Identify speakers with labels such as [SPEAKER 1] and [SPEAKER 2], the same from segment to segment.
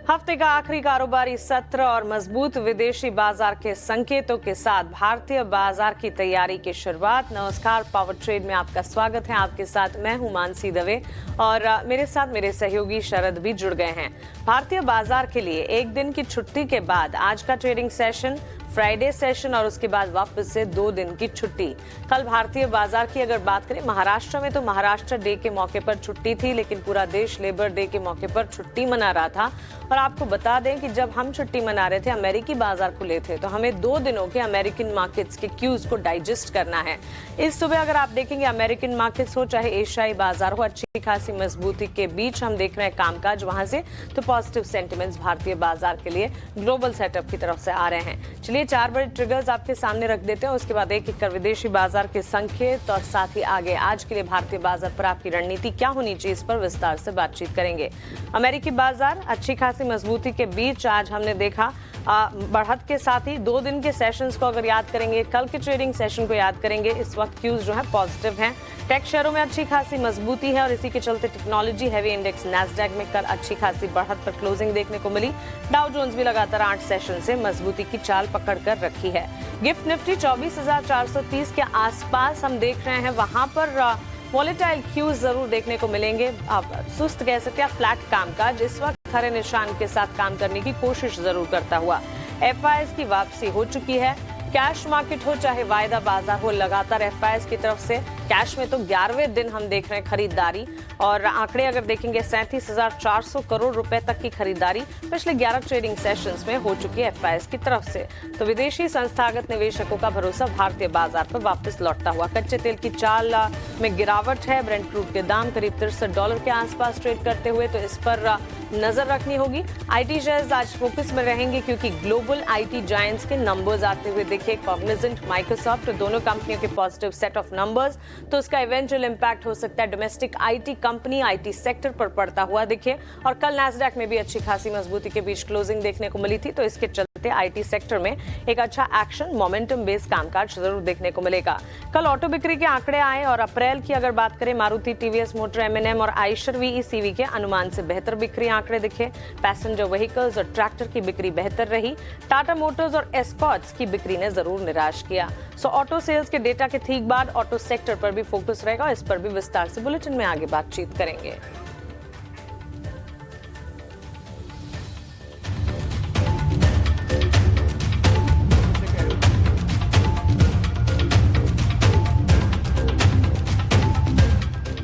[SPEAKER 1] हफ्ते का आखिरी कारोबारी सत्र और मजबूत विदेशी बाजार के संकेतों के साथ भारतीय बाजार की तैयारी की शुरुआत। नमस्कार, पावर ट्रेड में आपका स्वागत है। आपके साथ मैं हूं मानसी दवे और मेरे साथ मेरे सहयोगी शरद भी जुड़ गए हैं। भारतीय बाजार के लिए एक दिन की छुट्टी के बाद आज का ट्रेडिंग सेशन, फ्राइडे सेशन और उसके बाद वापस से 2 दिन की छुट्टी। कल भारतीय बाजार की अगर बात करें, महाराष्ट्र में तो महाराष्ट्र डे के मौके पर छुट्टी थी, लेकिन पूरा देश लेबर डे के मौके पर छुट्टी मना रहा था। और आपको बता दें कि जब हम छुट्टी मना रहे थे, अमेरिकी बाजार खुले थे, तो हमें 2 दिनों के अमेरिकन मार्केट्स के क्यूज को डाइजेस्ट करना है। इस सुबह अगर आप देखेंगे, अमेरिकन मार्केट्स हो चाहे एशियाई बाजार हो, अच्छी खासी मजबूती के बीच हम देख रहे हैं कामकाज वहां से। तो पॉजिटिव सेंटिमेंट्स भारतीय बाजार के लिए ग्लोबल सेटअप की तरफ से आ रहे हैं। चलिए 4 बड़े ट्रिगर्स आपके सामने रख देते हैं, उसके बाद एक एक कर विदेशी बाजार के संकेत और साथ ही आगे आज के लिए भारतीय बाजार पर आपकी रणनीति क्या होनी चाहिए, इस पर विस्तार से बातचीत करेंगे। अमेरिकी बाजार अच्छी खासी मजबूती के बीच आज हमने देखा बढ़त के साथ ही 2 दिन के सेशंस को अगर याद करेंगे, कल के ट्रेडिंग सेशन को याद करेंगे, इस वक्त क्यूज जो है पॉजिटिव हैं। टेक शेयरों में अच्छी खासी मजबूती है और इसी के चलते टेक्नोलॉजी हैवी इंडेक्स नैस्डैक में कल अच्छी खासी बढ़त पर क्लोजिंग देखने को मिली। डाउ जोन्स भी लगातार 8 सेशन से मजबूती की चाल पकड़ कर रखी है। गिफ्ट निफ्टी 24,430 के आसपास हम देख रहे हैं, वहां पर वॉलेटाइल क्यूज जरूर देखने को मिलेंगे। आप सुस्त कह सकते हैं, फ्लैट कामकाज इस वक्त हरे निशान के साथ काम करने की कोशिश जरूर करता हुआ। एफआईएस की वापसी हो चुकी है। कैश मार्केट हो चाहे वायदा बाजार हो, लगातार एफआईएस की तरफ से कैश में तो 11वें दिन हम देख रहे हैं खरीदारी, और आंकड़े अगर देखेंगे 37,400 करोड़ रुपए तक की खरीदारी पिछले 11 ट्रेडिंग सेशंस में हो चुकी है एफआईएस की तरफ से। तो विदेशी संस्थागत निवेशकों का भरोसा भारतीय बाजार पर वापस लौटता हुआ। कच्चे तेल की चाल में गिरावट है। ब्रेंट क्रूड के दाम करीब $63 के आसपास ट्रेड करते हुए, तो इस पर नजर रखनी होगी। आईटी शेयर्स आज फोकस में रहेंगे क्योंकि ग्लोबल आईटी जायंट्स के नंबर्स आते हुए देखिए, कॉग्निजेंट, माइक्रोसॉफ्ट, दोनों कंपनियों के पॉजिटिव सेट ऑफ नंबर्स, तो उसका इवेंचुअल इंपैक्ट हो सकता है domestic IT company, IT sector पर पड़ता हुआ दिखे। और कल नैस्डैक में भी अच्छी खासी मजबूती के बीच क्लोजिंग देखने को मिली थी, तो इसके चलते आईटी सेक्टर में एक अच्छा एक्शन, मोमेंटम बेस्ड कामकाज जरूर देखने को मिलेगा। कल ऑटो बिक्री के आंकड़े आए और अप्रैल की अगर बात करें, मारुति, टीवीएस मोटर, एमएनएम और आयशर वीईसीवी के अनुमान से बेहतर बिक्री आंकड़े दिखे। पैसेंजर व्हीकल्स और ट्रैक्टर की बिक्री बेहतर रही। टाटा मोटर्स और एस्कॉर्ट्स की बिक्री ने जरूर निराश किया। सो ऑटो सेल्स के डेटा के ठीक बाद ऑटो सेक्टर पर भी फोकस रहेगा, इस पर भी विस्तार से बुलेटिन में आगे बातचीत करेंगे।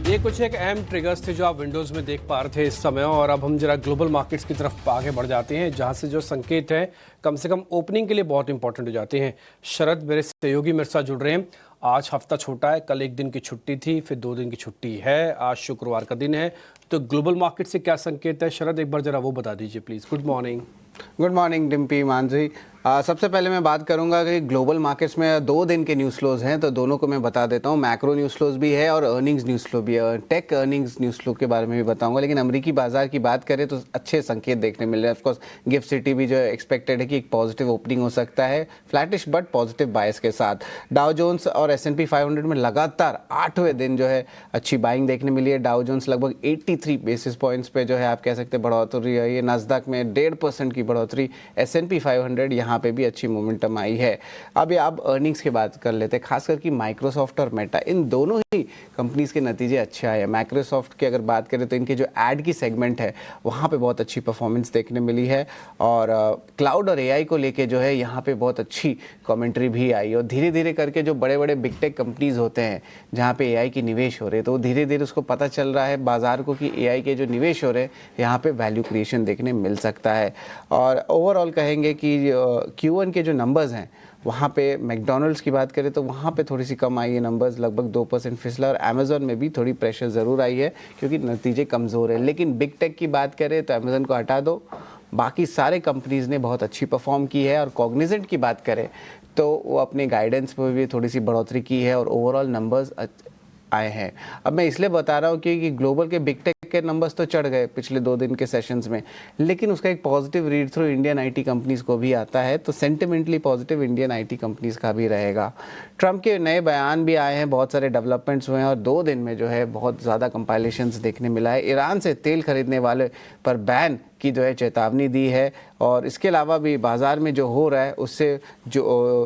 [SPEAKER 2] ये कुछ एक अहम ट्रिगर्स थे जो आप विंडोज़ में देख पा रहे थे इस समय, और अब हम जरा ग्लोबल मार्केट्स की तरफ आगे बढ़ जाते हैं, जहां से जो संकेत हैं कम से कम ओपनिंग के लिए बहुत इंपॉर्टेंट हो जाते हैं। शरद मेरे सहयोगी मेरे साथ जुड़ रहे हैं। आज हफ्ता छोटा है, कल एक दिन की छुट्टी थी, फिर 2 दिन की छुट्टी है, आज शुक्रवार का दिन है, तो ग्लोबल मार्केट से क्या संकेत है शरद, एक बार जरा वो बता दीजिए please. Good morning.
[SPEAKER 3] Good morning Dimpy, Mansi. सबसे पहले मैं बात करूंगा कि ग्लोबल मार्केट्स में 2 दिन के न्यूज़ फ्लोज हैं, तो दोनों को मैं बता देता हूं। मैक्रो न्यूज़ फ्लोज भी है और अर्निंग्स न्यूज़ फ्लो भी है। टेक अर्निंग्स न्यूज़ फ्लो के बारे में भी बताऊंगा, लेकिन अमेरिकी बाजार की बात करें तो अच्छे संकेत देखने मिल रहे हैं। ऑफकोर्स गिफ्ट सिटी भी जो एक्सपेक्टेड है कि एक पॉजिटिव ओपनिंग हो सकता है, फ्लैटिश बट पॉजिटिव बायस के साथ। डाउ जोन्स और S&P 500 में लगातार 8वें दिन जो है अच्छी बाइंग देखने मिली है। डाउ जोन्स लगभग 83 बेसिस पॉइंट्स पे जो है आप कह सकते हैं बढ़ोतरी है। ये नास्डैक में 1.5% की बढ़ोतरी। S&P 500 यहाँ पे भी अच्छी मोमेंटम आई है। अब अर्निंग्स की बात कर लेते हैं, खासकर कि माइक्रोसॉफ्ट और मेटा, इन दोनों ही कंपनीज के नतीजे अच्छे आए हैं। माइक्रोसॉफ्ट की अगर बात करें तो इनके जो एड की सेगमेंट है वहाँ पे बहुत अच्छी परफॉर्मेंस देखने मिली है, और क्लाउड और एआई को लेके जो है यहाँ पे बहुत अच्छी कमेंट्री भी आई। और धीरे धीरे करके जो बड़े बड़े बिग टेक कंपनीज होते हैं जहाँ पे एआई की निवेश हो रहे, तो धीरे धीरे उसको पता चल रहा है बाजार को कि एआई के जो निवेश हो रहे हैं यहाँ पे वैल्यू क्रिएशन देखने मिल सकता है। और ओवरऑल कहेंगे कि Q1 के जो नंबर्स हैं वहाँ पे मैकडॉनल्ड्स की बात करें तो वहाँ पे थोड़ी सी कम आई है नंबर्स, लगभग 2% फिसला, और अमेज़न में भी थोड़ी प्रेशर ज़रूर आई है क्योंकि नतीजे कमज़ोर है। लेकिन बिग टेक की बात करें तो अमेज़न को हटा दो, बाकी सारे कंपनीज़ ने बहुत अच्छी परफॉर्म की है। और कॉग्निजेंट की बात करें तो वो अपने गाइडेंस पर भी थोड़ी सी बढ़ोतरी की है और ओवरऑल नंबर्स आए हैं। अब मैं इसलिए बता रहा हूँ कि ग्लोबल के बिग टेक के नंबर्स तो चढ़ गए पिछले 2 दिन के सेशंस में, लेकिन उसका एक positive read through Indian IT companies को भी आता है, तो sentimentally positive Indian IT companies का भी रहेगा। ट्रंप के नए बयान भी आए हैं, बहुत सारे डेवलपमेंट्स हुए हैं और 2 दिन में जो है बहुत ज़्यादा कंपाइलेशंस देखने मिला है। ईरान से तेल खरीदने वाले पर बैन की जो है चेतावनी दी है। और इसके अलावा भी बाज़ार में जो हो रहा है उससे जो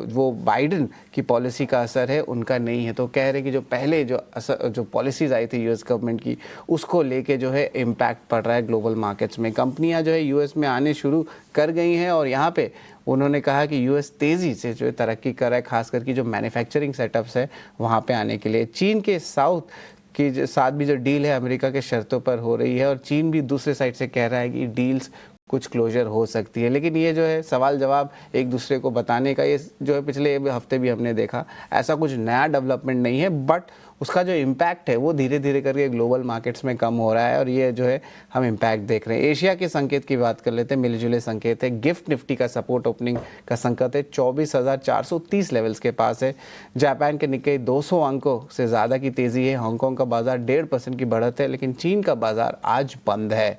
[SPEAKER 3] वो बाइडेन की पॉलिसी का असर है उनका नहीं है। तो कह रहे कि जो पहले जो पॉलिसीज़ आई थी यूएस गवर्नमेंट की, उसको लेके जो है इम्पैक्ट पड़ रहा है ग्लोबल मार्केट्स में। कंपनियां जो है यूएस में आने शुरू कर गई हैं और यहाँ पे उन्होंने कहा कि यूएस तेज़ी से जो है तरक्की कर रहा है, खास करके जो मैन्युफैक्चरिंग सेटअप्स है वहाँ पे आने के लिए। चीन के साथ भी जो डील है अमेरिका के शर्तों पर हो रही है और चीन भी दूसरे साइड से कह रहा है कि डील्स कुछ क्लोजर हो सकती है। लेकिन ये जो है सवाल जवाब एक दूसरे को बताने का, ये जो है पिछले हफ्ते भी हमने देखा, ऐसा कुछ नया डेवलपमेंट नहीं है, बट उसका जो इम्पैक्ट है वो धीरे धीरे करके ग्लोबल मार्केट्स में कम हो रहा है और ये जो है हम इम्पैक्ट देख रहे हैं। एशिया के संकेत की बात कर लेते हैं, मिले जुले संकेत है। गिफ्ट निफ्टी का सपोर्ट ओपनिंग का संकेत है 24,430 लेवल्स के पास है। जापान के निक्केई 200 अंकों से ज़्यादा की तेज़ी है। हांगकांग का बाजार 1.5% की बढ़त है, लेकिन चीन का बाजार आज बंद है।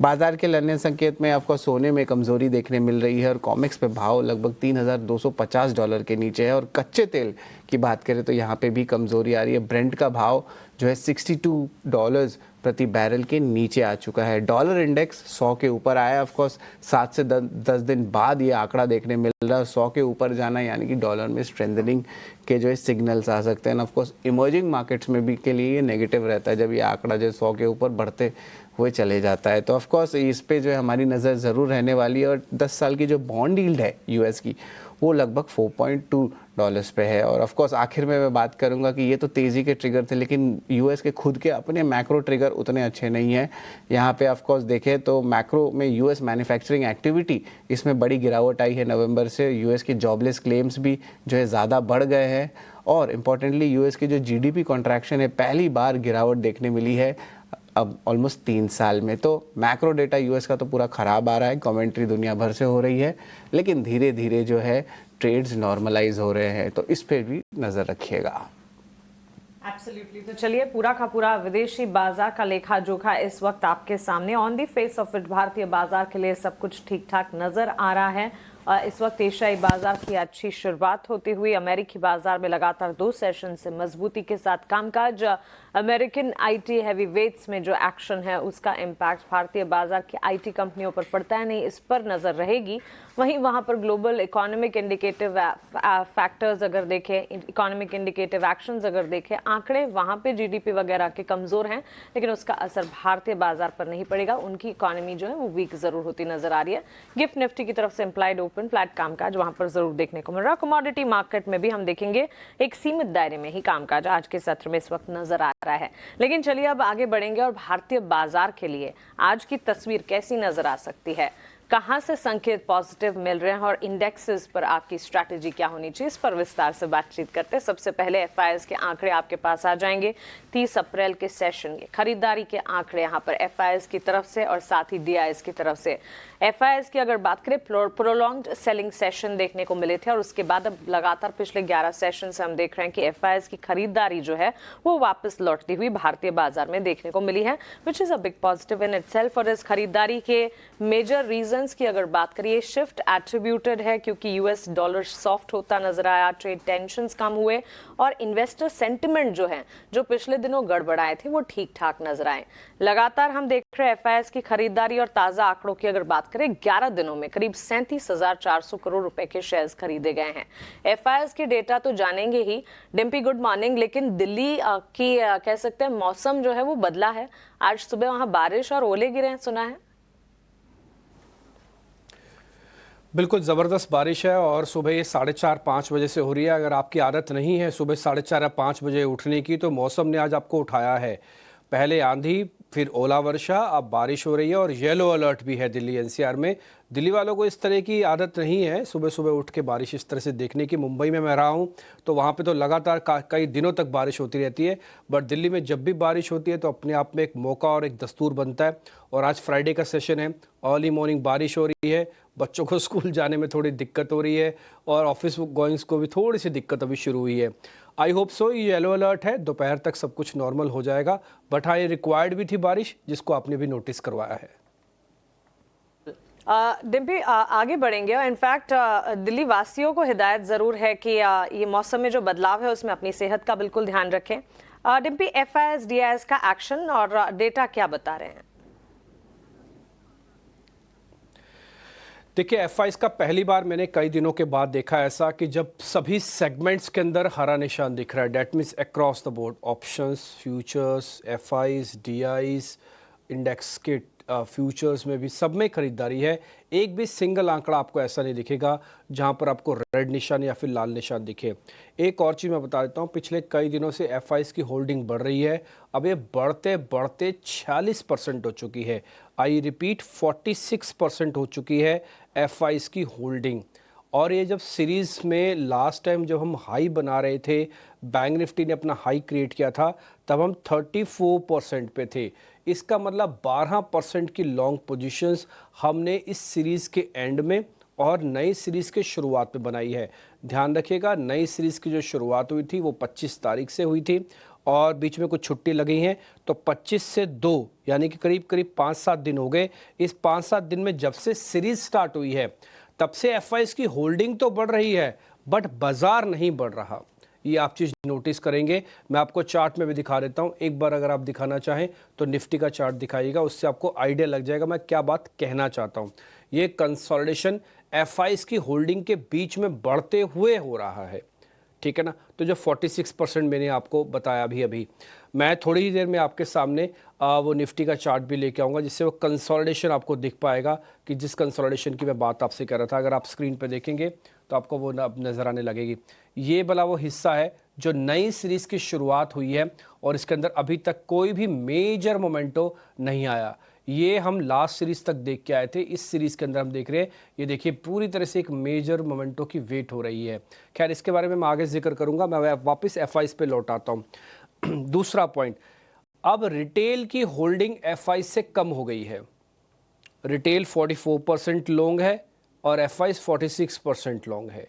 [SPEAKER 3] बाजार के अन्य संकेत में आपको सोने में कमजोरी देखने मिल रही है और कॉमिक्स पे भाव लगभग $3,250 के नीचे है। और कच्चे तेल की बात करें तो यहाँ पे भी कमजोरी आ रही है। ब्रेंट का भाव जो है $62 प्रति बैरल के नीचे आ चुका है। डॉलर इंडेक्स 100 के ऊपर आया। ऑफकोर्स 7 से 10 दिन बाद ये आंकड़ा देखने मिल रहा है। 100 के ऊपर जाना यानी कि डॉलर में स्ट्रेंथनिंग के जो है सिग्नल्स आ सकते हैं। ऑफकोर्स इमर्जिंग मार्केट्स में भी के लिए ये नेगेटिव रहता है जब ये आंकड़ा जो 100 के ऊपर बढ़ते हुए चले जाता है। तो ऑफकोर्स इस पे जो है हमारी नज़र ज़रूर रहने वाली है। और 10 साल की जो बॉन्ड यील्ड है यूएस की, वो लगभग $4.2 पे है। और ऑफकोर्स आखिर में मैं बात करूंगा कि ये तो तेज़ी के ट्रिगर थे, लेकिन यूएस के खुद के अपने मैक्रो ट्रिगर उतने अच्छे नहीं हैं। यहाँ पे ऑफकोर्स देखें तो मैक्रो में यूएस मैन्युफैक्चरिंग एक्टिविटी, इसमें बड़ी गिरावट आई है नवंबर से। यूएस के जॉबलेस क्लेम्स भी जो है ज़्यादा बढ़ गए हैं और इम्पॉर्टेंटली यूएस की जो जीडीपी कॉन्ट्रैक्शन है, पहली बार गिरावट देखने मिली है अब ऑलमोस्ट 3 साल में। तो मैक्रो डेटा यूएस का तो पूरा ख़राब आ रहा है, कमेंट्री दुनिया भर से हो रही है, लेकिन धीरे धीरे जो है ट्रेड्स नॉर्मलाइज हो रहे हैं, तो इस पे भी नज़र रखिएगा।
[SPEAKER 1] एब्सोल्युटली। तो चलिए पूरा का पूरा विदेशी बाजार का लेखा जोखा इस वक्त आपके सामने। On the face of it भारतीय बाजार के लिए सब कुछ ठीक ठाक नजर आ रहा है। इस वक्त एशियाई बाजार की अच्छी शुरुआत होती हुई अमेरिकी बाजार में लगातार 2 सेशन से मजबूती के साथ कामकाज। अमेरिकन आईटी हैवी वेट्स में जो एक्शन है उसका इम्पैक्ट भारतीय बाजार की आईटी कंपनियों पर पड़ता है नहीं, इस पर नजर रहेगी। वहीं वहां पर ग्लोबल इकोनॉमिक इंडिकेटिव फैक्टर्स अगर देखें, इकोनॉमिक इंडिकेटिव एक्शंस अगर देखें, आंकड़े वहां पे जीडीपी वगैरह के कमजोर हैं, लेकिन उसका असर भारतीय बाजार पर नहीं पड़ेगा। उनकी इकोनॉमी जो है वो वीक जरूर होती नजर आ रही है। गिफ्ट निफ्टी की तरफ से इम्प्लाइड ओपन फ्लैट कामकाज वहां पर जरूर देखने को मिल रहा है। कमोडिटी मार्केट में भी हम देखेंगे एक सीमित दायरे में ही कामकाज आज के सत्र में इस वक्त नजर आ रहा है। लेकिन चलिए अब आगे बढ़ेंगे और भारतीय बाजार के लिए आज की तस्वीर कैसी नजर आ सकती है, कहां से संकेत पॉजिटिव मिल रहे हैं और इंडेक्सेस पर आपकी स्ट्रैटेजी क्या होनी चाहिए, इस पर विस्तार से बातचीत करते हैं। सबसे पहले एफआईएस के आंकड़े आपके पास आ जाएंगे। 30 अप्रैल के सेशन के खरीदारी के आंकड़े यहां पर एफआईएस की तरफ से और साथ ही डीआईएस की तरफ से। एफआईएस की अगर बात करें, प्रोलॉन्ग्ड सेलिंग सेशन देखने को मिले थे और उसके बाद अब लगातार पिछले 11 सेशन से हम देख रहे हैं कि एफआईएस की खरीदारी जो है वो वापस लौटती हुई भारतीय बाजार में देखने को मिली है, which is a big positive in itself. और इस खरीदारी के मेजर रीजंस की अगर बात करिए, शिफ्ट एट्रीब्यूटेड है क्योंकि यूएस डॉलर सॉफ्ट होता नजर आया, ट्रेड टेंशंस कम हुए और इन्वेस्टर सेंटिमेंट जो है, जो पिछले दिनों गड़बड़ाए थे, वो ठीक ठाक नजर आए। लगातार हम देख रहे हैं एफआईएस की खरीदारी और ताजा आंकड़ों की अगर बात करें, 11 दिनों में करीब 37,400 करोड़ रुपए के शेयर्स खरीदे गए हैं। एफआईएस के डेटा तो जानेंगे ही। Dimpy good morning. लेकिन दिल्ली की कह सकते हैं मौसम जो है वो बदला है। आज सुबह वहां बारिश और ओले गिरे हैं, सुना है।
[SPEAKER 2] बिल्कुल ज़बरदस्त बारिश है और सुबह ये 4:30-5 बजे से हो रही है। अगर आपकी आदत नहीं है सुबह 4:30 या 5 बजे उठने की, तो मौसम ने आज आपको उठाया है। पहले आंधी, फिर ओला वर्षा, अब बारिश हो रही है और येलो अलर्ट भी है दिल्ली एनसीआर में। दिल्ली वालों को इस तरह की आदत नहीं है सुबह सुबह उठ के बारिश इस तरह से देखने की। मुंबई में मैं रहा हूँ तो वहाँ पे तो लगातार कई दिनों तक बारिश होती रहती है, बट दिल्ली में जब भी बारिश होती है तो अपने आप में एक मौका और एक दस्तूर बनता है। और आज फ्राइडे का सेशन है, अर्ली मॉर्निंग बारिश हो रही है, बच्चों को स्कूल जाने में थोड़ी दिक्कत हो रही है और ऑफिस गोइंग्स को भी थोड़ी सी दिक्कत अभी शुरू हुई है। आई होप सो ये येलो अलर्ट है, दोपहर तक सब कुछ नॉर्मल हो जाएगा। बट हाँ, ये रिक्वायर्ड भी थी बारिश, जिसको आपने भी नोटिस करवाया है।
[SPEAKER 1] डिम्पी, आगे बढ़ेंगे। इनफैक्ट दिल्ली वासियों को हिदायत ज़रूर है कि ये मौसम में जो बदलाव है उसमें अपनी सेहत का बिल्कुल ध्यान रखें। डिम्पी, एफआईएस डीआईएस का एक्शन और डेटा क्या बता रहे हैं?
[SPEAKER 2] देखिए एफआईज का पहली बार मैंने कई दिनों के बाद देखा ऐसा कि जब सभी सेगमेंट्स के अंदर हरा निशान दिख रहा है। That means across the board, options, futures, FIIs, DIs, index के फ्यूचर्स में भी सब में खरीदारी है। एक भी सिंगल आंकड़ा आपको ऐसा नहीं दिखेगा जहां पर आपको रेड निशान या फिर लाल निशान दिखे। एक और चीज़ मैं बता देता हूं, पिछले कई दिनों से एफआईज की होल्डिंग बढ़ रही है। अब ये बढ़ते बढ़ते 46% हो चुकी है। आई रिपीट 46% हो चुकी है एफआईज की होल्डिंग। और ये जब सीरीज़ में लास्ट टाइम जब हम हाई बना रहे थे, बैंक निफ्टी ने अपना हाई क्रिएट किया था, तब हम 34% पे थे। इसका मतलब 12% की लॉन्ग पोजीशंस हमने इस सीरीज़ के एंड में और नई सीरीज़ के शुरुआत में बनाई है। ध्यान रखिएगा, नई सीरीज़ की जो शुरुआत हुई थी वो 25 तारीख से हुई थी और बीच में कुछ छुट्टी लगी हैं, तो 25 से 2 यानी कि करीब करीब 5-7 दिन हो गए। इस 5-7 दिन में जब से सीरीज़ स्टार्ट हुई है तब से एफआईज की होल्डिंग तो बढ़ रही है बट बाजार नहीं बढ़ रहा। ये आप चीज़ नोटिस करेंगे। मैं आपको चार्ट में भी दिखा देता हूँ। एक बार अगर आप दिखाना चाहें तो निफ्टी का चार्ट दिखाइएगा, उससे आपको आइडिया लग जाएगा मैं क्या बात कहना चाहता हूँ। ये कंसोलिडेशन एफआईज की होल्डिंग के बीच में बढ़ते हुए हो रहा है, ठीक है ना। तो जो 46% मैंने आपको बताया अभी मैं थोड़ी ही देर में आपके सामने वो निफ्टी का चार्ट भी लेके आऊँगा, जिससे वो कंसोलिडेशन आपको दिख पाएगा कि जिस कंसोलिडेशन की मैं बात आपसे कर रहा था। अगर आप स्क्रीन पे देखेंगे तो आपको वो नज़र आने लगेगी। ये वाला वो हिस्सा है जो नई सीरीज़ की शुरुआत हुई है और इसके अंदर अभी तक कोई भी मेजर मोमेंटो नहीं आया। ये हम लास्ट सीरीज़ तक देख के आए थे, इस सीरीज़ के अंदर हम देख रहे हैं ये देखिए पूरी तरह से एक मेजर मोमेंटो की वेट हो रही है। खैर इसके बारे में मैं आगे जिक्र करूंगा। मैं वापस एफआईज पे लौट आता हूँ। दूसरा पॉइंट, अब रिटेल की होल्डिंग एफआईज से कम हो गई है। रिटेल 44% लॉन्ग है और एफआईज 46% लॉन्ग है।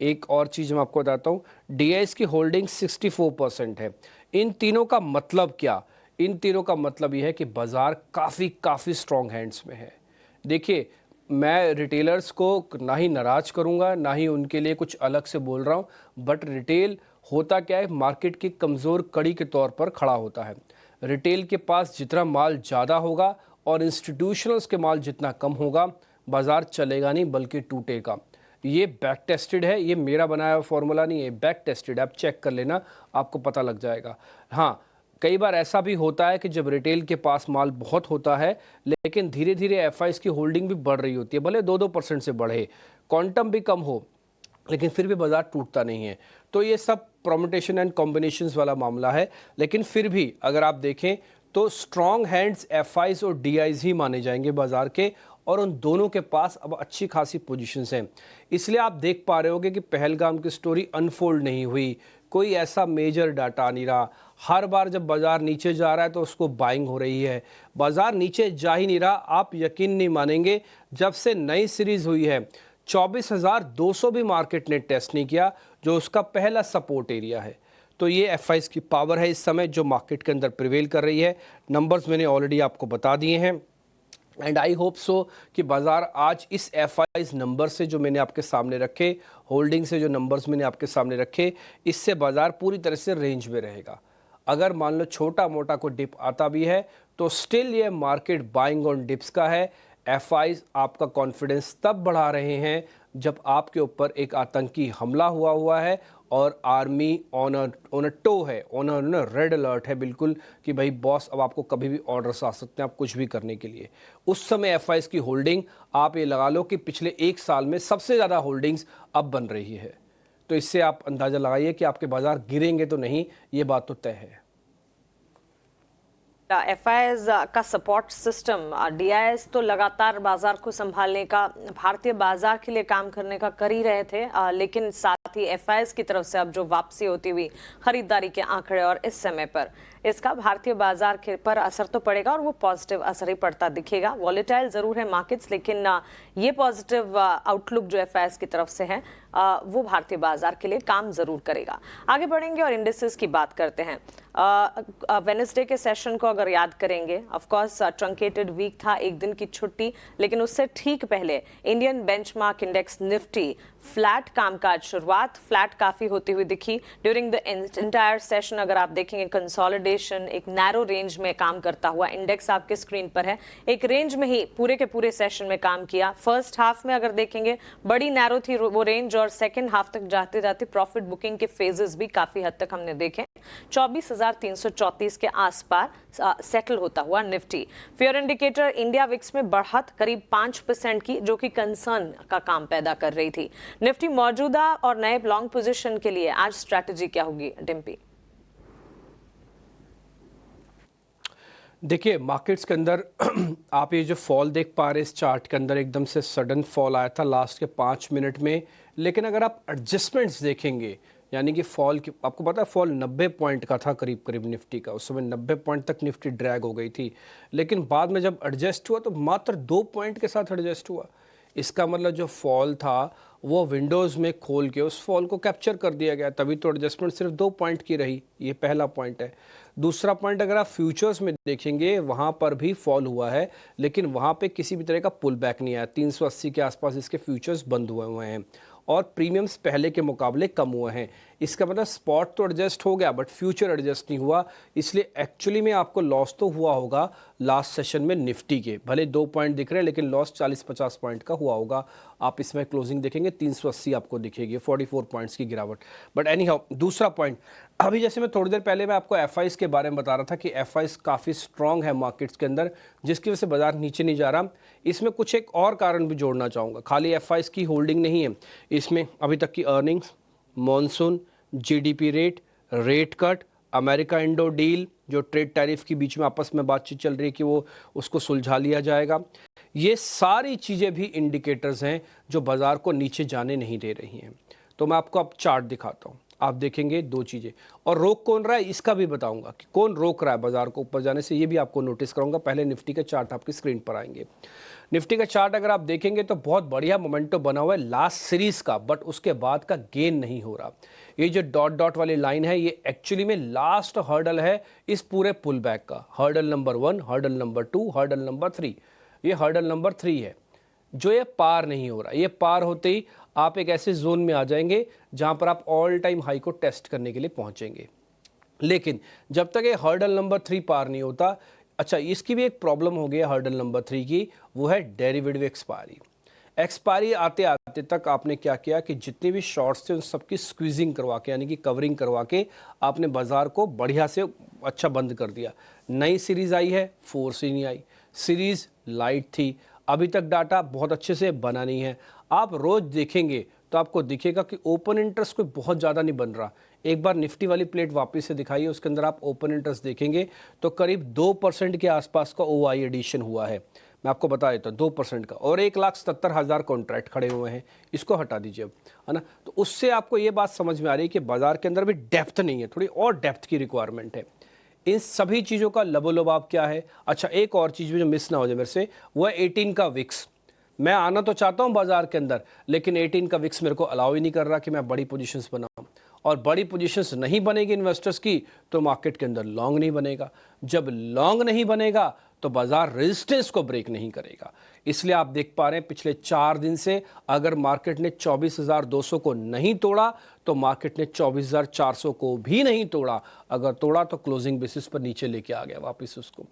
[SPEAKER 2] एक और चीज़ मैं आपको बताता हूँ, डीआईज की होल्डिंग 64% है। इन तीनों का मतलब क्या? इन तीनों का मतलब यह है कि बाजार काफ़ी स्ट्रॉन्ग हैंड्स में है। देखिए मैं रिटेलर्स को ना ही नाराज़ करूंगा ना ही उनके लिए कुछ अलग से बोल रहा हूं, बट रिटेल होता क्या है, मार्केट की कमज़ोर कड़ी के तौर पर खड़ा होता है। रिटेल के पास जितना माल ज़्यादा होगा और इंस्टीट्यूशनल्स के माल जितना कम होगा, बाजार चलेगा नहीं बल्कि टूटेगा। ये बैक टेस्टेड है, ये मेरा बनाया हुआ फॉर्मूला नहीं है, बैक टेस्टेड। आप चेक कर लेना, आपको पता लग जाएगा। हाँ, कई बार ऐसा भी होता है कि जब रिटेल के पास माल बहुत होता है लेकिन धीरे धीरे एफआईज की होल्डिंग भी बढ़ रही होती है, भले 2-2% से बढ़े, क्वांटम भी कम हो, लेकिन फिर भी बाजार टूटता नहीं है। तो ये सब परम्यूटेशन एंड कॉम्बिनेशंस वाला मामला है। लेकिन फिर भी अगर आप देखें तो स्ट्रॉन्ग हैंड्स एफआईज और डीआईज ही माने जाएंगे बाजार के, और उन दोनों के पास अब अच्छी खासी पोजीशंस हैं। इसलिए आप देख पा रहे होगे कि पहलगाम की स्टोरी अनफोल्ड नहीं हुई, कोई ऐसा मेजर डाटा आ नहीं रहा। हर बार जब बाजार नीचे जा रहा है तो उसको बाइंग हो रही है। बाजार नीचे जा ही नहीं रहा। आप यकीन नहीं मानेंगे, जब से नई सीरीज हुई है 24,200 भी मार्केट ने टेस्ट नहीं किया, जो उसका पहला सपोर्ट एरिया है। तो ये एफआईज की पावर है इस समय जो मार्केट के अंदर प्रिवेल कर रही है। नंबर्स मैंने ऑलरेडी आपको बता दिए हैं एंड आई होप सो कि बाजार आज इस एफआईज नंबर से जो मैंने आपके सामने रखे, होल्डिंग से जो नंबर्स मैंने आपके सामने रखे, इससे बाजार पूरी तरह से रेंज में रहेगा। अगर मान लो छोटा मोटा कोई डिप आता भी है तो स्टिल ये मार्केट बाइंग ऑन डिप्स का है। एफआईज आपका कॉन्फिडेंस तब बढ़ा रहे हैं जब आपके ऊपर एक आतंकी हमला हुआ है और आर्मी ऑन अ टो है, ऑन अ रेड अलर्ट है बिल्कुल कि भाई बॉस अब आपको कभी भी ऑर्डर्स आ सकते हैं आप कुछ भी करने के लिए। उस समय एफआईज की होल्डिंग आप ये लगा लो कि पिछले 1 साल में सबसे ज़्यादा होल्डिंग्स अब बन रही है। तो इससे आप अंदाज़ा लगाइए कि आपके बाजार गिरेंगे तो नहीं, ये बात तो तय है।
[SPEAKER 1] एफआईएस का सपोर्ट सिस्टम, डीआईएस तो लगातार बाजार को संभालने का, भारतीय बाजार के लिए काम करने का कर ही रहे थे, लेकिन साथ ही एफआईएस की तरफ से अब जो वापसी होती हुई खरीदारी के आंकड़े और इस समय पर इसका भारतीय बाजार के पर असर तो पड़ेगा और वो पॉजिटिव असर ही पड़ता दिखेगा। वॉलेटाइल जरूर है मार्केट्स, लेकिन ये पॉजिटिव आउटलुक जो एफआईएस की तरफ से है वो भारतीय बाजार के लिए काम जरूर करेगा। आगे बढ़ेंगे और इंडिसेस की बात करते हैं। वेडनेसडे के सेशन को अगर याद करेंगे, ऑफ कोर्स ट्रंकेटेड वीक था, एक दिन की छुट्टी, लेकिन उससे ठीक पहले Indian benchmark index Nifty flat कामकाज, शुरुआत फ्लैट काफी होती हुई दिखी ड्यूरिंग द एंटायर सेशन। अगर आप देखेंगे कंसोलिडेशन, एक नैरो रेंज में काम करता हुआ इंडेक्स आपके स्क्रीन पर है, एक रेंज में ही पूरे के पूरे सेशन में काम किया। फर्स्ट हाफ में अगर देखेंगे बड़ी नैरो थी वो रेंज, और सेकेंड हाफ तक जाते जाते प्रॉफिट बुकिंग के फेजेस भी काफी हद तक हमने देखे। 24,334 के आसपास सेटल होता हुआ Nifty. Fear indicator India VIX में बढ़त करीब 5% की, जो कि कंसर्न का काम पैदा कर रही थी। निफ्टी मौजूदा और नए लॉन्ग पोजीशन के लिए आज स्ट्रैटेजी क्या होगी डिम्पी?
[SPEAKER 2] देखिए, मार्केट्स के अंदर आप ये जो फॉल देख पा रहे हैं इस चार्ट के अंदर, एकदम से सडन फॉल आया था लास्ट के 5 मिनट में। लेकिन अगर आप एडजस्टमेंट्स देखेंगे, यानी कि फॉल की, आपको पता है फॉल 90 पॉइंट का था करीब करीब निफ्टी का, उस समय 90 पॉइंट तक निफ्टी ड्रैग हो गई थी। लेकिन बाद में जब एडजस्ट हुआ तो मात्र 2 पॉइंट के साथ एडजस्ट हुआ। इसका मतलब जो फॉल था वो विंडोज़ में खोल के उस फॉल को कैप्चर कर दिया गया, तभी तो एडजस्टमेंट सिर्फ 2 पॉइंट की रही। ये पहला पॉइंट है। दूसरा पॉइंट, अगर आप फ्यूचर्स में देखेंगे वहाँ पर भी फॉल हुआ है, लेकिन वहाँ पे किसी भी तरह का पुल बैक नहीं आया। 380 के आसपास इसके फ्यूचर्स बंद हुए हैं और प्रीमियम्स पहले के मुकाबले कम हुए हैं। इसका मतलब स्पॉट तो एडजस्ट हो गया बट फ्यूचर एडजस्ट नहीं हुआ, इसलिए एक्चुअली में आपको लॉस तो हुआ होगा लास्ट सेशन में निफ्टी के। भले 2 पॉइंट दिख रहे हैं लेकिन लॉस 40-50 पॉइंट का हुआ होगा। आप इसमें क्लोजिंग देखेंगे 380 आपको दिखेगी, 44 पॉइंट्स की गिरावट। बट एनी हाउ, दूसरा पॉइंट, अभी जैसे मैं थोड़ी देर पहले मैं आपको एफआईज के बारे में बता रहा था कि एफआईज काफ़ी स्ट्रॉन्ग है मार्केट्स के अंदर, जिसकी वजह से बाजार नीचे नहीं जा रहा। इसमें कुछ एक और कारण भी जोड़ना चाहूँगा, खाली एफआईज की होल्डिंग नहीं है इसमें। अभी तक की earnings, monsoon, GDP rate, rate cut, America Indo deal, जो ट्रेड टैरिफ के बीच में आपस में बातचीत चल रही है कि वो उसको सुलझा लिया जाएगा, ये सारी चीज़ें भी इंडिकेटर्स हैं जो बाज़ार को नीचे जाने नहीं दे रही हैं। तो मैं आपको अब चार्ट दिखाता हूँ, आप देखेंगे 2 चीज़ें, और रोक कौन रहा है इसका भी बताऊंगा कि कौन रोक रहा है बाजार को ऊपर जाने से, ये भी आपको नोटिस कराऊंगा। पहले निफ्टी के चार्ट आपकी स्क्रीन पर आएंगे। निफ्टी का चार्ट अगर आप देखेंगे तो बहुत बढ़िया मोमेंटो बना हुआ है लास्ट सीरीज का, बट उसके बाद का गेन नहीं हो रहा। ये जो डॉट डॉट वाली लाइन है ये एक्चुअली में लास्ट हर्डल है इस पूरे पुल बैक का। Hurdle number 1, hurdle number 2, hurdle number 3, ये हर्डल नंबर 3 है जो ये पार नहीं हो रहा। ये पार होते ही आप एक ऐसे जोन में आ जाएंगे जहां पर आप ऑल टाइम हाई को टेस्ट करने के लिए पहुंचेंगे। लेकिन जब तक ये हर्डल नंबर 3 पार नहीं होता, अच्छा इसकी भी एक प्रॉब्लम हो गई है हर्डल नंबर 3 की, वो है डेरिवेटिव एक्सपायरी। एक्सपायरी आते आते तक आपने क्या किया कि जितने भी शॉर्ट्स थे उन सबकी स्क्वीजिंग करवा के, यानी कि कवरिंग करवा के आपने बाजार को बढ़िया से अच्छा बंद कर दिया। नई सीरीज आई है, फोर्स ही नहीं आई, सीरीज लाइट थी, अभी तक डाटा बहुत अच्छे से बना नहीं है। आप रोज देखेंगे तो आपको दिखेगा कि ओपन इंटरेस्ट कोई बहुत ज़्यादा नहीं बन रहा। एक बार निफ्टी वाली प्लेट वापस से दिखाइए, उसके अंदर आप ओपन इंटरेस्ट देखेंगे तो करीब 2% के आसपास का ओआई एडिशन हुआ है। मैं आपको बता देता हूँ 2% का, और 1,77,000 कॉन्ट्रैक्ट खड़े हुए हैं, इसको हटा दीजिए अब, है ना। तो उससे आपको ये बात समझ में आ रही है कि बाजार के अंदर भी डेप्थ नहीं है, थोड़ी और डेप्थ की रिक्वायरमेंट है। इन सभी चीज़ों का लबोलबाब क्या है। अच्छा, एक और चीज़ भी जो मिस ना हो जाए मेरे से, वो है 18 का विक्स। मैं आना तो चाहता हूं बाजार के अंदर, लेकिन 18 का विक्स मेरे को अलाउ ही नहीं कर रहा कि मैं बड़ी पोजीशंस बनाऊं, और बड़ी पोजीशंस नहीं बनेगी इन्वेस्टर्स की तो मार्केट के अंदर लॉन्ग नहीं बनेगा। जब लॉन्ग नहीं बनेगा तो बाजार रेजिस्टेंस को ब्रेक नहीं करेगा। इसलिए आप देख पा रहे हैं पिछले 4 दिन से अगर मार्केट ने 24,200 को नहीं तोड़ा तो मार्केट ने 24,400 को भी नहीं तोड़ा। अगर तोड़ा तो क्लोजिंग बेसिस पर नीचे लेके आ गया वापस। उसको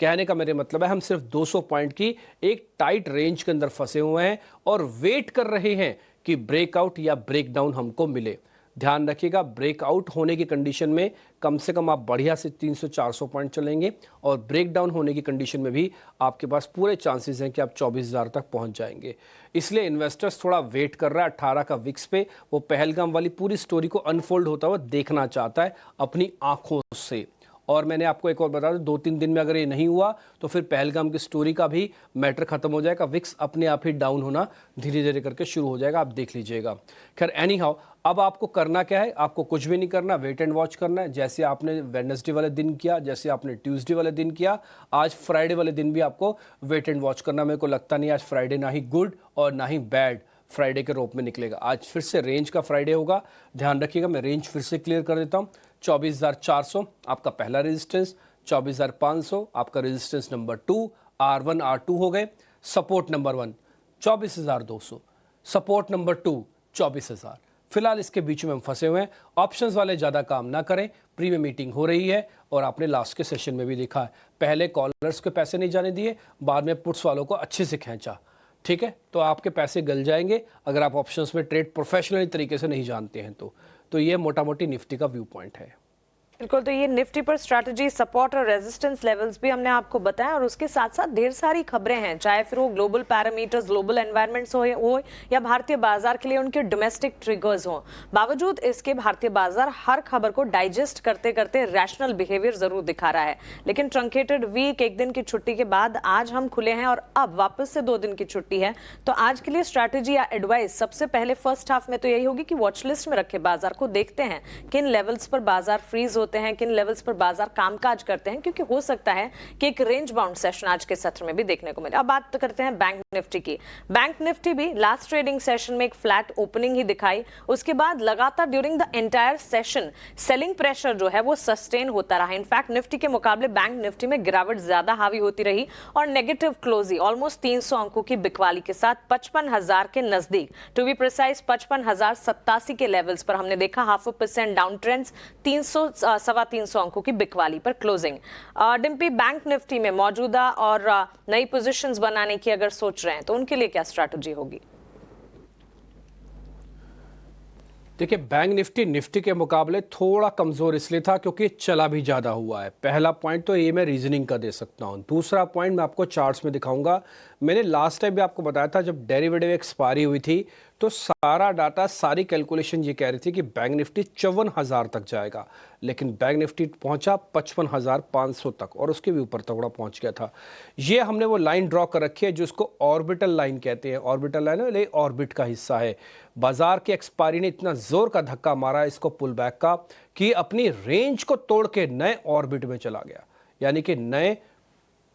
[SPEAKER 2] कहने का मेरे मतलब है हम सिर्फ 200 पॉइंट की एक टाइट रेंज के अंदर फंसे हुए हैं और वेट कर रहे हैं कि ब्रेकआउट या ब्रेकडाउन हमको मिले। ध्यान रखिएगा, ब्रेकआउट होने की कंडीशन में कम से कम आप बढ़िया से 300-400 पॉइंट चलेंगे, और ब्रेकडाउन होने की कंडीशन में भी आपके पास पूरे चांसेस हैं कि आप 24,000 तक पहुंच जाएंगे। इसलिए इन्वेस्टर्स थोड़ा वेट कर रहा है 18 का विक्स पे। वो पहलगाम वाली पूरी स्टोरी को अनफोल्ड होता हुआ देखना चाहता है अपनी आंखों से। और मैंने आपको एक और बता दूं, 2-3 दिन में अगर ये नहीं हुआ तो फिर पहलगाम की स्टोरी का भी मैटर खत्म हो जाएगा। विक्स अपने आप ही डाउन होना धीरे धीरे करके शुरू हो जाएगा, आप देख लीजिएगा। खैर एनी हाउ, अब आपको करना क्या है, आपको कुछ भी नहीं करना, वेट एंड वॉच करना है, जैसे आपने वेडनेसडे वाले दिन किया, जैसे आपने ट्यूसडे वाले दिन किया, आज फ्राइडे वाले दिन भी आपको वेट एंड वॉच करना। मेरे को लगता नहीं आज फ्राइडे ना ही गुड और ना ही बैड, फ्राइडे के रूप में निकलेगा। आज फिर से रेंज का फ्राइडे होगा, ध्यान रखिएगा। मैं रेंज फिर से क्लियर कर देता हूँ। 24,400 आपका पहला रेजिस्टेंस, 24,500 आपका रेजिस्टेंस नंबर 2, R1 R2 हो गए। Support number 1 24,200, support number 2 24,000। फिलहाल इसके बीच में हम फंसे हुए हैं। ऑप्शंस वाले ज़्यादा काम ना करें, प्रीमियम मीटिंग हो रही है और आपने लास्ट के सेशन में भी देखा है, पहले कॉलर्स के पैसे नहीं जाने दिए, बाद में पुट्स वालों को अच्छे से खींचा। ठीक है, तो आपके पैसे गल जाएंगे अगर आप ऑप्शंस में ट्रेड प्रोफेशनली तरीके से नहीं जानते हैं तो ये मोटा मोटी निफ्टी का व्यू पॉइंट है।
[SPEAKER 1] बिल्कुल, तो ये निफ्टी पर स्ट्रैटेजी, सपोर्ट और रेजिस्टेंस लेवल्स भी हमने आपको बताया और उसके साथ साथ ढेर सारी खबरें हैं, चाहे फिर वो ग्लोबल पैरामीटर्स, ग्लोबल एनवायरनमेंट्स हो या भारतीय बाजार के लिए उनके डोमेस्टिक ट्रिगर्स हो। बावजूद इसके भारतीय बाजार हर खबर को डाइजेस्ट करते करते रैशनल बिहेवियर जरूर दिखा रहा है। लेकिन ट्रंकेटेड वीक, एक दिन की छुट्टी के बाद आज हम खुले हैं और अब वापस से 2 दिन की छुट्टी है। तो आज के लिए स्ट्रैटेजी या एडवाइस सबसे पहले फर्स्ट हाफ में तो यही होगी कि वॉच लिस्ट में रखे बाजार को देखते हैं किन लेवल्स पर बाजार फ्रीज होते हैं, किन लेवल्स पर बाजार कामकाज करते हैं, क्योंकि हो सकता है कि एक रेंज बाउंड सेशन आज के सत्र में भी देखने को मिले। अब बात करते हैं बैंक निफ्टी की। बैंक निफ्टी भी लास्ट ट्रेडिंग सेशन में एक फ्लैट ओपनिंग ही दिखाई, उसके बाद लगातार during the entire session selling pressure जो है वो सस्टेन होता रहा। इनफैक्ट निफ्टी के मुकाबले बैंक निफ्टी में गिरावट ज्यादा हावी होती रही और नेगेटिव क्लोज ऑलमोस्ट 300 अंकों की बिकवाली के साथ 55,000 के नजदीक, टू बी प्रिसाइज 55,087 के लेवल्स पर हमने देखा 0.5% डाउन ट्रेंड्स, 300 अंकों की बिकवाली पर क्लोजिंग। डिम्पी, बैंक निफ्टी में मौजूदा और नई पोजीशंस बनाने की अगर सोच रहे हैं तो उनके लिए क्या स्ट्रैटेजी होगी?
[SPEAKER 2] देखिए, बैंक निफ्टी के मुकाबले थोड़ा कमज़ोर इसलिए था क्योंकि चला भी ज़्यादा हुआ है। पहला पॉइंट तो ये मैं रीजनिंग का दे सकता हूँ। दूसरा पॉइंट मैं आपको चार्ट्स में दिखाऊंगा। मैंने लास्ट टाइम भी आपको बताया था, जब डेरिवेटिव एक्सपायरी हुई थी तो सारा डाटा, सारी कैलकुलेशन ये कह रही थी कि बैंक निफ्टी 54,000 तक जाएगा, लेकिन बैंक निफ्टी पहुंचा 55,500 तक और उसके भी ऊपर तगड़ा पहुंच गया था। ये हमने वो लाइन ड्रॉ कर रखी है जिसको ऑर्बिटल लाइन कहते हैं। ऑर्बिटल लाइन है, ऑर्बिट का हिस्सा है। बाजार की एक्सपायरी ने इतना जोर का धक्का मारा इसको पुल बैक का कि अपनी रेंज को तोड़ के नए ऑर्बिट में चला गया, यानी कि नए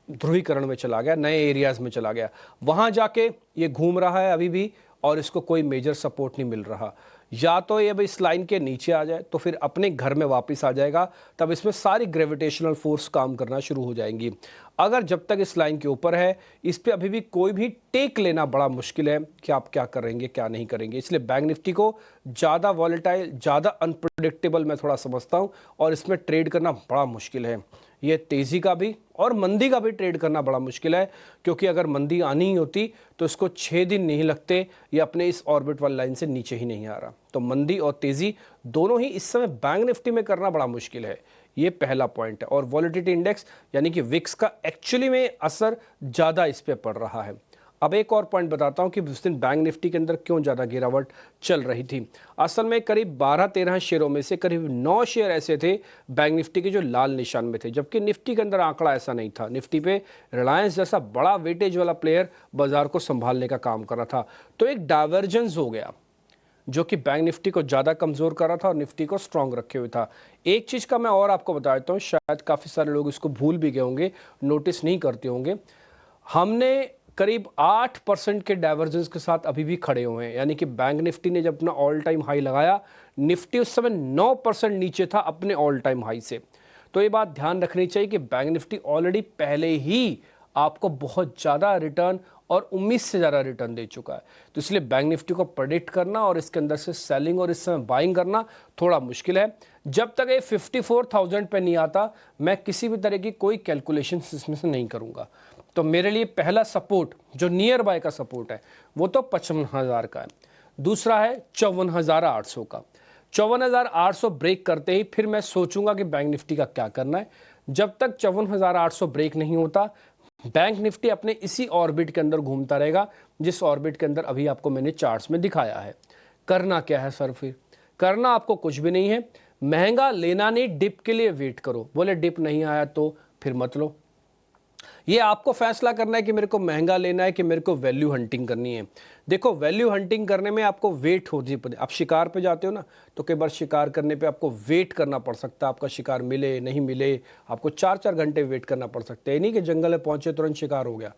[SPEAKER 2] ध्रुवीकरण में चला गया, नए एरियाज में चला गया। वहां जाके ये घूम रहा है अभी भी और इसको कोई मेजर सपोर्ट नहीं मिल रहा। या तो ये इस लाइन के नीचे आ जाए तो फिर अपने घर में वापस आ जाएगा, तब इसमें सारी ग्रेविटेशनल फोर्स काम करना शुरू हो जाएंगी। अगर जब तक इस लाइन के ऊपर है, इस पे अभी भी कोई भी टेक लेना बड़ा मुश्किल है कि आप क्या करेंगे क्या नहीं करेंगे। इसलिए बैंक निफ्टी को ज़्यादा वॉलेटाइल, ज़्यादा अनप्रेडिक्टेबल मैं थोड़ा समझता हूँ और इसमें ट्रेड करना बड़ा मुश्किल है। ये तेज़ी का भी और मंदी का भी ट्रेड करना बड़ा मुश्किल है, क्योंकि अगर मंदी आनी ही होती तो इसको 6 दिन नहीं लगते, ये अपने इस ऑर्बिट वाली लाइन से नीचे ही नहीं आ रहा। तो मंदी और तेज़ी दोनों ही इस समय बैंक निफ्टी में करना बड़ा मुश्किल है। ये पहला पॉइंट है। और वॉलेटिलिटी इंडेक्स यानी कि विक्स का एक्चुअली में असर ज़्यादा इस पर पड़ रहा है। अब एक और पॉइंट बताता हूं कि उस दिन बैंक निफ्टी के अंदर क्यों ज़्यादा गिरावट चल रही थी। असल में करीब 12-13 शेयरों में से करीब 9 शेयर ऐसे थे बैंक निफ्टी के जो लाल निशान में थे, जबकि निफ्टी के अंदर आंकड़ा ऐसा नहीं था। निफ्टी पे रिलायंस जैसा बड़ा वेटेज वाला प्लेयर बाजार को संभालने का काम कर रहा था। तो एक डाइवर्जेंस हो गया जो कि बैंक निफ्टी को ज़्यादा कमज़ोर कर रहा था और निफ्टी को स्ट्रांग रखे हुए था। एक चीज़ का मैं और आपको बता देता हूँ, शायद काफ़ी सारे लोग इसको भूल भी गए होंगे, नोटिस नहीं करते होंगे। हमने करीब 8% के डाइवर्जेंस के साथ अभी भी खड़े हुए हैं, यानी कि बैंक निफ्टी ने जब अपना ऑल टाइम हाई लगाया, निफ्टी उस समय 9% नीचे था अपने ऑल टाइम हाई से। तो ये बात ध्यान रखनी चाहिए कि बैंक निफ्टी ऑलरेडी पहले ही आपको बहुत ज़्यादा रिटर्न और उम्मीद से ज़्यादा रिटर्न दे चुका है। तो इसलिए बैंक निफ्टी को प्रेडिक्ट करना और इसके अंदर से सेलिंग और इस समय बाइंग करना थोड़ा मुश्किल है। जब तक ये 54,000 पे नहीं आता, मैं किसी भी तरह की कोई कैलकुलेशन इसमें से नहीं करूँगा। तो मेरे लिए पहला सपोर्ट जो नियर बाय का सपोर्ट है वो तो 55,000 का है। दूसरा है 54,800 का। 54,800 ब्रेक करते ही फिर मैं सोचूंगा कि बैंक निफ्टी का क्या करना है। जब तक 54,800 ब्रेक नहीं होता, बैंक निफ्टी अपने इसी ऑर्बिट के अंदर घूमता रहेगा, जिस ऑर्बिट के अंदर अभी आपको मैंने चार्ट्स में दिखाया है। करना क्या है सर? फिर करना आपको कुछ भी नहीं है, महंगा लेना नहीं, डिप के लिए वेट करो। बोले डिप नहीं आया तो फिर मत लो। ये आपको फैसला करना है कि मेरे को महंगा लेना है कि मेरे को वैल्यू हंटिंग करनी है। देखो, वैल्यू हंटिंग करने में आपको वेट होती है। आप शिकार पे जाते हो ना, तो कई बार शिकार करने पे आपको वेट करना पड़ सकता है। आपका शिकार मिले नहीं मिले, आपको 4-4 घंटे वेट करना पड़ सकता है। नहीं कि जंगल में पहुंचे तुरंत शिकार हो गया।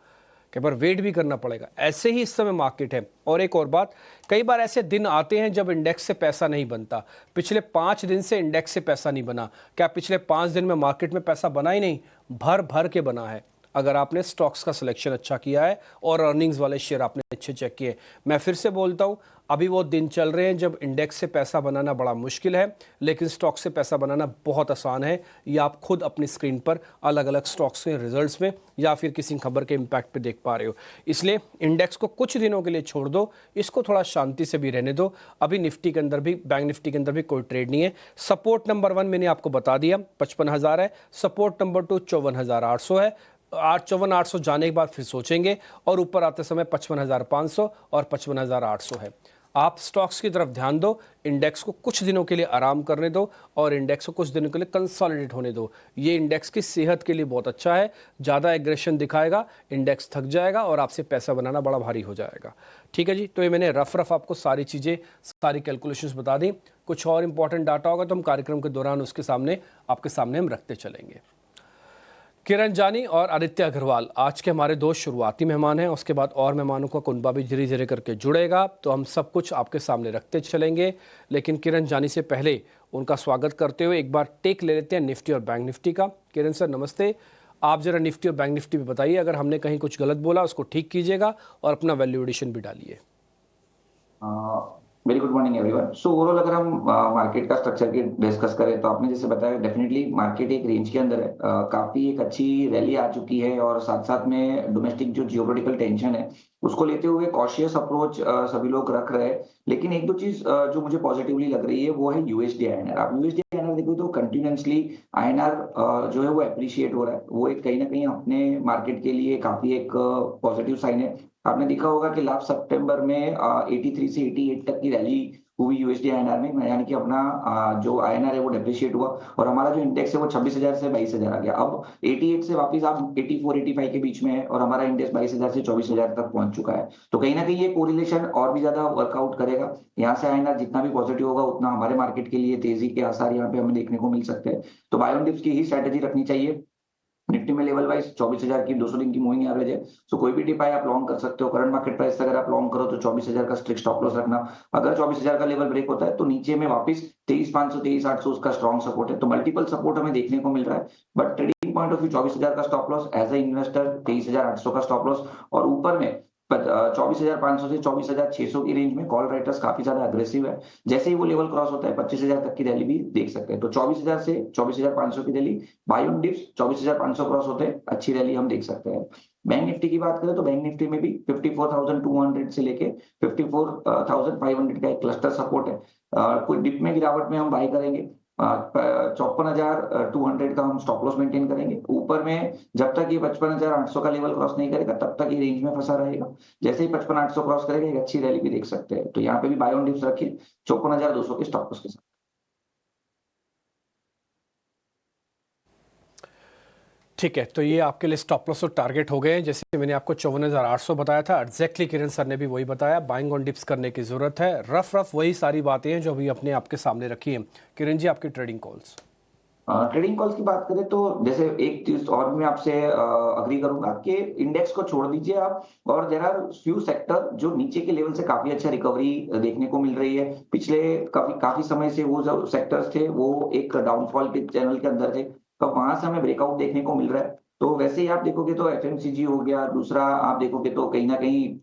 [SPEAKER 2] कई बार वेट भी करना पड़ेगा। ऐसे ही इस समय मार्केट है। और एक और बात, कई बार ऐसे दिन आते हैं जब इंडेक्स से पैसा नहीं बनता। पिछले 5 दिन से इंडेक्स से पैसा नहीं बना। क्या पिछले 5 दिन में मार्केट में पैसा बना ही नहीं? भर भर के बना है, अगर आपने स्टॉक्स का सिलेक्शन अच्छा किया है और अर्निंग्स वाले शेयर आपने अच्छे चेक किए। मैं फिर से बोलता हूं, अभी वो दिन चल रहे हैं जब इंडेक्स से पैसा बनाना बड़ा मुश्किल है, लेकिन स्टॉक से पैसा बनाना बहुत आसान है। ये आप खुद अपनी स्क्रीन पर अलग अलग स्टॉक्स के रिजल्ट्स में या फिर किसी खबर के इम्पैक्ट पे देख पा रहे हो। इसलिए इंडेक्स को कुछ दिनों के लिए छोड़ दो, इसको थोड़ा शांति से भी रहने दो। अभी निफ्टी के अंदर भी, बैंक निफ्टी के अंदर भी कोई ट्रेड नहीं है। सपोर्ट नंबर 1 मैंने आपको बता दिया, 55,000 है। सपोर्ट नंबर 2 54,800 है। 54,800 जाने के बाद फिर सोचेंगे, और ऊपर आते समय 55,500 और 55,800 है। आप स्टॉक्स की तरफ ध्यान दो, इंडेक्स को कुछ दिनों के लिए आराम करने दो और इंडेक्स को कुछ दिनों के लिए कंसोलिडेट होने दो। ये इंडेक्स की सेहत के लिए बहुत अच्छा है। ज़्यादा एग्रेशन दिखाएगा, इंडेक्स थक जाएगा और आपसे पैसा बनाना बड़ा भारी हो जाएगा। ठीक है जी, तो ये मैंने रफ आपको सारी चीज़ें, सारी कैलकुलेशंस बता दी। कुछ और इंपॉर्टेंट डाटा होगा तो हम कार्यक्रम के दौरान उसके सामने, आपके सामने हम रखते चलेंगे। किरण जानी और आदित्य अग्रवाल आज के हमारे 2 शुरुआती मेहमान हैं। उसके बाद और मेहमानों का कुनबा भी धीरे धीरे करके जुड़ेगा, तो हम सब कुछ आपके सामने रखते चलेंगे। लेकिन किरण जानी से पहले उनका स्वागत करते हुए एक बार टेक ले लेते हैं निफ्टी और बैंक निफ्टी का। किरण सर नमस्ते, आप जरा निफ्टी और बैंक निफ्टी पे बताइए, अगर हमने कहीं कुछ गलत बोला उसको ठीक कीजिएगा और अपना वैल्यू एडिशन भी डालिए।
[SPEAKER 4] Very good morning everyone. So overall अगर हम मार्केट का स्ट्रक्चर की डिस्कस करें तो आपने जैसे बताया डेफिनेटली मार्केट एक रेंज के अंदर है। काफी एक अच्छी रैली आ चुकी है और साथ साथ में डोमेस्टिक जो जियोपॉलिटिकल टेंशन है उसको लेते हुए कॉशियस अप्रोच सभी लोग रख रहे हैं। लेकिन एक दो चीज जो मुझे पॉजिटिवली लग रही है वो है यूएसडी आईएनआर। आप यूएसडी आईएनआर देखो तो कंटिन्यूसली आईएनआर जो है वो अप्रिशिएट हो रहा है। वो एक कहीं ना कहीं अपने मार्केट के लिए काफी एक पॉजिटिव साइन है। आपने देखा होगा कि लास्ट सितंबर में 83 से 88 तक की रैली हुई यूएसडी आईएनआर में, यानी कि अपना जो आईएनआर है वो डेप्रिशिएट हुआ और हमारा जो इंडेक्स है वो 26,000 से 22,000 आ गया। अब 88 से वापस आप 84-85 के बीच में है और हमारा इंडेक्स 22,000 से 24,000 तक पहुंच चुका है। तो कहीं ना कहीं ये कोरिलेशन और भी ज्यादा वर्कआउट करेगा। यहाँ से आईएनआर जितना भी पॉजिटिव होगा उतना हमारे मार्केट के लिए तेजी के आसार यहाँ पे हमें देखने को मिल सकते हैं। तो बाय ऑन डिप्स की ही स्ट्रेटेजी रखनी चाहिए। निफ्टी में लेवल वाइज 24,000 की 200 दिन की मूविंग एवरेज है। सो कोई भी डिप आए आप लॉन्ग कर सकते हो। करंट मार्केट प्राइस अगर आप लॉन्ग करो तो 24,000 का स्ट्रिक्ट स्टॉप लॉस रखना। अगर 24,000 का लेवल ब्रेक होता है तो नीचे में वापस 23,500 23,800 उसका स्ट्रॉन्ग सपोर्ट है। तो मल्टीपल सपोर्ट हमें देखने को मिल रहा है। But trading point of view 24,000 का stop loss, as a investor 23,800 का स्टॉप लॉस और ऊपर में 24,500 से 24,600 की रेंज में कॉल राइटर्स काफी ज्यादा अग्रेसिव है। जैसे ही वो लेवल क्रॉस होता है 25,000 तक की रैली भी देख सकते हैं। तो 24,000 से 24,500 की rally, buy on dips 24,500 cross होते हैं अच्छी रैली हम देख सकते हैं। बैंक निफ्टी की बात करें तो बैंक निफ्टी में भी 54,200 से लेके 54,500 का एक क्लस्टर सपोर्ट है। कोई डिप में गिरावट में हम बाय करेंगे। 54,200 का हम स्टॉप लॉस मेंटेन करेंगे। ऊपर में जब तक ये 55,800 का लेवल क्रॉस नहीं करेगा तब तक ये रेंज में फंसा रहेगा। जैसे ही 55,800 क्रॉस करेगा एक अच्छी रैली भी देख सकते हैं। तो यहाँ पे भी बाय ऑन डिप्स रखिए 54,200 के स्टॉप लॉस के साथ।
[SPEAKER 2] ठीक है, तो ये आपके लिए स्टॉप लॉस और टारगेट हो गए हैं। जैसे मैंने आपको 54,800 बताया था, एग्जैक्टली किरण सर ने भी वही बताया। बाइंग ऑन डिप्स करने की जरूरत है। रफ वही सारी बातें हैं जो अभी अपने आपके सामने रखी हैं। किरण जी, आपकी ट्रेडिंग कॉल्स।
[SPEAKER 4] ट्रेडिंग कॉल्स की बात करें तो जैसे एक चीज और मैं आपसे अग्री करूंगा कि इंडेक्स को छोड़ दीजिए आप, और देयर आर फ्यू सेक्टर जो नीचे के लेवल से काफी अच्छा रिकवरी देखने को मिल रही है। पिछले काफी समय से वो जो सेक्टर्स थे वो एक डाउनफॉल के चैनल के अंदर थे, तो वहां से हमें ब्रेकआउट देखने को मिल रहा है। तो वैसे ही आप देखोगे तो एफएमसीजी हो गया, दूसरा आप देखोगे तो कहीं ना कहीं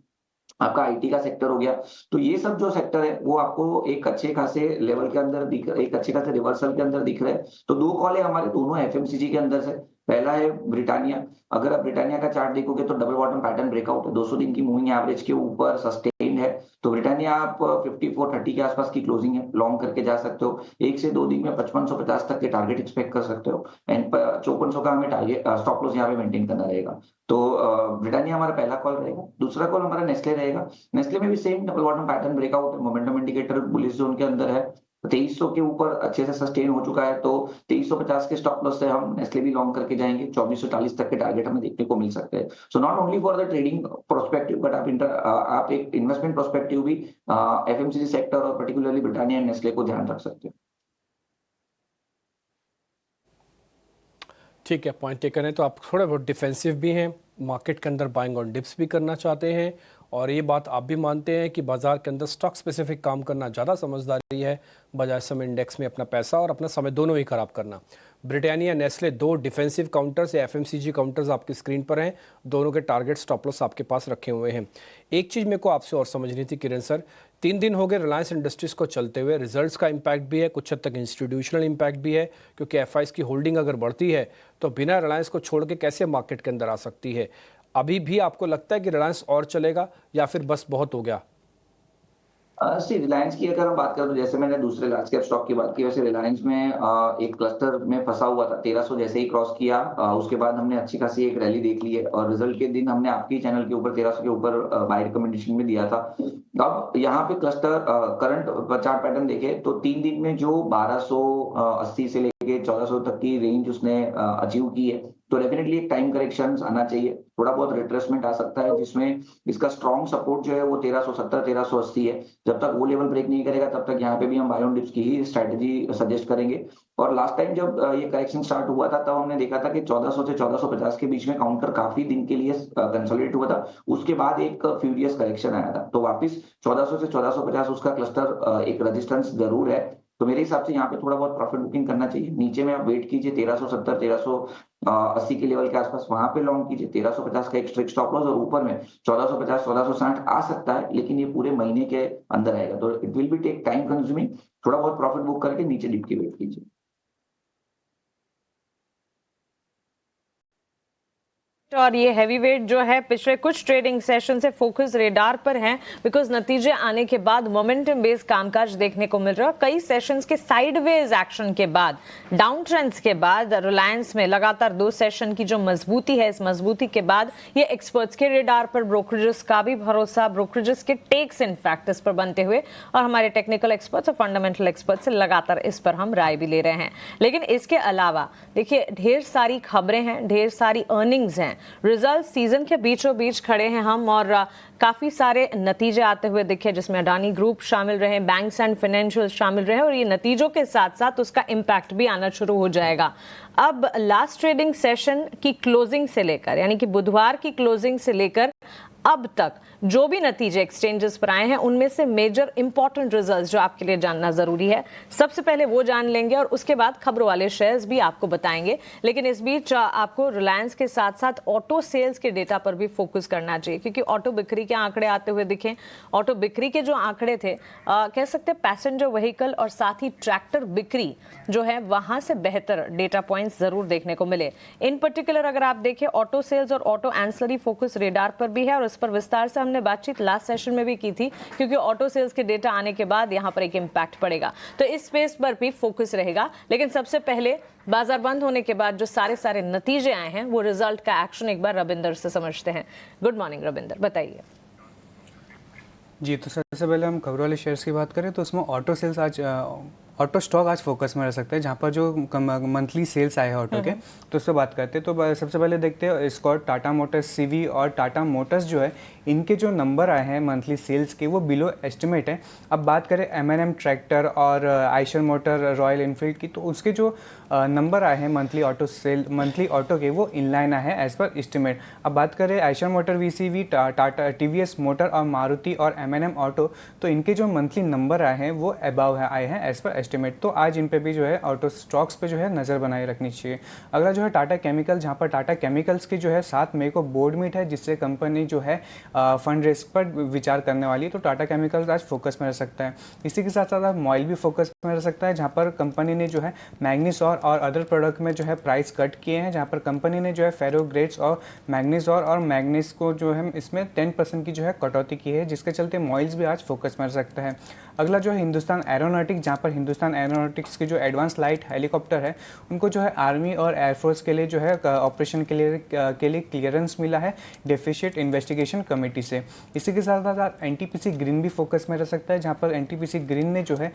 [SPEAKER 4] आपका आईटी का सेक्टर हो गया। तो ये सब जो सेक्टर है वो आपको एक अच्छे खासे लेवल के अंदर एक अच्छे खासे रिवर्सल के अंदर दिख रहे हैं। तो 2 कॉल है हमारे, दोनों एफएमसीजी के अंदर से। पहला है ब्रिटानिया। अगर आप ब्रिटानिया का चार्ट देखोगे तो डबल बॉटम पैटर्न ब्रेकआउट है, 200 दिन की मूविंग एवरेज के ऊपर सस्टेन्ड है। तो ब्रिटानिया आप 5430 के आसपास की क्लोजिंग है, लॉन्ग करके जा सकते हो। 1 से 2 दिन में 5550 तक के टारगेट एक्सपेक्ट कर सकते हो एंड 5400 का हमें टारगेट स्टॉप लॉस यहाँ पे मेंटेन करना रहेगा। तो ब्रिटानिया हमारा पहला कॉल रहेगा। दूसरा कॉल हमारा नेस्ले रहेगा। नेस्ले में भी same double bottom pattern breakout है, मोमेंटम इंडिकेटर बुलिश जोन के अंदर है, 2300 के ऊपर अच्छे से सस्टेन हो चुका है। तो 2350 के स्टॉप लॉस से हम नेस्ले भी लॉन्ग करके जाएंगे। 2440 तक के टारगेट हमें देखने को मिल सकते हैं। So not only for the trading prospective but आप एक इन्वेस्टमेंट प्रोस्पेक्टिव भी एफएमसीजी सेक्टर और पर्टिकुलरली ब्रिटानिया एंड नेस्ले को ध्यान रख सकते हैं।
[SPEAKER 2] ठीक है, पॉइंट टेकन है। तो आप थोड़े बहुत डिफेंसिव भी हैं, मार्केट के अंदर बाइंग ऑन डिप्स भी करना चाहते हैं, और ये बात आप भी मानते हैं कि बाजार के अंदर स्टॉक स्पेसिफिक काम करना ज़्यादा समझदारी है बजाय समय इंडेक्स में अपना पैसा और अपना समय दोनों ही खराब करना। ब्रिटानिया, नेस्ले, दो डिफेंसिव काउंटर्स या एफएमसीजी काउंटर्स आपकी स्क्रीन पर हैं, दोनों के टारगेट स्टॉप लॉस आपके पास रखे हुए हैं। एक चीज़ मेरे को आपसे और समझनी थी किरण सर, 3 दिन हो गए रिलायंस इंडस्ट्रीज़ को चलते हुए, रिजल्ट्स का इम्पैक्ट भी है, कुछ हद तक इंस्टीट्यूशनल इम्पैक्ट भी है, क्योंकि एफआईज की होल्डिंग अगर बढ़ती है तो बिना रिलायंस को छोड़ के कैसे मार्केट के अंदर आ सकती है। अभी भी आपको लगता है कि रिलायंस और चलेगा या फिर बस बहुत हो गया?
[SPEAKER 4] रिलायंस की अगर हम बात करें तो जैसे मैंने दूसरे लार्ज कैप स्टॉक की बात की, वैसे रिलायंस में एक क्लस्टर में फंसा हुआ था। 1300 जैसे ही क्रॉस किया उसके बाद हमने अच्छी खासी एक रैली देख ली है, और रिजल्ट के दिन हमने आपकी चैनल के ऊपर 1300 के ऊपर बाय रिकमेंडेशन में दिया था। अब यहाँ पे क्लस्टर करंट चार्ट पैटर्न देखे तो 3 दिन में जो 1280 से लेके 1400 तक की रेंज उसने अचीव की है, तो डेफिनेटली एक टाइम करेक्शन आना चाहिए, थोड़ा बहुत रिट्रेसमेंट आ सकता है, जिसमें इसका स्ट्रॉन्ग सपोर्ट जो है वो 1370 1380 है। जब तक वो लेवल ब्रेक नहीं करेगा तब तक यहाँ पे भी हम बाय ऑन डिप्स की ही स्ट्रेटेजी सजेस्ट करेंगे। और लास्ट टाइम जब ये करेक्शन स्टार्ट हुआ था तब हमने देखा था कि 1400 से 1450 के बीच में काउंटर काफी दिन के लिए कंसोलिडेट हुआ था, उसके बाद एक फ्यूरियस करेक्शन आया था, तो वापस 1400 से 1450 उसका क्लस्टर एक रेजिस्टेंस जरूर है। तो मेरे हिसाब से यहाँ पे थोड़ा बहुत प्रॉफिट बुकिंग करना चाहिए। नीचे में आप वेट कीजिए 1370 1380 के लेवल के आसपास, वहां पे लॉन्ग कीजिए 1350 का एक स्ट्रिक्ट स्टॉप लॉस, और ऊपर में 1450 1460 आ सकता है, लेकिन ये पूरे महीने के अंदर आएगा, तो it will be take time consuming. थोड़ा बहुत प्रॉफिट बुक करके नीचे डिप की वेट कीजिए।
[SPEAKER 1] और ये हैवी वेट जो है पिछले कुछ ट्रेडिंग सेशन से फोकस रेडार पर हैं, बिकॉज नतीजे आने के बाद मोमेंटम बेस्ड कामकाज देखने को मिल रहा है। कई सेशंस के साइडवेज एक्शन के बाद, डाउन ट्रेंड्स के बाद रिलायंस में लगातार 2 सेशन की जो मजबूती है, इस मजबूती के बाद ये एक्सपर्ट्स के रेडार पर ब्रोकरेजेस का भी भरोसा, ब्रोकरेजेस के टेक्स इनफैक्ट इस पर बनते हुए, और हमारे टेक्निकल एक्सपर्ट्स और फंडामेंटल एक्सपर्ट्स से लगातार इस पर हम राय भी ले रहे हैं। लेकिन इसके अलावा देखिए ढेर सारी खबरें हैं, ढेर सारी अर्निंग्स हैं, रिजल्ट सीजन के बीचों बीच खड़े हैं हम, और काफी सारे नतीजे आते हुए दिखे, जिसमें अडानी ग्रुप शामिल रहे, बैंक्स एंड फाइनेंशियल शामिल रहे, और ये नतीजों के साथ साथ उसका इम्पैक्ट भी आना शुरू हो जाएगा। अब लास्ट ट्रेडिंग सेशन की क्लोजिंग से लेकर, यानी कि बुधवार की क्लोजिंग से लेकर अब तक जो भी नतीजे एक्सचेंजेस पर आए हैं, उनमें से मेजर इंपॉर्टेंट रिजल्ट्स जो आपके लिए जानना जरूरी है, सबसे पहले वो जान लेंगे, और उसके बाद खबरों वाले शेयर्स भी आपको बताएंगे। लेकिन इस बीच आपको रिलायंस के साथ साथ ऑटो सेल्स के डेटा पर भी फोकस करना चाहिए, क्योंकि ऑटो बिक्री के आंकड़े आते हुए दिखे। ऑटो बिक्री के जो आंकड़े थे, कह सकते हैं पैसेंजर व्हीकल और साथ ही ट्रैक्टर बिक्री जो है वहां से बेहतर डेटा पॉइंट्स जरूर देखने को मिले। इन पर्टिकुलर अगर आप देखें, ऑटो सेल्स और ऑटो एंसिलरी फोकस रेडार पर भी है, और इस पर विस्तार से हमने बातचीत लास्ट सेशन में भी की थी, क्योंकि ऑटो सेल्स के डेटा आने के बाद यहां पर एक इम्पैक्ट पड़ेगा, तो इस स्पेस पर भी फोकस रहेगा। लेकिन सबसे पहले बाजार बंद होने के बाद जो सारे नतीजे आए हैं, वो रिजल्ट का एक्शन एक बार रविंदर से समझते हैं। गुड मॉर्निंग रविंदर, बताइए।
[SPEAKER 5] जी, तो सबसे पहले हम खबरों वाले शेयर्स की बात करें तो उसमें ऑटो सेल्स आज ऑटो स्टॉक आज फोकस में रह सकता है, जहाँ पर जो मंथली सेल्स आए हैं ऑटो के, तो उस पर बात करते हैं। तो सबसे पहले देखते हैं स्कॉट, टाटा मोटर्स, सीवी और टाटा मोटर्स जो है, इनके जो नंबर आए हैं मंथली सेल्स के, वो बिलो एस्टिमेट है। अब बात करें M&M ट्रैक्टर और आइशर मोटर, रॉयल एनफील्ड की, तो उसके जो नंबर आए हैं मंथली ऑटो के, वो इनलाइन आए हैं एज पर एस्टिमेट। अब बात करें Eicher motor, VCV, Tata, TVS motor और मारुति और M&M ऑटो, तो इनके जो मंथली नंबर आए हैं वो अबाव आए हैं एज पर एस्टिमेट। तो आज इन पे भी जो है ऑटो स्टॉक्स पे जो है नज़र बनाए रखनी चाहिए। अगला जो है टाटा केमिकल, जहाँ पर टाटा केमिकल्स की जो है 7 मई को बोर्ड मीट है, जिससे कंपनी जो है फंड रेस पर विचार करने वाली है, तो टाटा केमिकल्स आज फोकस में रह सकता है। इसी के साथ साथ मॉइल भी फोकस में रह सकता है, जहाँ पर कंपनी ने जो है मैग्नीज और अदर प्रोडक्ट में जो है प्राइस कट किए हैं, जहाँ पर कंपनी ने जो है फेरो ग्रेड्स और मैग्नीज और मैग्नीज को जो है इसमें 10% की जो है कटौती की है, जिसके चलते मॉइल्स भी आज फोकस में रह सकता है। अगला जो है हिंदुस्तान एरोनॉटिक्स, जहाँ पर हिंदुस्तान एरोनॉटिक्स की जो एडवांस लाइट हेलीकॉप्टर है, उनको जो है आर्मी और एयरफोर्स के लिए जो है ऑपरेशन के लिए क्लियरेंस मिला है डेफिशिएंट इन्वेस्टिगेशन कमेटी से। इसी के साथ साथ NTPC ग्रीन भी फोकस में रह सकता है, जहाँ पर NTPC ग्रीन ने जो है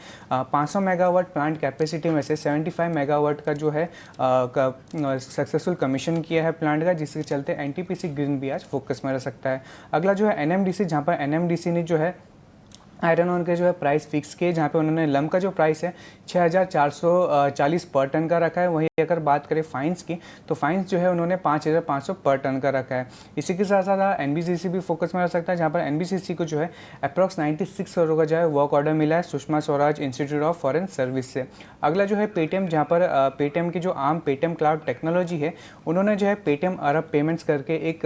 [SPEAKER 5] 500 मेगावाट प्लांट कैपेसिटी में से 75 मेगावाट का जो है सक्सेसफुल कमीशन किया है प्लांट का, जिसके चलते NTPC ग्रीन भी आज फोकस में रह सकता है। अगला जो है NMDC, जहाँ पर NMDC ने जो है आयरन ओर के जो है प्राइस फिक्स किए, जहाँ पे उन्होंने लम का जो प्राइस है 6,440 पर टन का रखा है। वहीं अगर बात करें फाइन्स की, तो फाइन्स जो है उन्होंने 5,500 पर टन का रखा है। इसी के साथ साथ एनबीसीसी भी फोकस में रह सकता है, जहाँ पर एनबीसीसी को जो है अप्रॉक्स 96 करोड़ का जो है वर्क ऑर्डर मिला है Sushma Swaraj institute of foreign service से। अगला जो है पेटीएम, जहाँ पर पेटीएम की जो आर्म पेटीएम क्लाउड टेक्नोलॉजी है, उन्होंने जो है पेटीएम अरब पेमेंट्स करके एक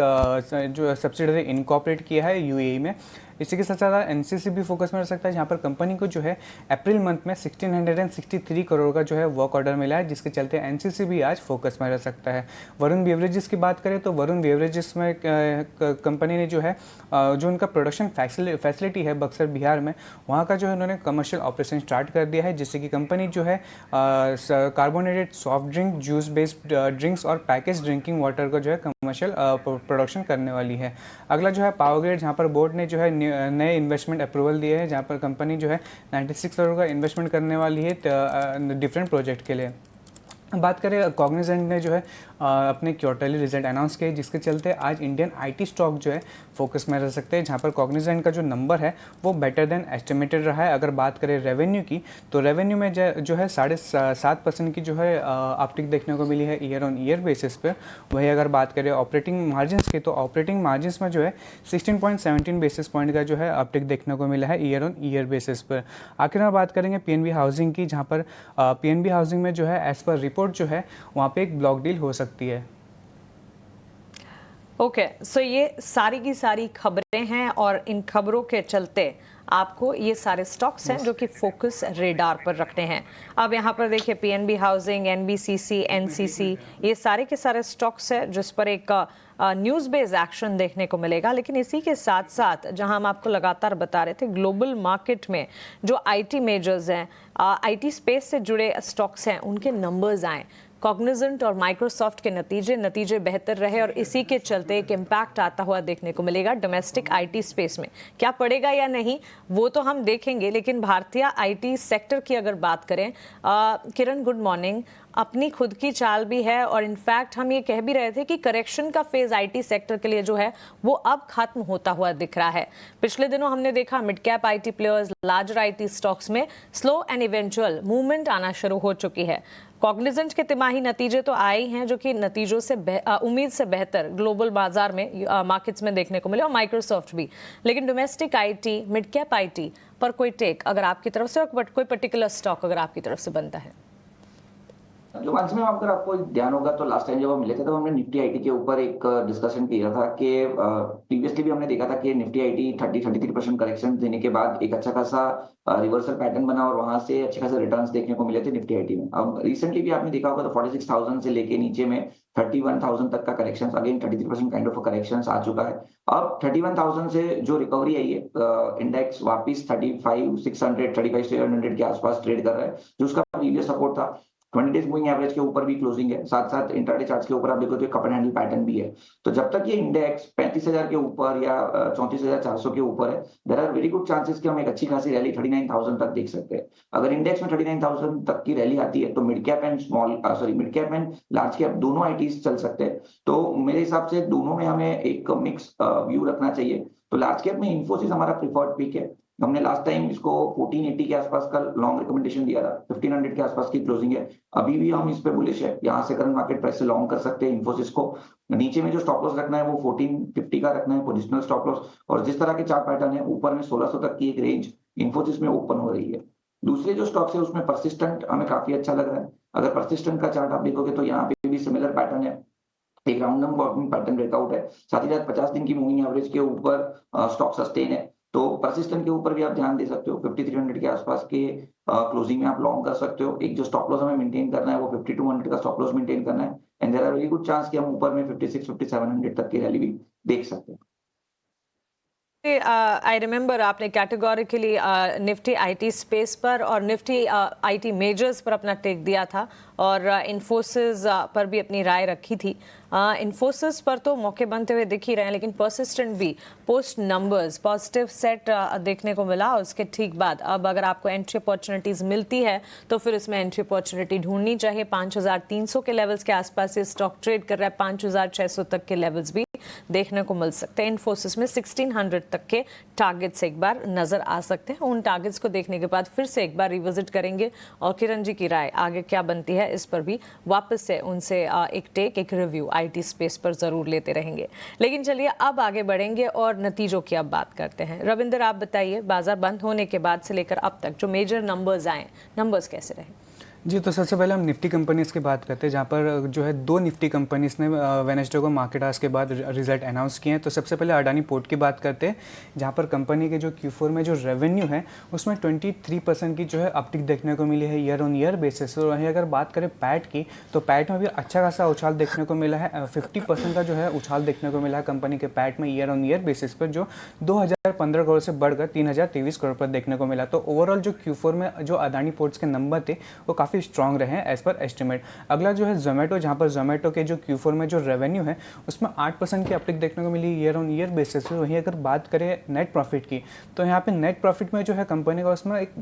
[SPEAKER 5] जो सब्सिडरी इनकॉर्पोरेट किया है यूएई में। इसी के साथ साथ एनसीसी भी फोकस में रह सकता है, जहाँ पर कंपनी को जो है अप्रैल मंथ में 1663 करोड़ का जो है वर्क ऑर्डर मिला है, जिसके चलते एनसीसी भी आज फोकस में रह सकता है। वरुण बेवरेजेस की बात करें तो वरुण बेवरेजेस में कंपनी ने जो है जो उनका प्रोडक्शन फैसिलिटी है बक्सर बिहार में, वहाँ का जो है उन्होंने कमर्शियल ऑपरेशन स्टार्ट कर दिया है, जिससे कि कंपनी जो है carbonated soft drink, juice based drinks और पैकेज ड्रिंकिंग वाटर का जो है कमर्शियल प्रोडक्शन करने वाली है। अगला जो है पावर ग्रिड, जहाँ पर बोर्ड ने जो है नए इन्वेस्टमेंट अप्रूवल दिए हैं, जहाँ पर कंपनी जो है 96 करोड़ का इन्वेस्टमेंट करने वाली है डिफरेंट प्रोजेक्ट के लिए। बात करें कॉग्निजेंट ने जो है अपने क्वार्टरली रिजल्ट अनाउंस किए, जिसके चलते आज इंडियन आईटी स्टॉक जो है फोकस में रह सकते हैं, जहां पर कॉग्निजेंट का जो नंबर है वो बेटर देन एस्टिमेटेड रहा है। अगर बात करें रेवेन्यू की, तो रेवेन्यू में जो है 7.5% की जो है अपटिक देखने को मिली है ईयर ऑन ईयर बेसिस पे। वही अगर बात करें ऑपरेटिंग मार्जिन्स की, तो ऑपरेटिंग मार्जिन्स में जो है 16.17 बेसिस पॉइंट का जो है अपटिक देखने को मिला है ईयर ऑन ईयर बेसिस पर। आखिर में बात करेंगे पीएनबी हाउसिंग की, जहाँ पर पीएनबी हाउसिंग में जो है एज पर रिपोर्ट जो है वहाँ पे एक ब्लॉक डील हो सकती है।
[SPEAKER 1] ओके, सो ये सारी की सारी खबरें हैं और इन खबरों के चलते आपको ये सारे स्टॉक्स हैं जो कि फोकस रेडार पर रखने हैं। अब यहाँ पर देखिए पीएनबी हाउसिंग, एनबीसीसी, एनसीसी, ये सारे के सारे स्टॉक्स हैं जिस पर एक न्यूज़ बेस्ड एक्शन देखने को मिलेगा। लेकिन इसी के साथ साथ जहां हम आपको लगातार बता रहे थे ग्लोबल मार्केट में जो आईटी मेजर्स हैं, आईटी स्पेस से जुड़े स्टॉक्स हैं, उनके नंबर्स आए। कॉग्निजेंट और माइक्रोसॉफ्ट के नतीजे बेहतर रहे और इसी के चलते एक इम्पैक्ट आता हुआ देखने को मिलेगा डोमेस्टिक आईटी स्पेस में। क्या पड़ेगा या नहीं वो तो हम देखेंगे, लेकिन भारतीय आईटी सेक्टर की अगर बात करें, किरण गुड मॉर्निंग, अपनी खुद की चाल भी है और इनफैक्ट हम ये कह भी रहे थे कि करेक्शन का फेज आईटी सेक्टर के लिए जो है वो अब खत्म होता हुआ दिख रहा है। पिछले दिनों हमने देखा mid cap IT players, larger IT stocks में स्लो एंड इवेंचुअल मूवमेंट आना शुरू हो चुकी है। कॉग्निजेंट के तिमाही नतीजे तो आए ही हैं जो कि नतीजों से उम्मीद से बेहतर ग्लोबल बाजार में मार्केट्स में देखने को मिले और माइक्रोसॉफ्ट भी। लेकिन domestic IT, mid cap IT पर कोई टेक अगर आपकी तरफ से और कोई पर्टिकुलर स्टॉक अगर आपकी तरफ से बनता है?
[SPEAKER 4] जो अंश में अगर आपको ध्यान होगा तो लास्ट टाइम जब हम मिले थे तो हमने निफ्टी आईटी के ऊपर एक डिस्कशन किया था कि प्रीवियसली भी हमने देखा था कि निफ्टी आईटी 33% करेक्शन देने के बाद एक अच्छा खासा रिवर्सल पैटर्न बना और वहां से अच्छे खासे रिटर्न्स देखने को मिले थे निफ्टी आईटी में। अब रिसेंटली भी आपने देखा होगा तो 46,000 से लेके नीचे में 31,000 तक का correction, again 33% kind of correction आ चुका है। अब 31,000 से जो रिकवरी आई है, इंडेक्स वापिस 35,600 35,700 के आसपास ट्रेड कर रहा है, जो उसका प्रीवियस सपोर्ट था 20 डेज मूविंग एवरेज के ऊपर भी क्लोजिंग है, साथ साथ इंट्राडे चार्ट्स के ऊपर आप देखो तो कप एंड हैंडल पैटर्न भी है। तो जब तक ये इंडेक्स 35,000 के ऊपर या 34,400 के ऊपर है, there are very good chances कि हम एक अच्छी खासी रैली 39,000 तक देख सकते हैं। अगर इंडेक्स में 39,000 तक की रैली आती है तो mid cap and large cap दोनों आईटीज चल सकते हैं। तो मेरे हिसाब से दोनों में हमें एक मिक्स व्यू रखना चाहिए। तो लार्ज कैप में इन्फोसिस हमारा प्रिफर्ड पिक है। हमने लास्ट टाइम इसको 1480 के आसपास का लॉन्ग रिकमेंडेशन दिया था, 1500 के आसपास की क्लोजिंग है। अभी भी हम इस पे बुलिश है, यहाँ से करंट मार्केट प्राइस से लॉन्ग कर सकते हैं इन्फोसिस को। नीचे में जो स्टॉप लॉस रखना है वो 1450 का रखना है पोजिशनल स्टॉप लॉस, और जिस तरह के चार्ट पैटर्न है ऊपर में 1600 तक की एक रेंज इन्फोसिस में ओपन हो रही है। दूसरे जो स्टॉक्स है उसमें परसिस्टेंट हमें काफी अच्छा लग रहा है। अगर परसिस्टेंट का चार्ट आप देखोगे तो यहाँ पे भी सिमिलर पैटर्न है, एक राउंड नंबर पैटर्न ब्रेकआउट है, साथ ही साथ 50 दिन की मूविंग एवरेज के ऊपर स्टॉक सस्टेन है। तो परसिस्टेंट के ऊपर भी आप ध्यान दे सकते हो, 5300 के आसपास के क्लोजिंग में आप लॉन्ग कर सकते हो। एक जो स्टॉप लॉस हमें मेंटेन करना है वो 5200 का स्टॉप लॉस मेंटेन करना है, and there are very good chance कि हम ऊपर में 56-5700 तक की रैली भी देख सकते हैं।
[SPEAKER 1] आई रिमेंबर आपने कैटेगोरिकली निफ्टी आईटी स्पेस पर और निफ्टी आईटी मेजर्स पर अपना टेक दिया था और इन्फोसिस पर भी अपनी राय रखी थी। इन्फोसिस पर तो मौके बनते हुए दिख ही रहे हैं, लेकिन परसिस्टेंट भी पोस्ट नंबर्स पॉजिटिव सेट देखने को मिला और उसके ठीक बाद अब अगर आपको एंट्री अपॉर्चुनिटीज मिलती है तो फिर इसमें एंट्री अपॉर्चुनिटी ढूंढनी चाहिए। 5,300 के लेवल्स के आसपास ये स्टॉक ट्रेड कर रहा है, 5,600 तक के लेवल्स भी देखने को मिल सकते हैं। इन्फोसिस में 1600 तक के टारगेट्स एक बार नजर आ सकते हैं। उन टारगेट्स को देखने के बाद फिर से एक बार रिविजिट करेंगे और किरण जी की राय आगे क्या बनती है इस पर भी वापस से उनसे एक रिव्यू आईटी स्पेस पर जरूर लेते रहेंगे। लेकिन चलिए अब आगे बढ़ेंगे और नतीजों की अब बात करते हैं। रविंदर, आप बताइए, बाजार बंद होने के बाद से लेकर अब तक जो मेजर नंबर्स आए, नंबर्स कैसे रहे?
[SPEAKER 5] जी, तो सबसे पहले हम निफ्टी कंपनीज़ की बात करते हैं, जहाँ पर जो है 2 निफ्टी कंपनीज़ ने वेडनेसडे को मार्केट आवर्स के बाद रिजल्ट अनाउंस किए हैं। तो सबसे पहले अडानी पोर्ट की बात करते हैं, जहाँ पर कंपनी के जो Q4 में जो रेवेन्यू है उसमें 23% की जो है अपटिक देखने को मिली है ईयर ऑन ईयर बेसिस। और वहीं अगर बात करें पैट की, तो पैट में भी अच्छा खासा उछाल देखने को मिला है। 50% का जो है उछाल देखने को मिला है कंपनी के पैट में ईयर ऑन ईयर बेसिस पर, जो 2015 करोड़ से बढ़कर 3023 करोड़ पर देखने को मिला। तो ओवरऑल जो Q4 में जो अडानी पोर्ट्स के नंबर थे वो काफ़ी स्ट्रांग रहे हैं एज पर एस्टिमेट। अगला जो है जोमेटो, जहां पर जोमेटो के जो Q4 में जो रेवेन्यू है उसमें 8% की अपटिक देखने को मिली ईयर ऑन ईयर बेसिस पे। वहीं अगर बात करें नेट प्रॉफिट की, तो यहाँ पे नेट प्रॉफिट में जो है कंपनी का उसमें एक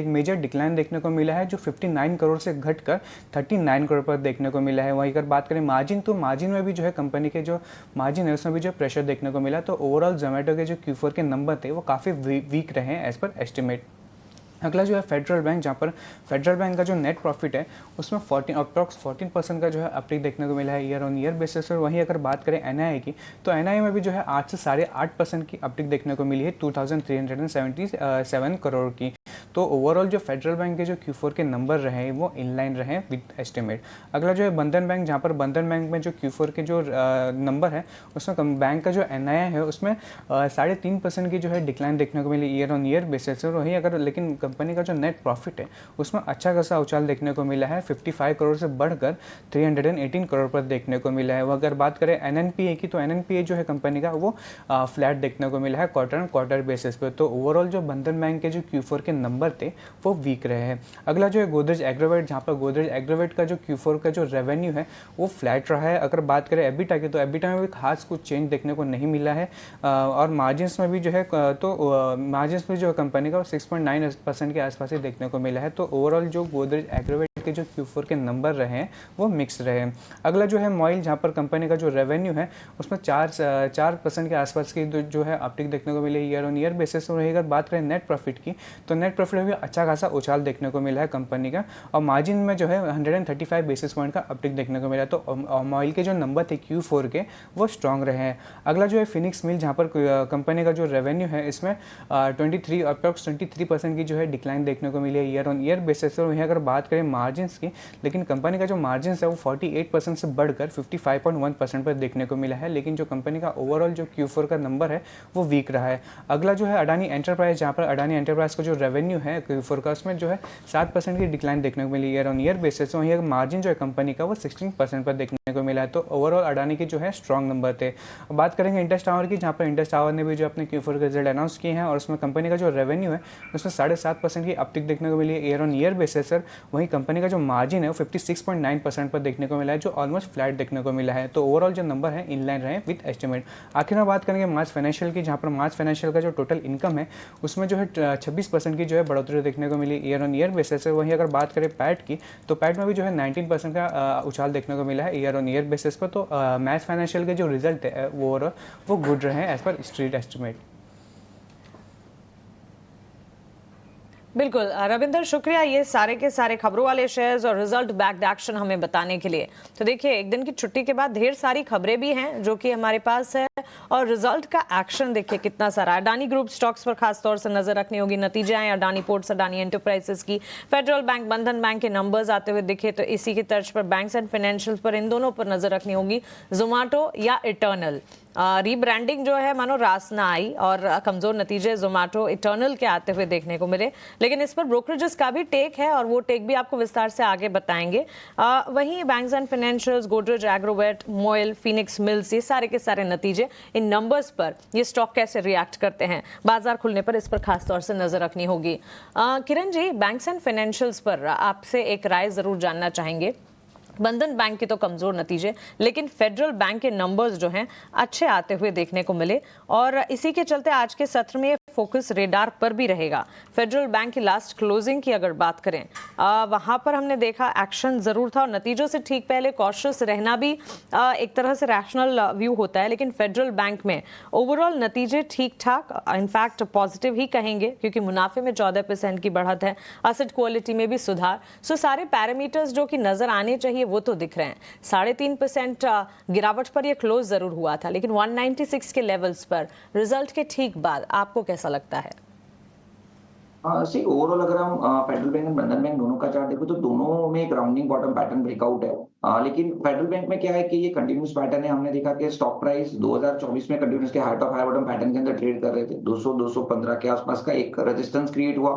[SPEAKER 5] मेजर डिक्लाइन देखने को मिला है, जो 59 करोड़ से घटकर 39 करोड़ पर देखने को मिला है। वहीं अगर बात करें मार्जिन, तो मार्जिन में भी जो है कंपनी के जो मार्जिन है उसमें भी जो प्रेशर देखने को मिला। तो ओवरऑल जोमेटो के जो Q4 के नंबर थे वो काफ़ी वीक रहे हैं एज पर एस्टिमेट। अगला जो है फेडरल बैंक, जहाँ पर फेडरल बैंक का जो नेट प्रॉफिट है उसमें अप्रॉक्स 14% का जो है अपटिक देखने को मिला है ईयर ऑन ईयर बेसिस पर। वहीं अगर बात करें एनआईए की, तो एनआईए में भी जो है 8 से 8.5% की अपटिक देखने को मिली है 2377 करोड़ की। तो ओवरऑल जो फेडरल बैंक के जो Q4 के नंबर रहे वो इनलाइन रहे विद एस्टिमेट। अगला जो है बंधन बैंक, जहाँ पर बंधन बैंक में जो Q4 के जो नंबर है उसमें बैंक का जो एनआईए है उसमें 3.5% की जो है डिक्लाइन देखने को मिली ईयर ऑन ईयर बेसिस। और वहीं अगर लेकिन कंपनी का जो नेट प्रॉफिट है उसमें अच्छा खासा उछाल देखने को मिला है, 55 करोड़ से बढ़कर 318 करोड़ पर देखने को मिला है। वो अगर बात करें एनएनपीए की, तो एनएनपीए जो है कंपनी का वो फ्लैट देखने को मिला है क्वार्टर ऑन क्वार्टर बेसिस पर। तो ओवरऑल जो बंधन बैंक के जो Q4 के नंबर थे वो वीक रहे हैं। अगला जो है गोदरेज एग्रोवेट, जहाँ पर गोदरेज एग्रोवेट का जो Q4 का जो रेवेन्यू है वो फ्लैट रहा है। अगर बात करें एबिटा की, तो एबिटा में भी खास कुछ चेंज देखने को नहीं मिला है। और मार्जिन्स में भी जो है तो मार्जिन्स में जो है कंपनी का 6.9% के आसपास ही देखने को मिला है। तो ओवरऑल जो गोदरेज एग्रोवेट के जो Q4 के नंबर रहे हैं वो मिक्स रहे हैं। अगला जो है मॉइल, जहाँ पर कंपनी का जो रेवेन्यू है उसमें 4% के आसपास की जो है अपटिक देखने को मिली ईयर ऑन ईयर बेसिस। और अगर बात करें नेट प्रॉफिट की, तो नेट प्रॉफिट में भी अच्छा खासा उछाल देखने को मिला है कंपनी का, और मार्जिन में जो है 135 बेसिस पॉइंट का अपटिक देखने को मिला। तो मॉइल के जो नंबर थे Q4 के वो स्ट्रॉन्ग रहे हैं। अगला जो है फिनिक्स मिल, जहाँ पर कंपनी का जो रेवेन्यू है इसमें 23% की जो है डिक्लाइन देखने को मिली है ईयर ऑन ईयर बेसिस। और वहीं अगर बात करें मार्जिन्स की, लेकिन कंपनी का जो मार्जिन्स है वो 48% से बढ़कर 55.1% पर देखने को मिला है। लेकिन जो कंपनी का ओवरऑल जो Q4 का नंबर है वो वीक रहा है। अगला जो है अडानी एंटरप्राइज, जहाँ पर अडानी एंटरप्राइज का जो रेवेन्यू है Q4 का उसमें जो है 7% की डिक्लाइन देखने को मिली ईयर ऑन ईयर बेसिस। वहीं मार्जिन जो है कंपनी का वो 16% पर देखने को मिला है। तो ओवरऑल अडानी के जो है स्ट्रॉन्ग नंबर थे। बात करेंगे इंडस टावर की, जहाँ पर इंडस टावर ने भी जो अपने Q4 के रिजल्ट अनाउंस किए हैं और उसमें कंपनी का जो रेवेन्यू है उसमें 7.5% की अपटिक देखने को मिली है ईयर ऑन ईयर बेसिस। वहीं कंपनी का जो मार्जिन है वो 56.9% पर देखने को मिला है, जो ऑलमोस्ट फ्लैट देखने को मिला है। तो ओवरऑल जो नंबर है इनलाइन रहे विद एस्टिमेट। आखिर में बात करेंगे मार्च फाइनेंशियल की, जहाँ पर मार्च फाइनेंशियल का जो टोटल इनकम है उसमें जो है 26% की जो है बढ़ोतरी देखने को मिली ईयर ऑन ईयर बेसिस। वहीं अगर बात करें पैट की, तो पैट में भी जो है 19% का उछाल देखने को मिला है ईयर ऑन ईयर बेसिस पर। तो मार्च फाइनेंशियल के जो रिजल्ट है वो गुड रहे एज पर स्ट्रीट एस्टिमेट।
[SPEAKER 1] बिल्कुल रविंदर, शुक्रिया ये सारे के सारे खबरों वाले शेयर्स और रिजल्ट बैक्ड एक्शन हमें बताने के लिए। तो देखिए, एक दिन की छुट्टी के बाद ढेर सारी खबरें भी हैं जो कि हमारे पास है, और रिजल्ट का एक्शन देखिए कितना सारा। अडानी ग्रुप स्टॉक्स पर खास तौर से नजर रखनी होगी। नतीजे आए अडानी पोर्ट्स, अडानी एंटरप्राइजेस की, फेडरल बैंक, बंधन बैंक के नंबर्स आते हुए दिखे, तो इसी की तर्ज पर बैंक्स एंड फाइनेंशियल पर, इन दोनों पर नजर रखनी होगी। जोमेटो या इटर्नल, रीब्रांडिंग जो है मानो रास ना आई, और कमजोर नतीजे जोमेटो, इटर्नल के आते हुए देखने को मिले। लेकिन इस पर ब्रोकरेजेस का भी टेक है, और वो टेक भी आपको विस्तार से आगे बताएंगे। वहीं banks and financials, Godrej Agrovet, MOIL, Phoenix mills, ये सारे के सारे नतीजे, इन नंबर्स पर ये स्टॉक कैसे रिएक्ट करते हैं बाजार खुलने पर, इस पर खास तौर से नजर रखनी होगी। Kiran ji, banks and financials पर आपसे एक राय जरूर जानना चाहेंगे। बंधन बैंक के तो कमजोर नतीजे, लेकिन फेडरल बैंक के नंबर्स जो हैं अच्छे आते हुए देखने को मिले, और इसी के चलते आज के सत्र में फोकस रेडार पर भी रहेगा। फेडरल बैंक की लास्ट क्लोजिंग की अगर बात करें, वहां पर हमने देखा एक्शन जरूर था और नतीजों से ठीक पहले कॉशियस रहना भी एक तरह से रैशनल व्यू होता है, लेकिन फेडरल बैंक में ओवरऑल नतीजे ठीक ठाक, इनफैक्ट पॉजिटिव ही कहेंगे, क्योंकि मुनाफे में 14% की बढ़त है, असेट क्वालिटी में भी सुधार। सो सारे पैरामीटर्स जो कि नजर आने चाहिए वो तो दिख रहे हैं। 3.5% गिरावट पर यह क्लोज जरूर हुआ था, लेकिन 196 के लेवल्स पर रिजल्ट के ठीक बाद आपको कैसा लगता है?
[SPEAKER 4] सी ओवरऑल अगर हम फेडरल बैंक और बंधन बैंक दोनों का चार्ट देखो तो दोनों में एक राउंडिंग बॉटम पैटर्न ब्रेकआउट है। लेकिन फेडरल बैंक में क्या है कि ये कंटिन्यूस पैटर्न है। हमने देखा कि स्टॉक प्राइस 2024 में कंटिन्यूस के high top high bottom pattern के अंदर ट्रेड कर रहे थे। 200-215 के आसपास का एक रेजिस्टेंस क्रिएट हुआ,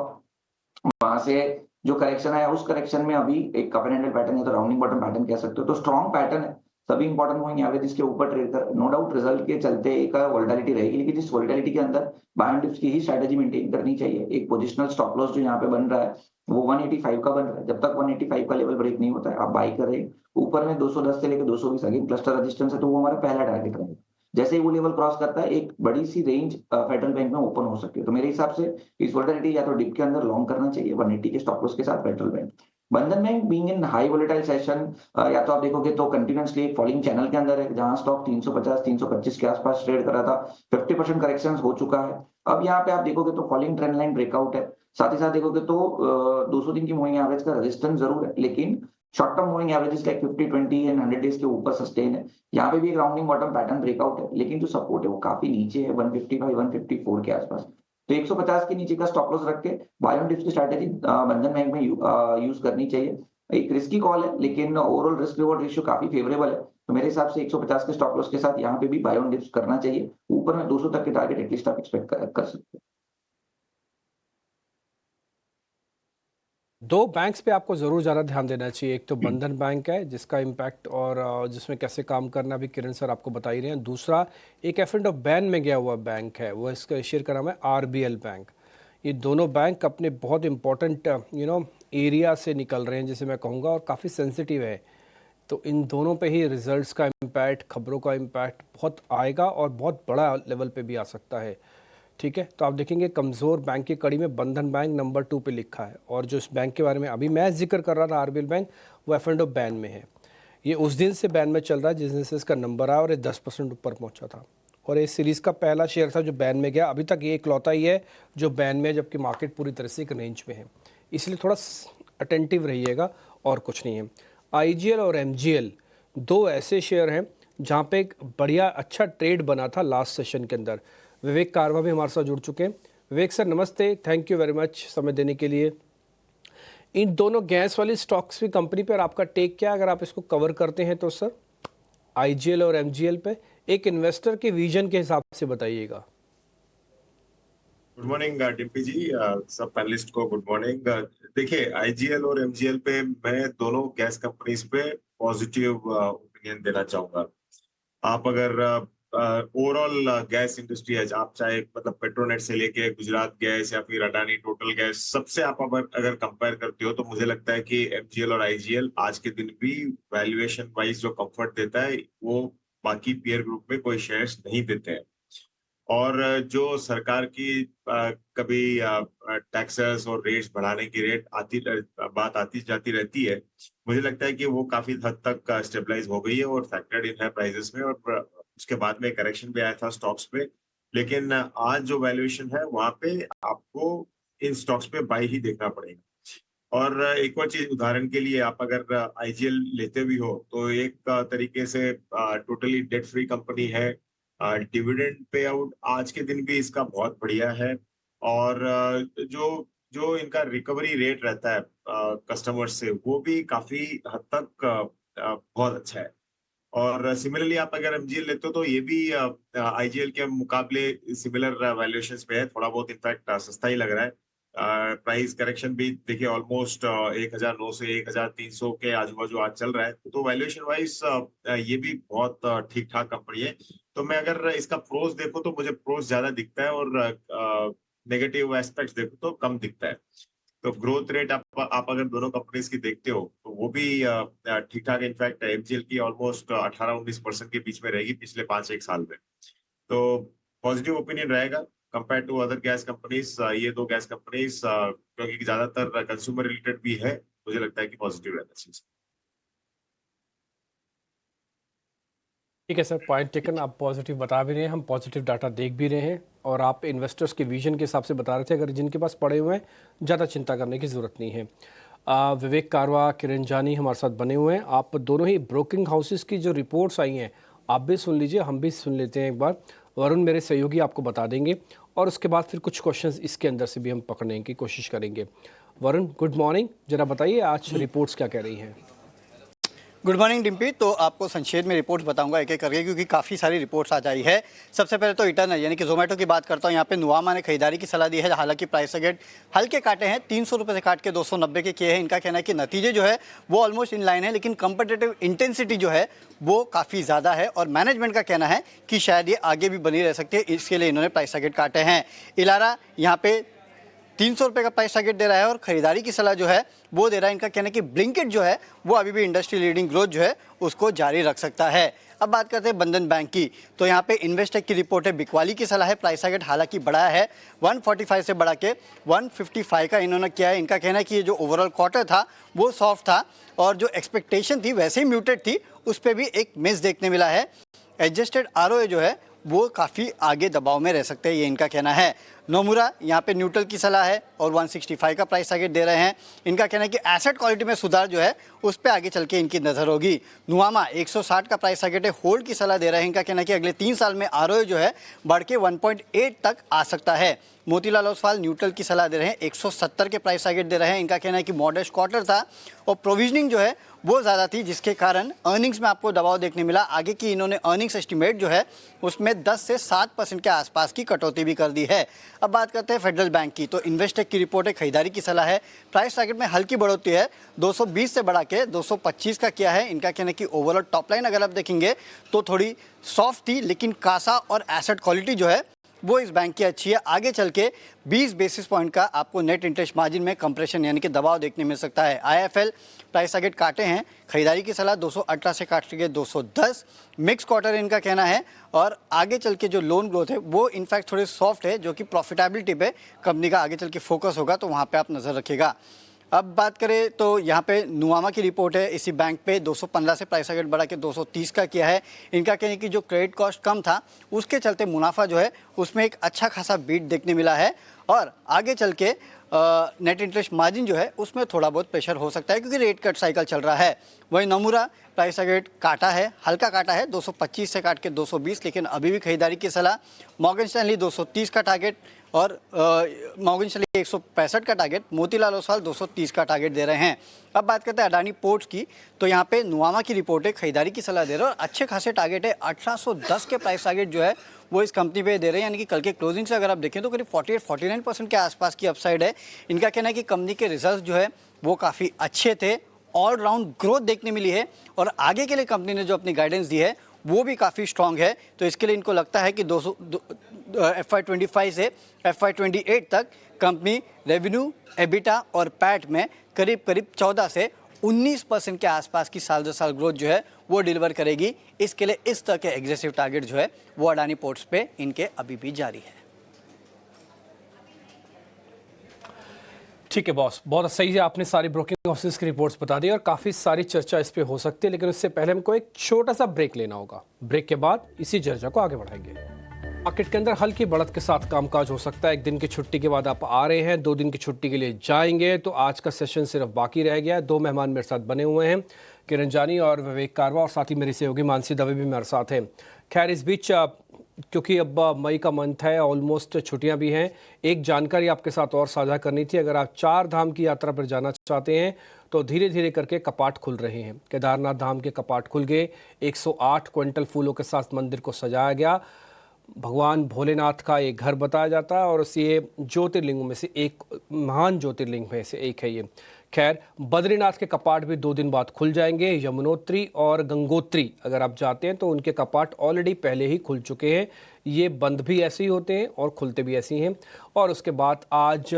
[SPEAKER 4] वहां से जो करेक्शन आया उस करेक्शन में अभी एक कप एंड हैंडल पैटर्न है, तो राउंडिंग बॉटम पैटर्न कह सकते हो। तो स्ट्रॉन्ग पैटर्न है, सभी इंपॉर्टेंट मूविंग एवरेजेस के ऊपर ट्रेड कर, नो डाउट रिजल्ट के चलते एक वोलेटिलिटी रहेगी, लेकिन इस वोलेटिलिटी के अंदर बाय एंड डिप्स की ही स्ट्रेटजी मेंटेन करनी चाहिए। एक पोजिशनल स्टॉप लॉस जो यहाँ पे बन रहा है वो 185 का बन रहा है। जब तक 185 का लेवल ब्रेक नहीं होता है आप बाई कर रहे हैं। ऊपर में 210 से लेकर 220 अगेन क्लस्टर रेजिस्टेंस है, तो वो हमारा पहला टारगेट रहेगा। जैसे ही वो लेवल क्रॉस करता है एक बड़ी सी रेंज फेडरल बैंक में ओपन हो सकती है। तो मेरे हिसाब से इस वोलेटिलिटी या तो डिप के अंदर लॉन्ग करना चाहिए 180 के स्टॉप लॉस के साथ फेडरल बैंक। बंधन bank being in high volatile session, या तो आप देखोगे तो कंटिन्यूअसली एक फॉलिंग चैनल के अंदर है, जहां स्टॉक 350-325 के आसपास ट्रेड कर रहा था। 50% करेक्शन हो चुका है। अब यहाँ पे आप देखोगे तो फॉलिंग ट्रेंड लाइन ब्रेकआउट है। साथ ही साथ देखोगे तो 200 दिन की मूविंग एवरेज का रेजिस्टेंस जरूर है, लेकिन short term moving averages like 50, 20 and 100 days के ऊपर सस्टेन है। यहाँ पे भी एक राउंडिंग बॉटम पैटर्न ब्रेकआउट है, लेकिन जो सपोर्ट है वो काफी नीचे है 155, 154 के आसपास। तो 150 के नीचे का स्टॉप लॉस रख के बाय ऑन डिप्स की स्ट्रैटेजी बंधन बैंक में यूज करनी चाहिए। एक रिस्की कॉल है, लेकिन ओवरऑल रिस्क रिवॉर्ड रेशियो काफी फेवरेबल है। तो मेरे हिसाब से 150 के स्टॉप लॉस के साथ यहाँ पे भी बाय ऑन डिप्स करना चाहिए। ऊपर में 200 तक के टारगेट एटलीस्ट आप एक्सपेक्ट कर सकते हैं।
[SPEAKER 2] दो बैंक्स पे आपको ज़रूर ज़्यादा ध्यान देना चाहिए। एक तो बंधन बैंक है जिसका इम्पैक्ट और जिसमें कैसे काम करना भी किरण सर आपको बता ही रहे हैं। दूसरा एक एफ एंड बैन में गया हुआ बैंक है, वो इसका शेयर का नाम है आरबीएल बैंक। ये दोनों बैंक अपने बहुत इंपॉर्टेंट एरिया से निकल रहे हैं जिसे मैं कहूँगा, और काफ़ी सेंसिटिव है। तो इन दोनों पे ही रिजल्ट्स का इम्पैक्ट, खबरों का इम्पैक्ट बहुत आएगा और बहुत बड़ा लेवल पे भी आ सकता है। ठीक है, तो आप देखेंगे कमज़ोर बैंक की कड़ी में बंधन बैंक नंबर 2 पे लिखा है, और जो इस बैंक के बारे में अभी मैं जिक्र कर रहा था आरबीएल बैंक, वो एफ एंड बैन में है। ये उस दिन से बैन में चल रहा है जिस दिन से इसका नंबर आया और ये 10% ऊपर पहुंचा था, और ये सीरीज़ का पहला शेयर था जो बैन में गया। अभी तक ये इकलौता ही है जो बैन में है, जबकि मार्केट पूरी तरह से एक रेंज में है। इसलिए थोड़ा अटेंटिव रहिएगा और कुछ नहीं है। आईजीएल और एमजीएल दो ऐसे शेयर हैं जहाँ पे एक बढ़िया अच्छा ट्रेड बना था लास्ट सेशन के अंदर। विवेक कारवा भी हमारे साथ जुड़ चुके हैं। विवेक सर नमस्ते, थैंक यू वेरी मच समय देने के लिए। इन दोनों गैस वाली स्टॉक्स की कंपनी पर आपका टेक क्या, अगर आप इसको कवर करते हैं तो सर, आईजीएल और एमजीएल पे एक इन्वेस्टर के विजन के हिसाब से बताइएगा।
[SPEAKER 6] गुड मॉर्निंग डिम्पी जी, सब पैनलिस्ट को गुड मॉर्निंग। देखिए आईजीएल और एमजीएल पे मैं दोनों गैस कंपनीज पे पॉजिटिव ओपिनियन देना चाहूंगा। आप अगर ओवरऑल गैस इंडस्ट्री है, आप चाहे मतलब पेट्रोनेट से लेके गुजरात गैस या फिर अडानी टोटल गैस, सबसे आप अगर कंपेयर करते हो तो मुझे लगता है कि एमजीएल और आईजीएल आज के दिन भी वैल्यूएशन वाइज जो कंफर्ट देता है वो बाकी पीयर ग्रुप में कोई शेयर्स नहीं देते हैं। और जो सरकार की कभी टैक्सेस और रेट्स बढ़ाने की बात आती जाती रहती है, मुझे लगता है कि वो काफी हद तक स्टेबलाइज हो गई है और फैक्टर्ड इन है प्राइसेस में। और उसके बाद में करेक्शन भी आया था स्टॉक्स पे, लेकिन आज जो वैल्यूएशन है वहां पे आपको इन स्टॉक्स पे बाई ही देखना पड़ेगा। और एक और चीज, उदाहरण के लिए आप अगर आईजीएल लेते भी हो तो एक तरीके से टोटली डेट फ्री कंपनी है। डिविडेंड पे आउट आज के दिन भी इसका बहुत बढ़िया है, और जो जो इनका रिकवरी रेट रहता है कस्टमर से वो भी काफी हद तक बहुत अच्छा है। और सिमिलरली आप अगर एमजीएल लेते हो तो ये भी आईजीएल के मुकाबले सिमिलर वैल्यूएशंस पे है, थोड़ा बहुत इनफैक्ट सस्ता ही लग रहा है। प्राइस करेक्शन भी देखिए ऑलमोस्ट 1009 से 1300 के आजू बाजू आज चल रहा है, तो वैल्यूएशन वाइज ये भी बहुत ठीक ठाक कंपनी है। तो मैं अगर इसका प्रोस देखूं तो मुझे प्रोस ज्यादा दिखता है और नेगेटिव एस्पेक्ट्स देखो तो कम दिखता है। तो ग्रोथ रेट आप अगर दोनों कंपनीज की देखते हो तो वो भी ठीक ठाक, इनफैक्ट एमजीएल की ऑलमोस्ट 18-19% के बीच में रहेगी पिछले 5-1 साल में। तो पॉजिटिव ओपिनियन रहेगा। Compare to other gas companies ये दो गैस कंपनीज क्योंकि ज्यादातर कंज्यूमर रिलेटेड भी है, मुझे लगता है कि पॉजिटिव रहना चाहिए।
[SPEAKER 2] ठीक है सर, पॉइंट टेकन। आप पॉजिटिव बता भी रहे हैं, हम पॉजिटिव डाटा देख भी रहे हैं, और आप इन्वेस्टर्स के विजन के हिसाब से बता रहे थे, अगर जिनके पास पड़े हुए हैं ज़्यादा चिंता करने की ज़रूरत नहीं है। विवेक कारवा, किरण जानी हमारे साथ बने हुए हैं। आप दोनों ही ब्रोकिंग हाउसेस की जो रिपोर्ट्स आई हैं आप भी सुन लीजिए, हम भी सुन लेते हैं एक बार। वरुण मेरे सहयोगी आपको बता देंगे, और उसके बाद फिर कुछ क्वेश्चंस इसके अंदर से भी हम पकड़ने की कोशिश करेंगे। Varun, good morning. जरा बताइए आज रिपोर्ट्स क्या कह रही हैं।
[SPEAKER 7] Good morning Dimpy. तो आपको संक्षेप में रिपोर्ट्स बताऊंगा एक एक करके, क्योंकि काफ़ी सारी रिपोर्ट्स आ जाई है। सबसे पहले तो इटर्नल यानी कि जोमेटो की बात करता हूं। यहाँ पे नुवामा ने खरीदारी की सलाह दी है, हालांकि प्राइस टारगेट हल्के काटे हैं, 300 रुपये से काट के 290 के किए हैं। इनका कहना है कि नतीजे जो है वो ऑलमोस्ट इन लाइन है, लेकिन कंपटीटिव इंटेंसिटी जो है वो काफ़ी ज़्यादा है, और मैनेजमेंट का कहना है कि शायद ये आगे भी बनी रह सकती है, इसके लिए इन्होंने प्राइस टारगेट काटे हैं। इलारा यहाँ पे 300 रुपये का प्राइस टारगेट दे रहा है, और खरीदारी की सलाह जो है वो दे रहा है। इनका कहना है कि ब्लिंकिट जो है वो अभी भी इंडस्ट्री लीडिंग ग्रोथ जो है उसको जारी रख सकता है। अब बात करते हैं बंधन बैंक की, तो यहाँ पे इन्वेस्टेक की रिपोर्ट है, बिकवाली की सलाह है, प्राइस टारगेट हालांकि बढ़ाया है, 145 से बढ़ा के 155 का इन्होंने किया है। इनका कहना है कि ये जो ओवरऑल क्वार्टर था वो सॉफ्ट था, और जो एक्सपेक्टेशन थी वैसे ही म्यूटेड थी, उस पर भी एक मिस देखने मिला है। एडजस्टेड आरओए जो है वो काफ़ी आगे दबाव में रह सकते हैं, ये इनका कहना है। नोमुरा यहाँ पे न्यूट्रल की सलाह है, और 165 का प्राइस टारगेट दे रहे हैं। इनका कहना है कि एसेट क्वालिटी में सुधार जो है उस पर आगे चल के इनकी नज़र होगी। नुआमा 160 का प्राइस टारगेट है, होल्ड की सलाह दे रहे हैं। इनका कहना है कि अगले 3 साल में आरओए जो है बढ़ के 1.8 तक आ सकता है। मोतीलाल ओसवाल न्यूट्रल की सलाह दे रहे हैं, 170 के प्राइस टारगेट दे रहे हैं। इनका कहना है कि मॉडेस्ट क्वार्टर था और प्रोविजनिंग जो है वो ज़्यादा थी, जिसके कारण अर्निंग्स में आपको दबाव देखने मिला। आगे की इन्होंने अर्निंग्स एस्टिमेट जो है उसमें 10 से 7% के आसपास की कटौती भी कर दी है। अब बात करते हैं फेडरल बैंक की, तो इन्वेस्टेक की रिपोर्ट है, खरीदारी की सलाह है, प्राइस टारगेट में हल्की बढ़ोतरी है, 220 से बढ़ा के 225 का किया है। इनका कहना है कि ओवरऑल टॉप लाइन अगर आप देखेंगे तो थोड़ी सॉफ्ट थी, लेकिन कासा और एसेट क्वालिटी जो है वो इस बैंक की अच्छी है। आगे चल के 20 बेसिस पॉइंट का आपको नेट इंटरेस्ट मार्जिन में कंप्रेशन यानी कि दबाव देखने मिल सकता है। आईएफएल प्राइस टारगेट काटे हैं, खरीदारी की सलाह 218 से काट के 210, मिक्स क्वार्टर इनका कहना है, और आगे चल के जो लोन ग्रोथ है वो इनफैक्ट थोड़े सॉफ्ट है, जो कि प्रॉफिटेबिलिटी पे कंपनी का आगे चल के फोकस होगा, तो वहाँ पे आप नज़र रखिएगा। अब बात करें तो यहाँ पे नुआमा की रिपोर्ट है, इसी बैंक पे 215 से प्राइस टारगेट बढ़ा के 230 का किया है। इनका कहना है कि जो क्रेडिट कॉस्ट कम था उसके चलते मुनाफा जो है उसमें एक अच्छा खासा बीट देखने मिला है, और आगे चल के नेट इंटरेस्ट मार्जिन जो है उसमें थोड़ा बहुत प्रेशर हो सकता है, क्योंकि रेट कट साइकिल चल रहा है। वहीं नमूरा प्राइस टारगेट काटा है, हल्का काटा है, 225 से काट के 220, लेकिन अभी भी खरीदारी की सलाह। मॉर्गन स्टैनली 230 का टारगेट, और मॉर्गन स्टैनली 165 का टारगेट, मोतीलाल ओसवाल 230 का टारगेट दे रहे हैं। अब बात करते हैं अडानी पोर्ट्स की, तो यहाँ पे नुआमा की रिपोर्ट है, खरीदारी की सलाह दे रहे हैं, और अच्छे खासे टारगेट है, 1810 के प्राइस टारगेट जो है वो इस कंपनी पे दे रहे हैं, यानी कि कल के क्लोजिंग से अगर आप देखें तो करीब 48-49% के आसपास की अपसाइड है। इनका कहना है कि कंपनी के रिजल्ट जो है वो काफ़ी अच्छे थे, ऑलराउंड ग्रोथ देखने मिली है, और आगे के लिए कंपनी ने जो अपनी गाइडेंस दी है वो भी काफ़ी स्ट्रॉन्ग है। तो इसके लिए इनको लगता है कि FY25 से FY28 तक कंपनी रेवेन्यू, एबिटा और पैट में करीब 14 से 19% के आसपास की साल दर साल ग्रोथ जो है वो डिलीवर करेगी। इसके लिए इस तरह के एग्रेसिव टारगेट जो है वो अडानी पोर्ट्स पे इनके अभी भी जारी है।
[SPEAKER 2] ठीक है बॉस, बहुत सही है, आपने सारी ब्रोकिंग हाउसेस की रिपोर्ट्स बता दी, और काफ़ी सारी चर्चा इस पे हो सकती है, लेकिन उससे पहले हमको एक छोटा सा ब्रेक लेना होगा। ब्रेक के बाद इसी चर्चा को आगे बढ़ाएंगे। मार्केट के अंदर हल्की बढ़त के साथ कामकाज हो सकता है। एक दिन की छुट्टी के बाद आप आ रहे हैं, 2 दिन की छुट्टी के लिए जाएंगे, तो आज का सेशन सिर्फ बाकी रह गया है। 2 मेहमान मेरे साथ बने हुए हैं, किरण जानी और विवेक कारवा, और साथ ही मेरी सहयोगी मानसी दवे भी मेरे साथ हैं। खैर इस बीच क्योंकि अब मई का मंथ है, ऑलमोस्ट छुट्टियां भी हैं, एक जानकारी आपके साथ और साझा करनी थी। अगर आप 4 धाम की यात्रा पर जाना चाहते हैं तो धीरे धीरे करके कपाट खुल रहे हैं। केदारनाथ धाम के कपाट खुल गए, 108 क्विंटल फूलों के साथ मंदिर को सजाया गया। भगवान भोलेनाथ का एक घर बताया जाता है, और ये ज्योतिर्लिंगों में से एक, महान ज्योतिर्लिंग में से एक है ये। खैर बद्रीनाथ के कपाट भी 2 दिन बाद खुल जाएंगे। यमुनोत्री और गंगोत्री अगर आप जाते हैं तो उनके कपाट ऑलरेडी पहले ही खुल चुके हैं। ये बंद भी ऐसे ही होते हैं और खुलते भी ऐसे ही हैं। और उसके बाद आज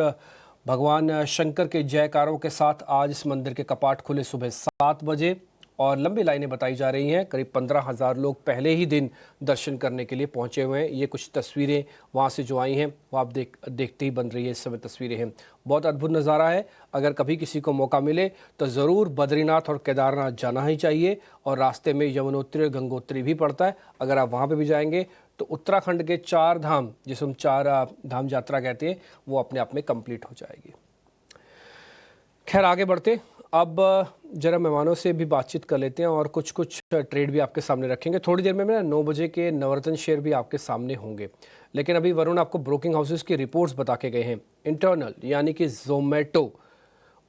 [SPEAKER 2] भगवान शंकर के जयकारों के साथ आज इस मंदिर के कपाट खुले सुबह 7 बजे, और लंबी लाइनें बताई जा रही हैं। करीब 15,000 लोग पहले ही दिन दर्शन करने के लिए पहुंचे हुए हैं। ये कुछ तस्वीरें वहां से जो आई हैं वो आप देखते ही बन रही है। इस समय तस्वीरें हैं, बहुत अद्भुत नज़ारा है। अगर कभी किसी को मौका मिले तो ज़रूर बद्रीनाथ और केदारनाथ जाना ही चाहिए। और रास्ते में यमुनोत्री और गंगोत्री भी पड़ता है। अगर आप वहाँ पर भी जाएंगे तो उत्तराखंड के 4 धाम, जिसे हम 4 धाम यात्रा कहते हैं, वो अपने आप में कंप्लीट हो जाएगी। खैर आगे बढ़ते, अब जरा मेहमानों से भी बातचीत कर लेते हैं और कुछ ट्रेड भी आपके सामने रखेंगे। थोड़ी देर में 9 बजे के नवरत्न शेयर भी आपके सामने होंगे। लेकिन अभी वरुण आपको ब्रोकिंग हाउसेस की रिपोर्ट्स बता के गए हैं। इंटरनल यानी कि जोमेटो,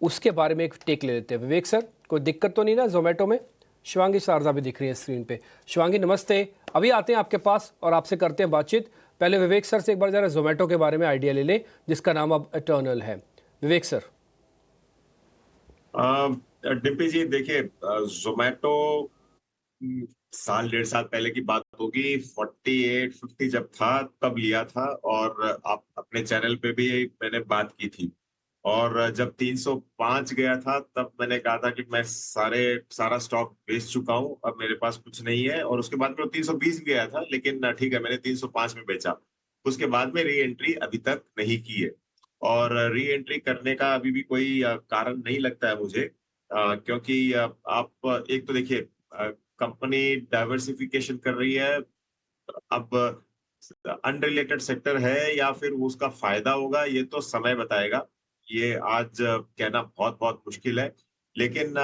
[SPEAKER 2] उसके बारे में एक टेक ले लेते हैं। विवेक सर, कोई दिक्कत तो नहीं ना जोमेटो में? शिवांगी शारदा भी दिख रही है स्क्रीन पे। शिवांगी नमस्ते, अभी आते हैं आपके पास और आपसे करते हैं बातचीत। पहले विवेक सर से एक बार जरा जोमेटो के बारे में आइडिया ले लें, जिसका नाम अब इटर्नल है। विवेक सर।
[SPEAKER 6] डिम्पी जी देखिए, जोमेटो साल 1.5 साल पहले की बात होगी। 48-50 जब था तब लिया था और आप अपने चैनल पे भी मैंने बात की थी। और जब 305 गया था तब मैंने कहा था कि मैं सारा स्टॉक बेच चुका हूं, अब मेरे पास कुछ नहीं है। और उसके बाद में 320 गया था, लेकिन ठीक है मैंने 305 में बेचा। उसके बाद में री एंट्री अभी तक नहीं की है और री एंट्री करने का अभी भी कोई कारण नहीं लगता है मुझे, क्योंकि आप एक तो देखिए कंपनी डाइवर्सिफिकेशन कर रही है। अब अनरिलेटेड सेक्टर है या फिर उसका फायदा होगा ये तो समय बताएगा। ये आज कहना बहुत बहुत मुश्किल है। लेकिन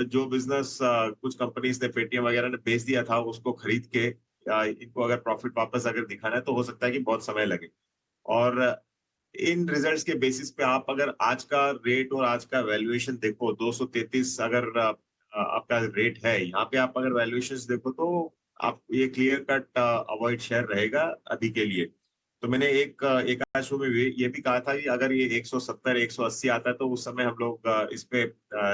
[SPEAKER 6] जो बिजनेस कुछ कंपनीज ने, पेटीएम वगैरह ने बेच दिया था, उसको खरीद के इनको अगर प्रॉफिट वापस अगर दिखाना है तो हो सकता है कि बहुत समय लगे। और इन रिजल्ट्स के बेसिस पे आप अगर आज का रेट और आज का वैल्यूएशन देखो, 233 अगर आपका रेट है, यहाँ पे आप अगर वैल्यूएशंस देखो तो आप ये क्लियर कट अवॉइड शेयर रहेगा अभी के लिए। तो मैंने एक आध शो में ये भी कहा था कि अगर ये 170 180 आता है तो उस समय हम लोग इस पे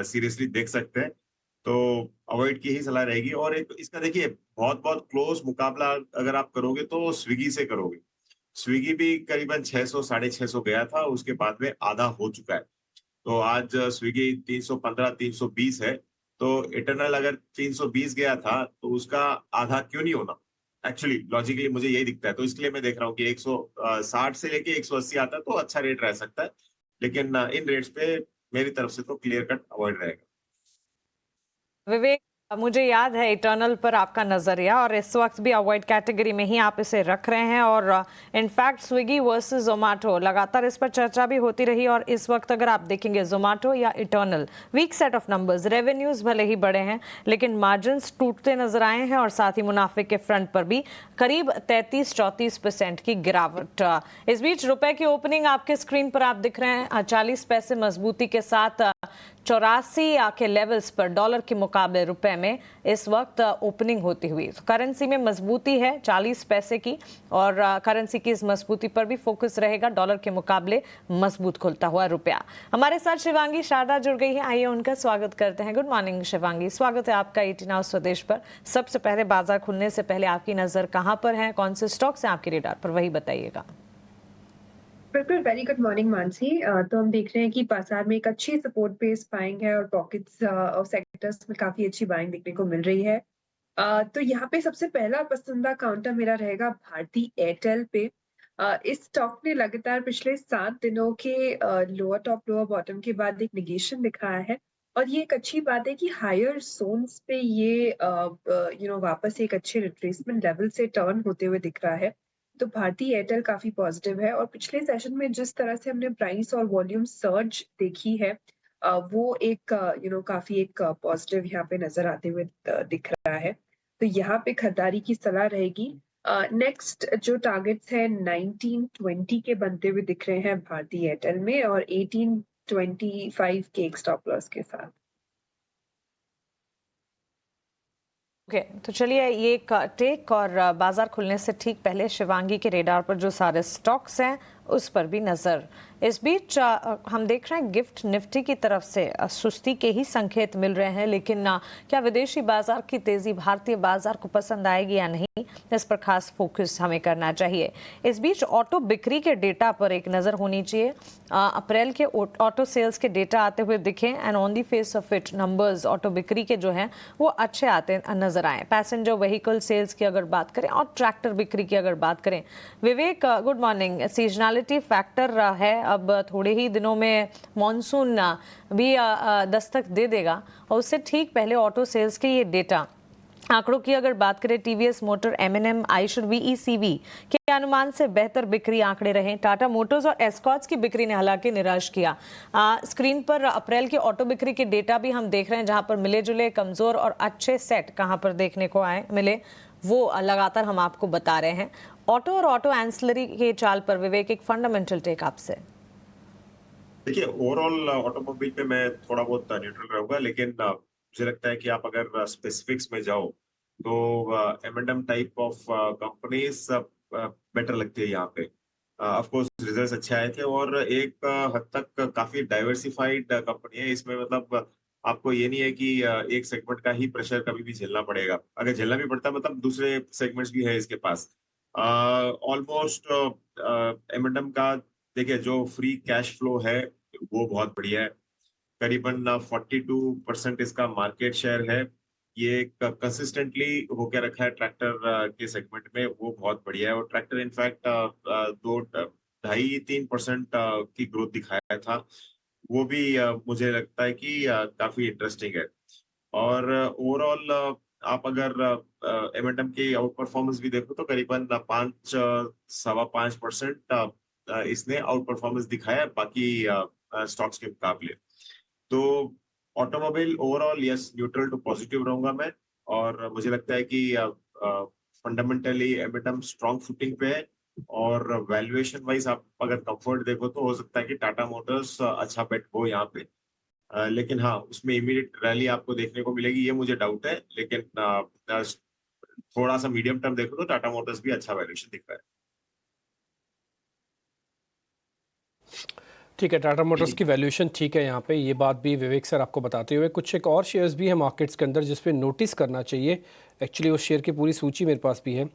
[SPEAKER 6] सीरियसली देख सकते हैं। तो अवॉइड की ही सलाह रहेगी। और एक इसका देखिए बहुत बहुत क्लोज मुकाबला अगर आप करोगे तो स्विगी से करोगे। स्विगी भी करीबन 600 650 गया था, उसके बाद में आधा हो चुका है। तो आज स्विगी 315 320 है। तो इटरनल अगर 320 गया था तो उसका आधा क्यों नहीं होना? एक्चुअली लॉजिकली मुझे यही दिखता है। तो इसलिए मैं देख रहा हूँ कि 160 से लेके 180 आता है तो अच्छा रेट रह सकता है। लेकिन इन रेट्स पे मेरी तरफ से तो क्लियर कट अवॉइड रहेगा।
[SPEAKER 1] विवेक, मुझे याद है इटर्नल पर आपका नजरिया, और इस वक्त भी अवॉइड कैटेगरी में ही आप इसे रख रहे हैं। और इनफैक्ट स्विगी वर्सेस जोमेटो लगातार इस पर चर्चा भी होती रही। और इस वक्त अगर आप देखेंगे जोमेटो या Eternal, weak set of numbers, revenues भले ही बढ़े हैं लेकिन मार्जिन्स टूटते नजर आए हैं और साथ ही मुनाफे के फ्रंट पर भी करीब 33-34% की गिरावट। इस बीच रुपए की ओपनिंग आपके स्क्रीन पर आप दिख रहे हैं, 40 पैसे मजबूती के साथ 84 के लेवल्स पर डॉलर के मुकाबले रुपए में इस वक्त ओपनिंग होती हुई। तो करेंसी में मजबूती है 40 पैसे की, और करेंसी की इस मजबूती पर भी फोकस रहेगा। डॉलर के मुकाबले मजबूत खुलता हुआ रुपया। हमारे साथ शिवांगी शारदा जुड़ गई है, आइए उनका स्वागत करते हैं। गुड मॉर्निंग शिवांगी, स्वागत है आपका 18 आवर्स स्वदेश पर। सबसे पहले बाजार खुलने से पहले आपकी नजर कहां पर है, कौन से स्टॉक्स हैं आपके रेडार पर, वही बताइएगा।
[SPEAKER 8] बिल्कुल, वेरी गुड मॉर्निंग मानसी। तो हम देख रहे हैं कि बाजार में एक अच्छी सपोर्ट बेस बाइंग है और पॉकेट्स और सेक्टर्स में काफी अच्छी बाइंग देखने को मिल रही है। तो यहाँ पे सबसे पहला पसंदीदा काउंटर मेरा रहेगा भारती एयरटेल पे। इस स्टॉक ने लगातार पिछले 7 दिनों के लोअर टॉप लोअर बॉटम के बाद एक निगेशन दिखाया है, और ये एक अच्छी बात है कि हायर जोन्स पे ये वापस एक अच्छे रिट्रेसमेंट लेवल से टर्न होते हुए दिख रहा है। तो भारती एयरटेल काफी पॉजिटिव है, और पिछले सेशन में जिस तरह से हमने प्राइस और वॉल्यूम सर्ज देखी है, वो एक काफी एक पॉजिटिव यहाँ पे नजर आते हुए दिख रहा है। तो यहाँ पे खरीदारी की सलाह रहेगी। नेक्स्ट जो टारगेट्स है 1920 के बनते हुए दिख रहे हैं भारती एयरटेल में, और 1825 के एक स्टॉप लॉस के साथ।
[SPEAKER 1] ओके तो चलिए ये एक टेक और बाजार खुलने से ठीक पहले शिवांगी के रेडार पर जो सारे स्टॉक्स हैं उस पर भी नजर। इस बीच हम देख रहे हैं गिफ्ट निफ्टी की तरफ से सुस्ती के ही संकेत मिल रहे हैं, लेकिन क्या विदेशी बाजार की तेजी भारतीय बाजार को पसंद आएगी या नहीं, इस पर खास फोकस हमें करना चाहिए। इस बीच ऑटो बिक्री के डेटा पर एक नजर होनी चाहिए। अप्रैल के ऑटो सेल्स के डेटा आते हुए दिखे and on the face of it numbers auto बिक्री के जो हैं वो अच्छे आते नजर आए। पैसेंजर व्हीकल सेल्स की अगर बात करें और ट्रैक्टर बिक्री की अगर बात करें, विवेक गुड मॉर्निंग। सीजनलिटी फैक्टर है, अब थोड़े ही दिनों में मॉनसून भी दस्तक दे देगा और उससे ठीक पहले ऑटो सेल्स के ये डेटा आंकड़ों की अगर बात करें, TVS motor, M&M, Eicher, VECV के अनुमान से बेहतर बिक्री आंकड़े रहे। टाटा मोटर्स और एस्कॉर्ट्स की बिक्री ने हालांकि निराश किया। स्क्रीन पर अप्रैल की ऑटो बिक्री के डेटा भी हम देख रहे हैं, जहां पर मिले जुले कमजोर और अच्छे सेट कहां पर देखने को मिले वो लगातार हम आपको बता रहे हैं। ऑटो और ऑटो एंसिलरी के चाल पर विवेक एक फंडामेंटल टेक आपसे।
[SPEAKER 6] देखिए, ओवरऑल ऑटोमोबाइल पे मैं थोड़ा बहुत न्यूट्रल रहूंगा, लेकिन मुझे लगता है कि आप अगर स्पेसिफिक्स में जाओ तो M&M type of companies better लगती है यहाँ पे। ऑफ कोर्स रिजल्ट्स अच्छे आए थे और एक हद तक काफी डाइवर्सिफाइड कंपनी है। इसमें मतलब आपको ये नहीं है कि एक सेगमेंट का ही प्रेशर कभी भी झेलना पड़ेगा। अगर झेलना भी पड़ता है मतलब दूसरे सेगमेंट्स भी है इसके पास। ऑलमोस्ट M&M का देखिए जो फ्री कैश फ्लो है वो बहुत बढ़िया है। करीबन 42% इसका मार्केट शेयर है। ये कंसिस्टेंटली होकर रखा है ट्रैक्टर के सेगमेंट में, वो बहुत बढ़िया है। और ट्रैक्टर इनफैक्ट 2.5-3% की ग्रोथ दिखाया था, वो भी मुझे लगता है कि काफी इंटरेस्टिंग है। और ओवरऑल आप अगर M&M की आउट परफॉर्मेंस भी देखो तो करीबन 5-5.25% इसने आउट परफॉर्मेंस दिखाया है बाकी स्टॉक्स के मुकाबले। तो automobile overall yes neutral to positive रहूंगा मैं। और मुझे लगता है कि फंडामेंटली M&M स्ट्रॉन्ग फुटिंग पे है। और वैल्यूएशन वाइज आप अगर कंफर्ट देखो तो हो सकता है कि टाटा मोटर्स अच्छा बेट हो यहाँ पे। लेकिन हाँ, उसमें इमीडिएट रैली आपको देखने को मिलेगी ये मुझे डाउट है। लेकिन थोड़ा सा मीडियम टर्म देखो तो टाटा मोटर्स भी अच्छा वैल्यूएशन दिख रहा है।
[SPEAKER 2] ठीक है, टाटा मोटर्स की वैल्यूएशन ठीक है यहाँ पे, ये बात भी विवेक सर आपको बताते हुए। कुछ एक और शेयर्स भी हैं मार्केट्स के अंदर जिस पे नोटिस करना चाहिए। एक्चुअली उस शेयर की पूरी सूची मेरे पास भी है।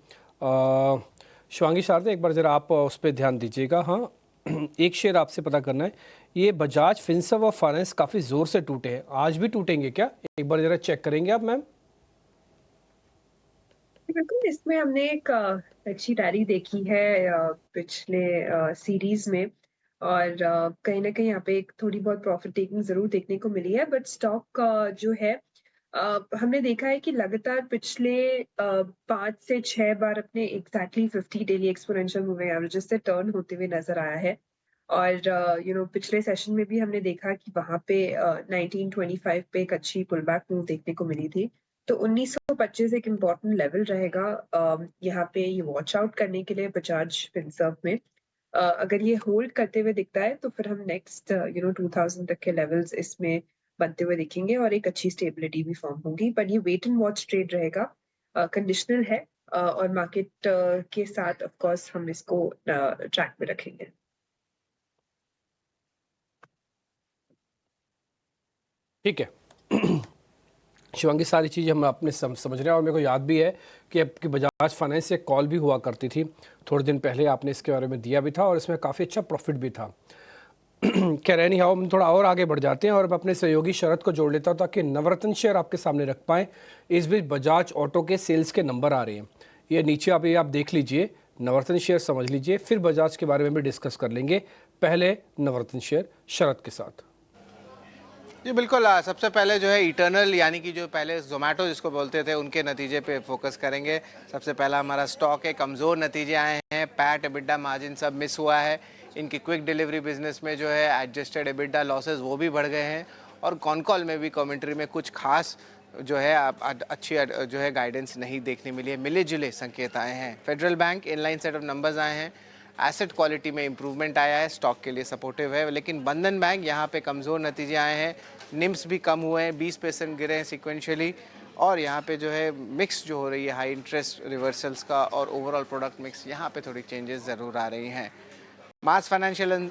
[SPEAKER 2] शिवांगी शारदा, एक बार ज़रा आप उस पर ध्यान दीजिएगा। हाँ, एक शेयर आपसे पता करना है, ये बजाज फिनसर्व और फाइनेंस काफ़ी ज़ोर से टूटे हैं, आज भी टूटेंगे क्या? एक बार ज़रा चेक करेंगे आप मैम।
[SPEAKER 8] बिल्कुल, इसमें हमने एक अच्छी रैली देखी है पिछले सीरीज में, और कहीं ना कहीं यहाँ पे एक थोड़ी बहुत प्रॉफिट टेकिंग जरूर देखने को मिली है। बट स्टॉक जो है हमने देखा है कि लगातार पिछले 5 से 6 बार अपने exactly 50 daily exponential moving averages से टर्न होते हुए नजर आया है। और पिछले सेशन में भी हमने देखा कि वहां पे 1925 पे एक अच्छी पुल बैक मूव देखने को मिली थी। तो 1925 एक इम्पॉर्टेंट लेवल रहेगा यहाँ पे ये वॉच आउट करने के लिए बजाज फिनसर्व में। अगर ये होल्ड करते हुए दिखता है तो फिर हम नेक्स्ट 2000 तक के लेवल्स इसमें बनते हुए दिखेंगे और एक अच्छी स्टेबिलिटी भी फॉर्म होगी। पर ये वेट एंड वॉच ट्रेड रहेगा, कंडीशनल है, और मार्केट के साथ ऑफ कोर्स हम इसको ट्रैक में रखेंगे।
[SPEAKER 2] ठीक है शिवांगी, सारी चीज़ें हम अपने समझ रहे हैं और मेरे को याद भी है कि आपकी बजाज फाइनेंस से कॉल भी हुआ करती थी थोड़े दिन पहले, आपने इसके बारे में दिया भी था और इसमें काफ़ी अच्छा प्रॉफिट भी था। कह रहे नहीं, हम थोड़ा और आगे बढ़ जाते हैं और मैं अपने सहयोगी शरद को जोड़ लेता हूँ ताकि नवरत्न शेयर आपके सामने रख पाएँ। इस बीच बजाज ऑटो के सेल्स के नंबर आ रहे हैं, ये नीचे आप देख लीजिए, नवरत्न शेयर समझ लीजिए, फिर बजाज के बारे में भी डिस्कस कर लेंगे। पहले नवरत्न शेयर शरद के साथ।
[SPEAKER 3] जी बिल्कुल, सबसे पहले जो है इटर्नल यानी कि जो पहले जोमेटो जिसको बोलते थे उनके नतीजे पे फोकस करेंगे। सबसे पहला हमारा स्टॉक है, कमज़ोर नतीजे आए हैं, पैट एबिडा मार्जिन सब मिस हुआ है। इनकी क्विक डिलीवरी बिजनेस में जो है एडजस्टेड एबिडा लॉसेस वो भी बढ़ गए हैं और कॉल में भी कमेंट्री में कुछ खास जो है अच्छी जो है गाइडेंस नहीं देखने मिली है। मिले जुले संकेत आए हैं। Federal bank inline set of numbers आए हैं, एसेट क्वालिटी में इम्प्रूवमेंट आया है, स्टॉक के लिए सपोर्टिव है। लेकिन बंधन बैंक यहाँ पे कमज़ोर नतीजे आए हैं, निम्स भी कम हुए हैं, 20% गिरे हैं सिक्वेंशियली और यहाँ पे जो है मिक्स जो हो रही है हाई इंटरेस्ट रिवर्सल्स का और ओवरऑल प्रोडक्ट मिक्स, यहाँ पे थोड़ी चेंजेस ज़रूर आ रही हैं। मास फाइनेंशियल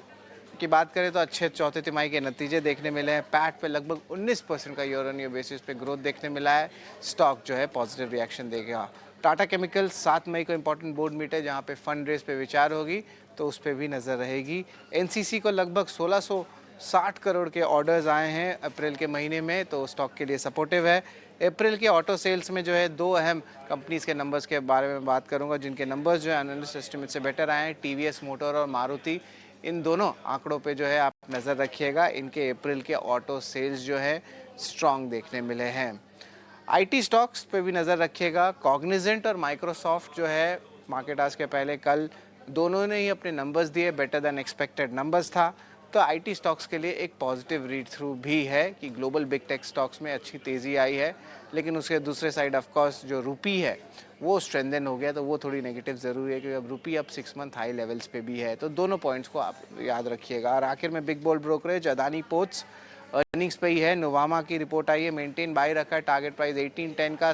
[SPEAKER 3] की बात करें तो अच्छे चौथे तिमाही के नतीजे देखने मिले हैं। पैट पे लगभग 19% का ईयर ऑन ईयर बेसिस पे ग्रोथ देखने मिला है। स्टॉक जो है पॉजिटिव रिएक्शन देगा। टाटा केमिकल 7 मई को इंपॉर्टेंट बोर्ड मीट है जहाँ पे फंड रेज पे विचार होगी, तो उस पर भी नज़र रहेगी। एनसीसी को लगभग 1660 करोड़ के ऑर्डर्स आए हैं अप्रैल के महीने में, तो स्टॉक के लिए सपोर्टिव है। अप्रैल के ऑटो सेल्स में जो है 2 अहम कंपनीज़ के नंबर्स के बारे में बात करूंगा जिनके नंबर्स जो है एनालिस्ट एस्टिमेट से बेटर आए हैं। टीवीएस मोटर और मारुति, इन दोनों आंकड़ों पे जो है आप नज़र रखिएगा। इनके अप्रैल के ऑटो सेल्स जो है स्ट्रॉन्ग देखने मिले हैं। आईटी स्टॉक्स पे भी नज़र रखिएगा। कॉग्निजेंट और माइक्रोसॉफ्ट जो है मार्केट आज के पहले कल दोनों ने ही अपने नंबर्स दिए, बेटर देन एक्सपेक्टेड नंबर्स था, तो आईटी स्टॉक्स के लिए एक पॉजिटिव रीड थ्रू भी है कि ग्लोबल बिग टेक स्टॉक्स में अच्छी तेज़ी आई है। लेकिन उसके दूसरे साइड ऑफ कोर्स जो रुपी है वो स्ट्रेंथन हो गया, तो वो थोड़ी नेगेटिव ज़रूर है क्योंकि अब रुपी अब 6 मंथ हाई लेवल्स पे भी है। तो दोनों पॉइंट्स को आप याद रखिएगा। और आखिर में big bold brokerage Adani ports earnings पे ही है। नोवामा की रिपोर्ट आई है, मेंटेन बाई रखा है। टारगेट प्राइस 1810 का,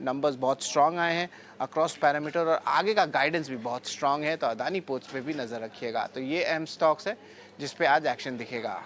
[SPEAKER 3] नंबर्स बहुत स्ट्रांग आए हैं अक्रॉस पैरामीटर और आगे का गाइडेंस भी बहुत स्ट्रांग है, तो अदानी पोर्ट्स पे भी नज़र रखिएगा। तो ये अहम स्टॉक्स है जिस पे आज एक्शन दिखेगा।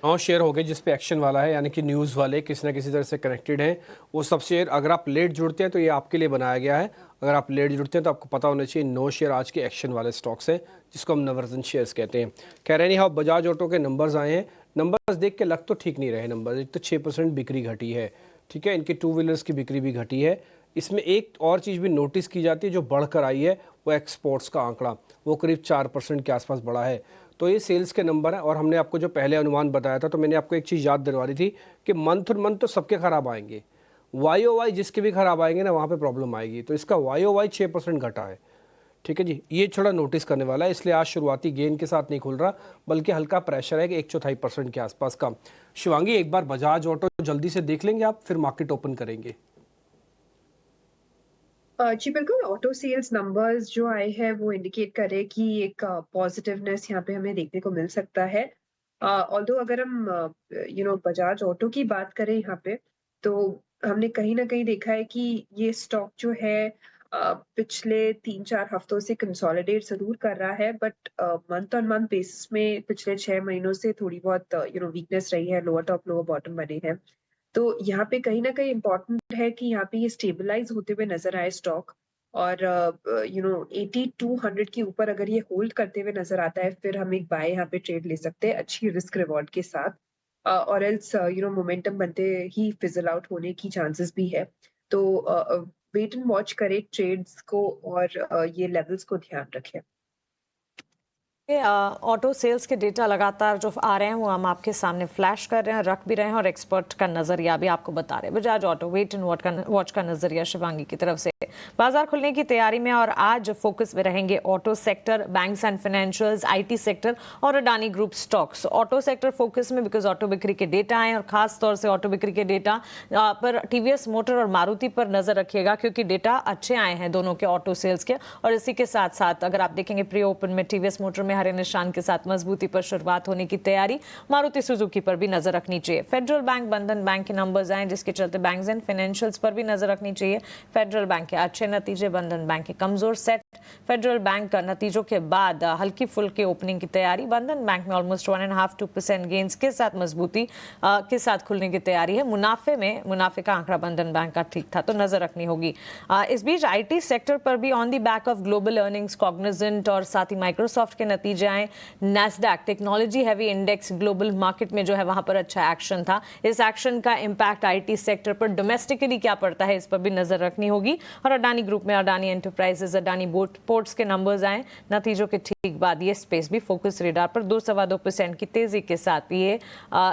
[SPEAKER 2] 9 शेयर हो गए जिस पे एक्शन वाला है, यानी कि न्यूज़ वाले किसी ना किसी तरह से कनेक्टेड हैं। वो सब शेयर अगर आप लेट जुड़ते हैं तो ये आपके लिए बनाया गया है। अगर आप लेट जुड़ते हैं तो आपको पता होना चाहिए 9 शेयर आज के एक्शन वाले स्टॉक्स हैं जिसको हम नवर्जन शेयर्स कहते हैं। कह रहे नहीं हाँ, बजाज ऑटो के नंबर्स आए हैं, नंबर्स देख के लग तो ठीक नहीं रहे नंबर। एक तो 6% बिक्री घटी है, ठीक है, इनकी 2 व्हीलर्स की बिक्री भी घटी है। इसमें एक और चीज़ भी नोटिस की जाती है जो बढ़कर आई है, वो एक्सपोर्ट्स का आंकड़ा, वो करीब 4% के आसपास बढ़ा है। तो ये सेल्स के नंबर हैं। और हमने आपको जो पहले अनुमान बताया था, तो मैंने आपको एक चीज़ याद दिलवा दी थी कि मंथ और मंथ तो सबके खराब आएंगे, YOY जिसके भी खराब आएंगे ना वहाँ पे प्रॉब्लम आएगी। तो इसका YOY 6% घटा है, ठीक है जी, ये थोड़ा नोटिस करने वाला है। इसलिए आज शुरुआती गेन के साथ नहीं खुल रहा, बल्कि हल्का प्रेशर है कि 1/4% के आसपास का। शिवांगी, एक बार बजाज ऑटो जल्दी से देख लेंगे आप, फिर मार्केट ओपन करेंगे।
[SPEAKER 8] जी बिल्कुल, ऑटो सेल्स नंबर्स जो आए हैं वो इंडिकेट कर रहे हैं कि एक पॉजिटिवनेस यहाँ पे हमें देखने को मिल सकता है। ऑल्दो अगर हम बजाज ऑटो की बात करें यहाँ पे, तो हमने कहीं ना कहीं देखा है कि ये स्टॉक जो है पिछले 3-4 हफ्तों से कंसोलिडेट जरूर कर रहा है, but month on month basis में पिछले 6 महीनों से थोड़ी बहुत वीकनेस रही है, लोअर टॉप लोअर बॉटम बने हैं। तो यहाँ पे कहीं ना कहीं इम्पोर्टेंट है कि यहाँ पे ये स्टेबलाइज होते हुए नजर आए स्टॉक, और 8200 के ऊपर अगर ये होल्ड करते हुए नजर आता है, फिर हम एक बाय यहाँ पे ट्रेड ले सकते हैं अच्छी रिस्क रिवॉर्ड के साथ। और एल्स मोमेंटम बनते ही फिजल आउट होने की चांसेस भी है। तो वेट एंड वॉच करें ट्रेड्स को, और ये लेवल्स को ध्यान रखें।
[SPEAKER 1] ऑटो सेल्स के डेटा लगातार जो आ रहे हैं वो हम आपके सामने फ्लैश कर रहे हैं, रख भी रहे हैं, और एक्सपर्ट का नजरिया भी आपको बता रहे हैं। Bajaj auto wait and watch का नजरिया शिवांगी की तरफ से। बाजार खुलने की तैयारी में और आज फोकस में रहेंगे auto sector, banks and financials, IT sector और Adani group stocks. Auto sector focus में बिकॉज ऑटो बिक्री के डेटा आए, और खास तौर से ऑटो बिक्री के डेटा पर टीवीएस मोटर और मारुति पर नजर रखिएगा, क्योंकि डेटा अच्छे आए हैं दोनों के ऑटो सेल्स के। और इसी के साथ साथ अगर आप देखेंगे प्री ओपन में टीवीएस मोटर में हरे निशान के साथ मजबूती पर शुरुआत होने की तैयारी, मारुति सुजुकी पर भी नजर रखनी चाहिए। फेडरल बैंक, बंधन बैंक के नंबर्स आए जिसके चलते बैंक्स एंड फाइनेंशियल्स पर भी नजर रखनी चाहिए। फेडरल बैंक के अच्छे नतीजे, बंधन बैंक के कमजोर सेट। फेडरल बैंक का नतीजों के बाद हल्की फुल्की ओपनिंग की तैयारी, बंधन बैंक में ऑलमोस्ट 1.5-2% गेन्स के साथ मजबूती के साथ खुलने की तैयारी है। मुनाफे का आंकड़ा बंधन बैंक का ठीक था, तो नजर रखनी होगी। इस बीच आईटी सेक्टर पर भी on the back of global earnings, Cognizant और साथ ही माइक्रोसॉफ्ट के नतीजे आए। Nasdaq technology heavy index global market में जो है वहां पर अच्छा एक्शन था। इस एक्शन का इंपैक्ट आईटी सेक्टर पर डोमेस्टिकली क्या पड़ता है, इस पर भी नजर रखनी होगी। और अडानी ग्रुप में अडानी एंटरप्राइजेस, अडानी पोर्ट्स के नंबर्स आए नतीजों के ठीक बाद, ये स्पेस भी फोकस रेडार पर 2-2.25% की तेजी के साथ ये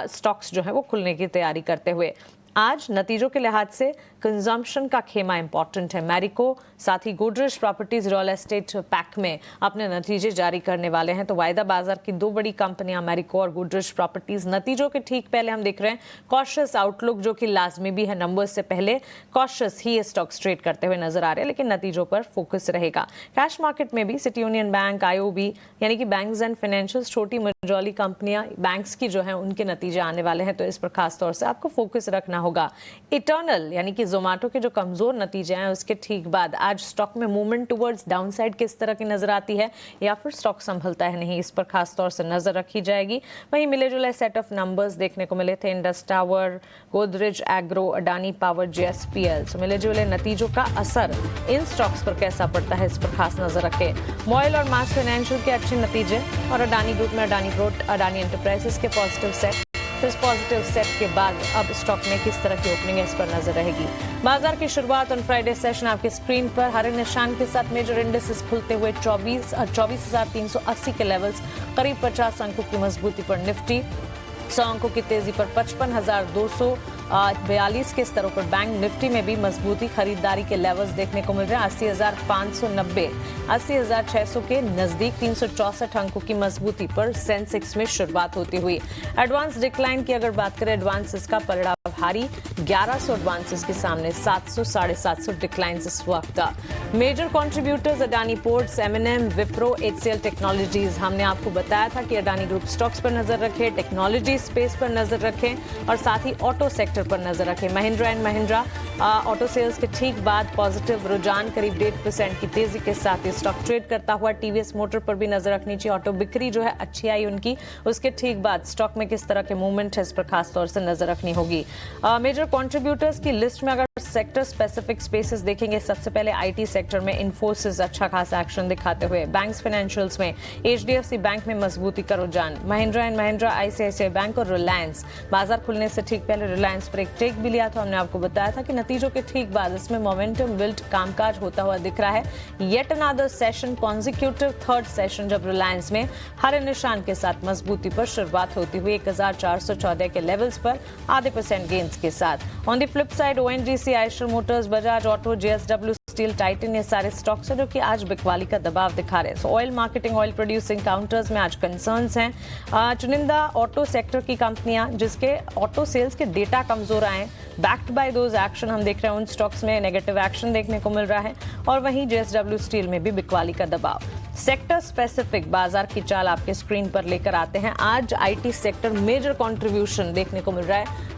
[SPEAKER 1] स्टॉक्स जो है वो खुलने की तैयारी करते हुए। आज नतीजों के लिहाज से कंजम्पशन का खेमा इंपॉर्टेंट है। मैरिको साथ ही Godrej properties real estate pack में अपने नतीजे जारी करने वाले हैं। तो वायदा बाजार की दो बड़ी कंपनियां मैरिको और गोदरेज प्रॉपर्टीज नतीजों के ठीक पहले हम देख रहे हैं कॉशियस आउटलुक, जो कि लाजमी भी है। नंबर्स से पहले कॉशियस ही स्टॉक ट्रेड करते हुए नजर आ रहे हैं, लेकिन नतीजों पर फोकस रहेगा। कैश मार्केट में भी सिटी यूनियन बैंक, आईओबी यानी कि बैंक्स एंड फाइनेंशियल्स, छोटी मझौली कंपनियां बैंक्स की जो है उनके नतीजे आने वाले हैं, तो इस पर खास तौर से आपको फोकस रखना होगा। इटर्नल यानी कि जोमेटो के जो कमजोर नतीजे हैं उसके ठीक बाद आज स्टॉक में मूवमेंट टुवर्ड्स डाउनसाइड किस तरह की नजर आती है, या फिर स्टॉक संभलता है नहीं, इस पर खास तौर से नजर रखी जाएगी। वहीं मिले जुले सेट ऑफ नंबर्स देखने को मिले थे। Indus tower, Godrej agro, Adani power, JSPL. तो मिले जुले नतीजों का असर इन स्टॉक्स पर कैसा पड़ता है, इस पर खास नजर रखें। मॉयल और मास फाइनेंशियल के अच्छे नतीजे और अडानी ग्रुप में अडानी ग्रोथ, अडानी एंटरप्राइजेस के पॉजिटिव सेट। इस पॉजिटिव सेट के बाद अब स्टॉक में किस तरह की ओपनिंग है, इस पर नजर रहेगी। बाजार की शुरुआत ऑन फ्राइडे सेशन आपके स्क्रीन पर हरे निशान के साथ मेजर इंडेक्सेस खुलते हुए 24,380 के लेवल्स, करीब 50 अंकों की मजबूती पर निफ्टी, 100 अंकों की तेजी पर 55,242 के स्तरों पर बैंक निफ्टी में भी मजबूती, खरीदारी के लेवल्स देखने को मिल रहे हैं। 80,590, 80,600 के नजदीक 364 अंकों की मजबूती पर सेंसेक्स में शुरुआत होती हुई। एडवांस डिक्लाइन की अगर बात करें, एडवांसेस का पलड़ा भारी, 1100 एडवांसेस के सामने 700, 750 डिक्लाइन इस वक्त। मेजर कंट्रीब्यूटर्स अडानी पोर्ट्स, एमएनएम, विप्रो, एचसीएल टेक्नोलॉजीज। हमने आपको बताया था कि अडानी ग्रुप स्टॉक्स पर नजर रखें, टेक्नोलॉजी स्पेस पर नजर रखें और साथ ही ऑटो सेक्टर पर नजर रखें। Mahindra and Mahindra auto sales के ठीक बाद पॉजिटिव रुझान, करीब 1.5% की तेजी के साथ ये स्टॉक ट्रेड करता हुआ। टीवीएस मोटर पर भी नजर रखनी चाहिए। ऑटो बिक्री जो है अच्छी आई उनकी, उसके ठीक बाद स्टॉक में किस तरह के मूवमेंट है, इस पर खास तौर से नजर रखनी होगी। मेजर कंट्रीब्यूटर्स की लिस्ट में अगर सेक्टर स्पेसिफिक स्पेसेस देखेंगे, सबसे पहले आईटी सेक्टर में इन्फोसिस अच्छा खासा एक्शन दिखाते हुए। बैंक्स फाइनेंशियल्स में एचडीएफसी बैंक में मजबूती का रुझान। Mahindra and Mahindra, ICICI bank और रिलायंस। बाजार खुलने से ठीक पहले रिलायंस पर एक टेक भी लिया था। हमने आपको बताया था कि नतीजों के ठीक बाद इसमें मोमेंटम बिल्ड कामकाज होता हुआ दिख रहा है। Yet another session, consecutive third session जब रिलायंस में हरे निशान के साथ मजबूती पर शुरुआत होती हुई 1414 के लेवल्स पर आधे % गेन्स के साथ। On the flip side ONGC, Eicher Motors, Bajaj auto, JSW steel, Titan, ये सारे स्टॉक्स हैं जो कि आज बिकवाली का दबाव दिखा रहे हैं। Oil marketing, oil producing counters में आज कंसर्न्स हैं। चुनिंदा ऑटो सेक्टर की कंपनियां जिसके ऑटो सेल्स के डेटा कमजोर आए, बैक्ड बाय दोज एक्शन हम देख रहे हैं उन स्टॉक्स में नेगेटिव एक्शन देखने को मिल रहा है। और वहीं जेएसडब्ल्यू स्टील में भी बिकवाली का दबाव। सेक्टर स्पेसिफिक बाजार की चाल आपके स्क्रीन पर लेकर आते हैं। आज आईटी सेक्टर मेजर कंट्रीब्यूशन देखने को मिल रहा है।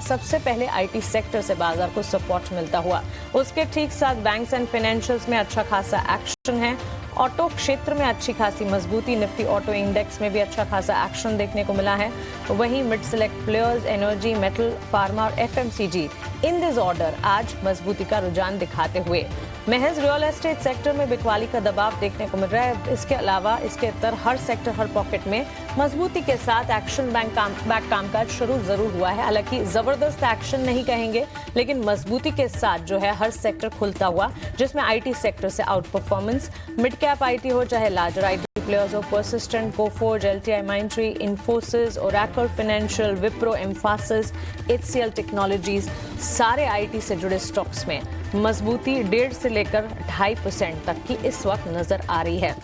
[SPEAKER 1] सबसे पहले आईटी सेक्टर से बाजार को सपोर्ट मिलता हुआ, उसके ठीक साथ बैंक्स एंड फाइनेंशियल्स में अच्छा खासा एक्शन है। ऑटो क्षेत्र में अच्छी खासी मजबूती, निफ्टी ऑटो इंडेक्स में भी अच्छा खासा एक्शन देखने को मिला है। वहीं mid select players, energy, metal, pharma और एफएमसीजी इन दिस ऑर्डर आज मजबूती का रुझान दिखाते हुए। महज रियल एस्टेट सेक्टर में बिकवाली का दबाव देखने को मिल रहा है। इसके अलावा इसके अंदर हर सेक्टर, हर पॉकेट में मजबूती के साथ एक्शन बैक कामकाज शुरू जरूर हुआ है। हालांकि जबरदस्त एक्शन नहीं कहेंगे, लेकिन मजबूती के साथ जो है हर सेक्टर खुलता हुआ, जिसमें आईटी सेक्टर से out performance. Mid cap IT हो चाहे लार्जर आईटी प्लेयर्स हो, persistent, Coforge, LTI माइंट्री, Infosys, Oracle financial, Wipro, Mphasis, HCL technologies, सारे आईटी से जुड़े स्टॉक्स में मजबूती 1.5 से लेकर 2.5% तक की इस वक्त नजर आ रही है।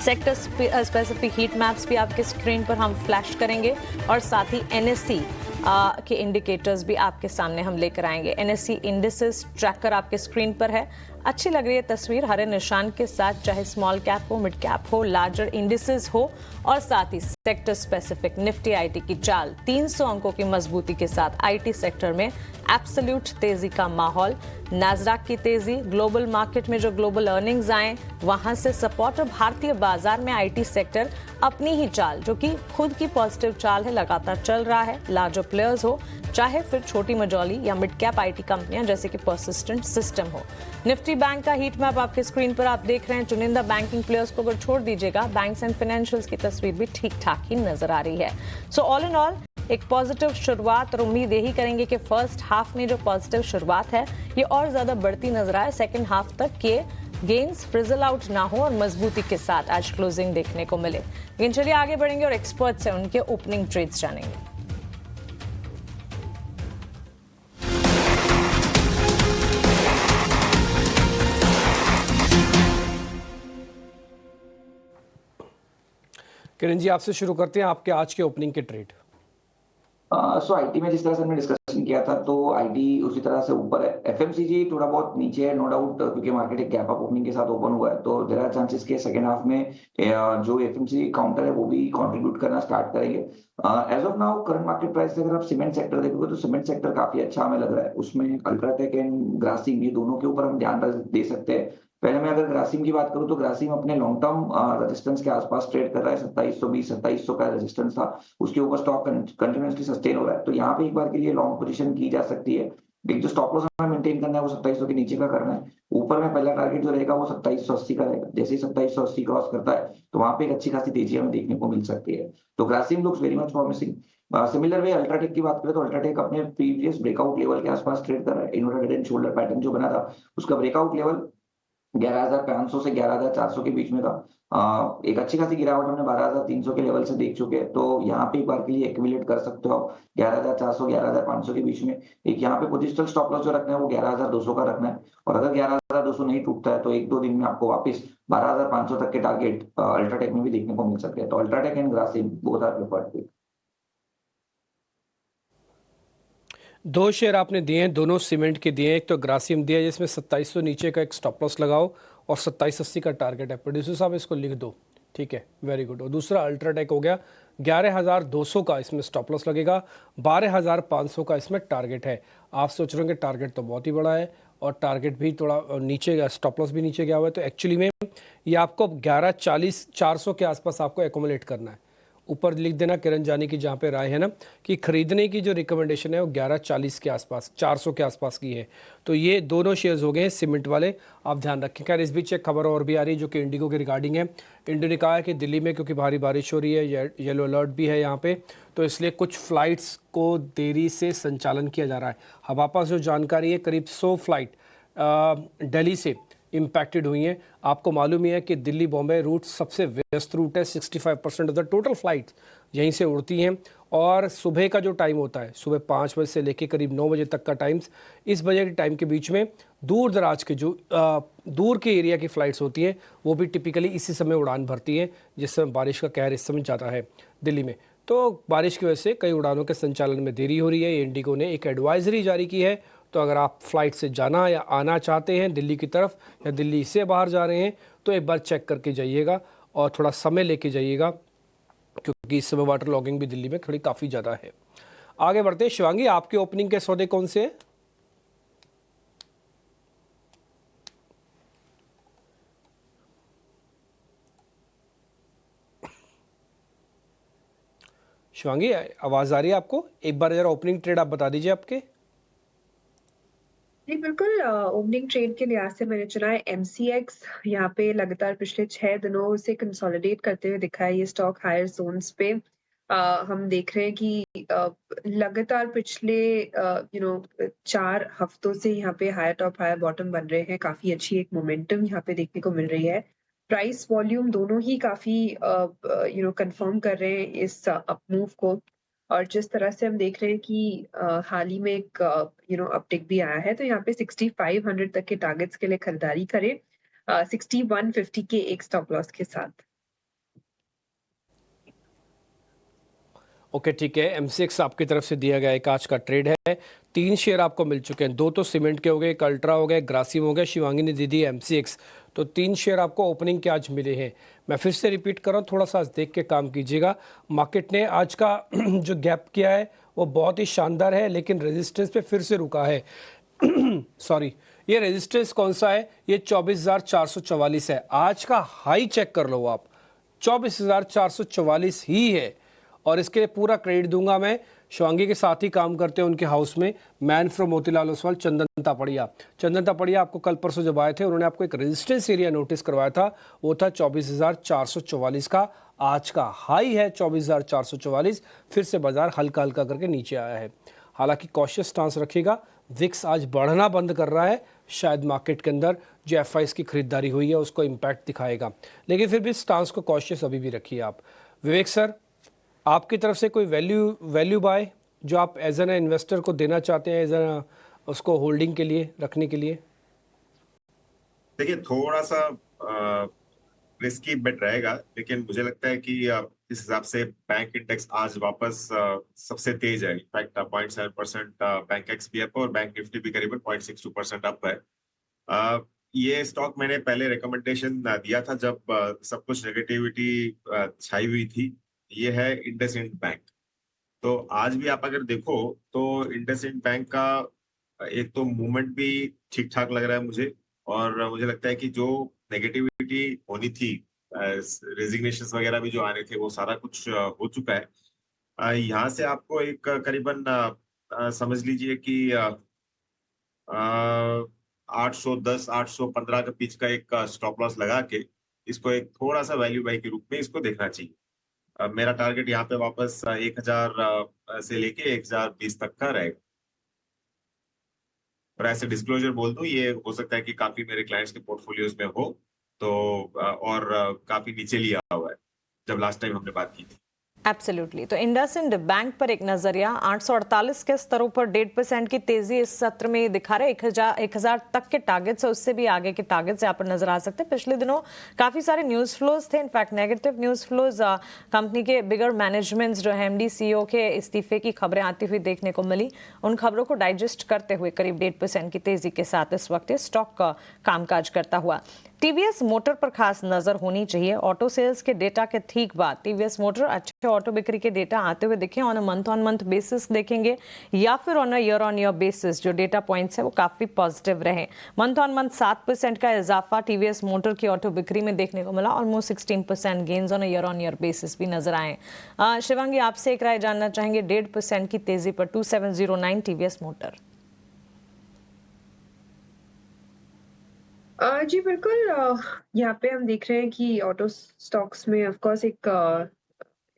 [SPEAKER 1] सेक्टर स्पेसिफिक हीट मैप्स भी आपके स्क्रीन पर हम फ्लैश करेंगे और साथ ही एनएससी के इंडिकेटर्स भी आपके सामने हम लेकर आएंगे। एनएससी इंडिसेस ट्रैकर आपके स्क्रीन पर है। अच्छी लग रही है तस्वीर हरे निशान के साथ, चाहे स्मॉल कैप हो, मिड कैप हो, लार्जर इंडिसेस हो और साथ ही सेक्टर स्पेसिफिक निफ्टी आईटी की चाल 300 अंकों की मजबूती के साथ आईटी सेक्टर में एब्सोल्यूट तेजी का माहौल। नैस्डैक की तेजी, ग्लोबल मार्केट में जो ग्लोबल अर्निंग्स आए वहां से सपोर्ट और भारतीय बाजार में आईटी सेक्टर अपनी ही चाल, जो कि खुद की पॉजिटिव चाल है, लगातार चल रहा है। लार्जर प्लेयर्स हो चाहे फिर छोटी मझौली या मिड कैप आईटी कंपनियां जैसे कि परसिस्टेंट सिस्टम हो। निफ्टी बैंक का हीट मैप आपके स्क्रीन पर आप देख रहे हैं। चुनिंदा बैंकिंग प्लेयर्स को अगर छोड़ दीजिएगा, बैंक्स एंड फाइनेंशियल्स की तस्वीर भी ठीक ठाक ही नजर आ रही है। सो ऑल इन ऑल एक पॉजिटिव शुरुआत और उम्मीद यही करेंगे कि फर्स्ट हाफ में जो पॉजिटिव शुरुआत है ये और ज्यादा बढ़ती नजर आए। सेकेंड हाफ तक के गेन्स फ्रिजल आउट ना हो और मजबूती के साथ आज क्लोजिंग देखने को मिले। लेकिन चलिए आगे बढ़ेंगे और एक्सपर्ट से उनके ओपनिंग ट्रेड्स जानेंगे।
[SPEAKER 2] किरण जी, आपसे शुरू करते हैं आपके आज के ओपनिंग के ट्रेड।
[SPEAKER 4] सो आईटी में जिस तरह से हमने डिस्कशन किया था तो आईटी उसी तरह से ऊपर है। एफएमसीजी थोड़ा बहुत नीचे है नो डाउट, क्योंकि मार्केट एक गैप अप ओपनिंग के साथ ओपन हुआ है, तो देयर आर चांसेस के सेकंड हाफ में जो एफएमसीजी काउंटर है वो भी कंट्रीब्यूट करना स्टार्ट करेंगे। As of now current market price से अगर आप सीमेंट सेक्टर देखोगे तो सीमेंट सेक्टर काफी अच्छा हमें लग रहा है। उसमें अल्ट्राटेक एंड ग्रासिम, ये दोनों के ऊपर हम ध्यान दे सकते हैं। पहले मैं अगर ग्रासिम की बात करूं तो ग्रासिम अपने लॉन्ग टर्म रेजिस्टेंस के आसपास ट्रेड कर रहा है। 2720 2700 का रेजिस्टेंस था, उसके ऊपर स्टॉक कंटिन्यूअसली सस्टेन हो रहा है, तो यहाँ पे एक बार के लिए लॉन्ग पोजीशन की जा सकती है। लेकिन जो स्टॉप लॉस हमें मेंटेन करना है वो 2700 के नीचे का करना है। ऊपर में पहला टारगेट जो रहेगा वो 2780 का रहेगा। जैसे ही 2780 क्रॉस करता है तो वहां पे एक अच्छी खासी तेजी हमें देखने को मिल सकती है। तो Grasim looks very much promising. Similar way UltraTech की बात करें तो अल्ट्राटेक अपने प्रीवियस ब्रेकआउट लेवल के आसपास ट्रेड कर रहा है। Inverted head and shoulder pattern जो बना था उसका ब्रेकआउट लेवल 11,500 से 11,400 के बीच में था। एक अच्छी खासी गिरावट हमने 12,300 के लेवल से देख चुके हैं, तो यहाँ पे एक बार के लिए एक्यूमुलेट कर सकते हो आप 11,400 11,500 के बीच में। एक यहाँ पे पोजिशनल स्टॉप लॉस जो रखना है वो 11,200 का रखना है, और अगर 11,200 नहीं टूटता है तो एक दो दिन में आपको वापस 12,500 तक के टारगेट अल्ट्राटेक में भी देखने को मिल सकते हैं। तो UltraTech and Grasim both are preferred.
[SPEAKER 2] दो शेयर आपने दिए हैं, दोनों सीमेंट के दिए हैं। एक तो ग्रासिम दिया है जिसमें 2700 नीचे का एक स्टॉप लॉस लगाओ और 2780 का टारगेट है। प्रोड्यूसर साहब इसको लिख दो, ठीक है, वेरी गुड। और दूसरा अल्ट्राटेक हो गया, 11,200 का इसमें स्टॉप लॉस लगेगा, 12,500 का इसमें टारगेट है। आप सोच रहे होंगे टारगेट तो बहुत ही बड़ा है और टारगेट भी थोड़ा नीचे गया, स्टॉप लॉस भी नीचे गया हुआ है, तो एक्चुअली में ये आपको 1140 400 के आसपास आपको एकोमोलेट करना है। ऊपर लिख देना किरण जानी की जहाँ पे राय है ना कि खरीदने की जो रिकमेंडेशन है वो 1140 के आसपास 400 के आसपास की है। तो ये दोनों शेयर्स हो गए हैं सीमेंट वाले, आप ध्यान रखें। खैर इस बीच एक खबर और भी आ रही है जो कि इंडिगो के रिगार्डिंग है। इंडिगो ने कहा है कि दिल्ली में क्योंकि भारी बारिश हो रही है, येलो अलर्ट भी है यहाँ पे, तो इसलिए कुछ फ्लाइट्स को देरी से संचालन किया जा रहा है। हमारे पास जो जानकारी है करीब 100 फ्लाइट दिल्ली से इम्पैक्टेड हुई हैं। आपको मालूम ही है कि दिल्ली बॉम्बे रूट सबसे व्यस्त रूट है, 65% ऑफ द टोटल फ्लाइट्स यहीं से उड़ती हैं। और सुबह का जो टाइम होता है, सुबह 5 बजे से लेकर करीब 9 बजे तक का टाइम्स, इस बजे के टाइम के बीच में दूर दराज के जो दूर के एरिया की फ़्लाइट्स होती हैं वो भी टिपिकली इसी समय उड़ान भरती हैं, जिस समय बारिश का कहर इस समय ज़्यादा है दिल्ली में। तो बारिश की वजह से कई उड़ानों के संचालन में देरी हो रही है। इंडिगो ने एक एडवाइजरी जारी की है, तो अगर आप फ्लाइट से जाना या आना चाहते हैं दिल्ली की तरफ या दिल्ली से बाहर जा रहे हैं तो एक बार चेक करके जाइएगा और थोड़ा समय लेके जाइएगा, क्योंकि इस समय वाटर लॉगिंग भी दिल्ली में थोड़ी काफ़ी ज़्यादा है। आगे बढ़ते हैं। शिवांगी, आपके ओपनिंग के सौदे कौन से हैं? शिवांगी, आवाज़ आ रही है आपको? एक बार ज़रा ओपनिंग ट्रेड आप बता दीजिए आपके।
[SPEAKER 8] जी बिल्कुल, ओपनिंग ट्रेड के लिहाज से मैंने चुना है एमसीएक्स। यहाँ पे लगातार पिछले 6 दिनों से कंसोलिडेट करते हुए दिखा है ये स्टॉक हायर जोन्स पे। हम देख रहे हैं कि लगातार पिछले 4 हफ्तों से यहाँ पे हायर टॉप हायर बॉटम बन रहे हैं। काफी अच्छी एक मोमेंटम यहाँ पे देखने को मिल रही है। प्राइस वॉल्यूम दोनों ही काफी कंफर्म कर रहे हैं इस अप मूव को। और जिस तरह से हम देख रहे हैं कि हाल ही में एक अपटिक भी आया है, तो यहाँ पे 6500 तक के टारगेट्स के लिए खरीदारी करें 6150 के एक स्टॉप लॉस के साथ।
[SPEAKER 2] ओके, ठीक है। एमसीएक्स आपकी तरफ से दिया गया एक आज का ट्रेड है। 3 शेयर आपको मिल चुके हैं, 2 तो सीमेंट के हो गए, एक अल्ट्रा हो गया, ग्रासिम हो गया, शिवांगी ने दे दी एमसीएक्स। तो 3 शेयर आपको ओपनिंग के आज मिले हैं। मैं फिर से रिपीट कर रहा हूँ, थोड़ा सा आज देख के काम कीजिएगा। मार्केट ने आज का जो गैप किया है वो बहुत ही शानदार है, लेकिन रेजिस्टेंस पे फिर से रुका है। सॉरी, ये रेजिस्टेंस कौन सा है? ये 24,444 है। आज का हाई चेक कर लो आप, 24,444 ही है। और इसके लिए पूरा क्रेडिट दूंगा मैं शिवांगी के साथ ही काम करते हैं उनके हाउस में, मैन फ्रॉम मोतीलाल ओसवाल, चंदन तापड़िया। चंदन तापड़िया आपको कल परसों जब आए थे उन्होंने आपको एक रेजिस्टेंस एरिया नोटिस करवाया था, वो था 24,444 का। आज का हाई है 24,444। फिर से बाजार हल्का हल्का करके नीचे आया है। हालांकि कॉशियस स्टांस रखिएगा। विक्स आज बढ़ना बंद कर रहा है, शायद मार्केट के अंदर जो एफआईएस की खरीदारी हुई है उसको इम्पैक्ट दिखाएगा, लेकिन फिर भी स्टांस को कॉशियस अभी भी रखिए आप। विवेक सर, आपकी तरफ से कोई वैल्यू बाय जो आप एज एन इन्वेस्टर को देना चाहते हैं, एज एन उसको होल्डिंग के लिए रखने के लिए?
[SPEAKER 6] देखिए, थोड़ा सा रिस्की बेट रहेगा, लेकिन मुझे लगता है कि इस हिसाब से बैंक इंडेक्स आज वापस सबसे तेज है। इनफैक्ट 0.7% बैंक एक्स भी अप है और बैंक निफ्टी भी करीबन 0.62% अप है। ये स्टॉक मैंने पहले रिकमेंडेशन दिया था जब सब कुछ नेगेटिविटी छाई हुई थी। ये है इंडसइंड बैंक। तो आज भी आप अगर देखो तो इंडसइंड बैंक का एक तो मूवमेंट भी ठीक ठाक लग रहा है मुझे, और मुझे लगता है कि जो नेगेटिविटी होनी थी, रेजिग्नेशन वगैरह भी जो आने थे, वो सारा कुछ हो चुका है। यहाँ से आपको एक करीबन समझ लीजिए कि 810 815 के बीच का एक स्टॉप लॉस लगा के इसको एक थोड़ा सा वैल्यू बाई के रूप में इसको देखना चाहिए। मेरा टारगेट यहाँ पे वापस 1000 से लेके 1020 तक का रहेगा। और ऐसे डिस्क्लोजर बोल दूं, ये हो सकता है कि काफी मेरे क्लाइंट्स के पोर्टफोलियोज में हो, तो और काफी नीचे लिया हुआ है जब लास्ट टाइम हमने बात की थी।
[SPEAKER 1] एब्सोल्युटली। तो इंडसइंड बैंक पर एक नजरिया 848 के स्तरों पर 1.5% की तेजी इस सत्र में दिखा रहे। 1000 तक के टारगेट्स है, उससे भी आगे के टारगेट्स यहाँ पर नजर आ सकते हैं। पिछले दिनों काफी सारे न्यूज फ्लोज थे, in fact negative news flows. Company के बिगर मैनेजमेंट्स जो है, एमडी सीईओ के इस्तीफे की खबरें आती हुई देखने को मिली। उन खबरों को डाइजेस्ट करते हुए करीब 1.5% की तेजी के साथ इस वक्त स्टॉक का कामकाज करता हुआ। टीवीएस मोटर पर खास नजर होनी चाहिए। ऑटो सेल्स के डेटा के ठीक बाद टीवीएस मोटर अच्छे ऑटो बिक्री के डेटा आते हुए दिखे। ऑन मंथ बेसिस देखेंगे या फिर ऑन ऑन ईयर बेसिस, जो डेटा पॉइंट्स है वो काफी पॉजिटिव रहे। मंथ 7% का इजाफा टीवीएस मोटर की ऑटो बिक्री में देखने को मिला। Almost 16% gains on year basis भी नजर आए। शिवांगी, आपसे एक राय जानना चाहेंगे 1.5% की तेजी पर 2709 टीवीएस मोटर।
[SPEAKER 8] जी बिल्कुल। यहाँ पे हम देख रहे हैं कि ऑटो स्टॉक्स में ऑफ कोर्स एक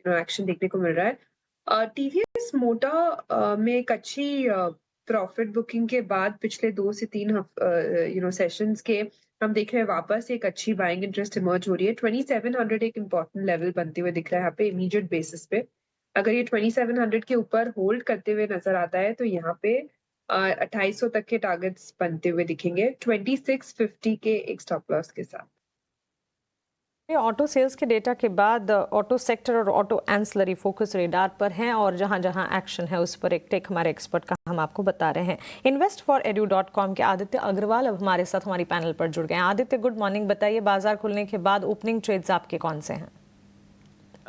[SPEAKER 8] एक्शन देखने को मिल रहा है। टीवीएस मोटर में एक अच्छी प्रॉफिट बुकिंग के बाद पिछले 2 से 3 सेशंस के हम देख रहे हैं वापस एक अच्छी बाइंग इंटरेस्ट इमर्ज हो रही है। 2700 एक इम्पॉर्टेंट लेवल बनते हुए दिख रहा है यहाँ पे इमीडिएट बेसिस पे। अगर ये 2700 के ऊपर होल्ड करते हुए नजर आता है तो यहाँ पे 2800 तक के टारगेट्स बनते हुए दिखेंगे 2650 के एक स्टॉप लॉस के साथ।
[SPEAKER 1] ऑटो सेल्स के डेटा के बाद ऑटो सेक्टर और ऑटो एंसलरी फोकस रेडार पर हैं, और जहां जहां एक्शन है उस पर एक टेक हमारे एक्सपर्ट का हम आपको बता रहे हैं। investforedu.com के आदित्य अग्रवाल अब हमारे साथ हमारी पैनल पर जुड़ गए हैं। Aditya, good morning. बताइए, बाजार खुलने के बाद ओपनिंग ट्रेड्स आपके कौन से हैं?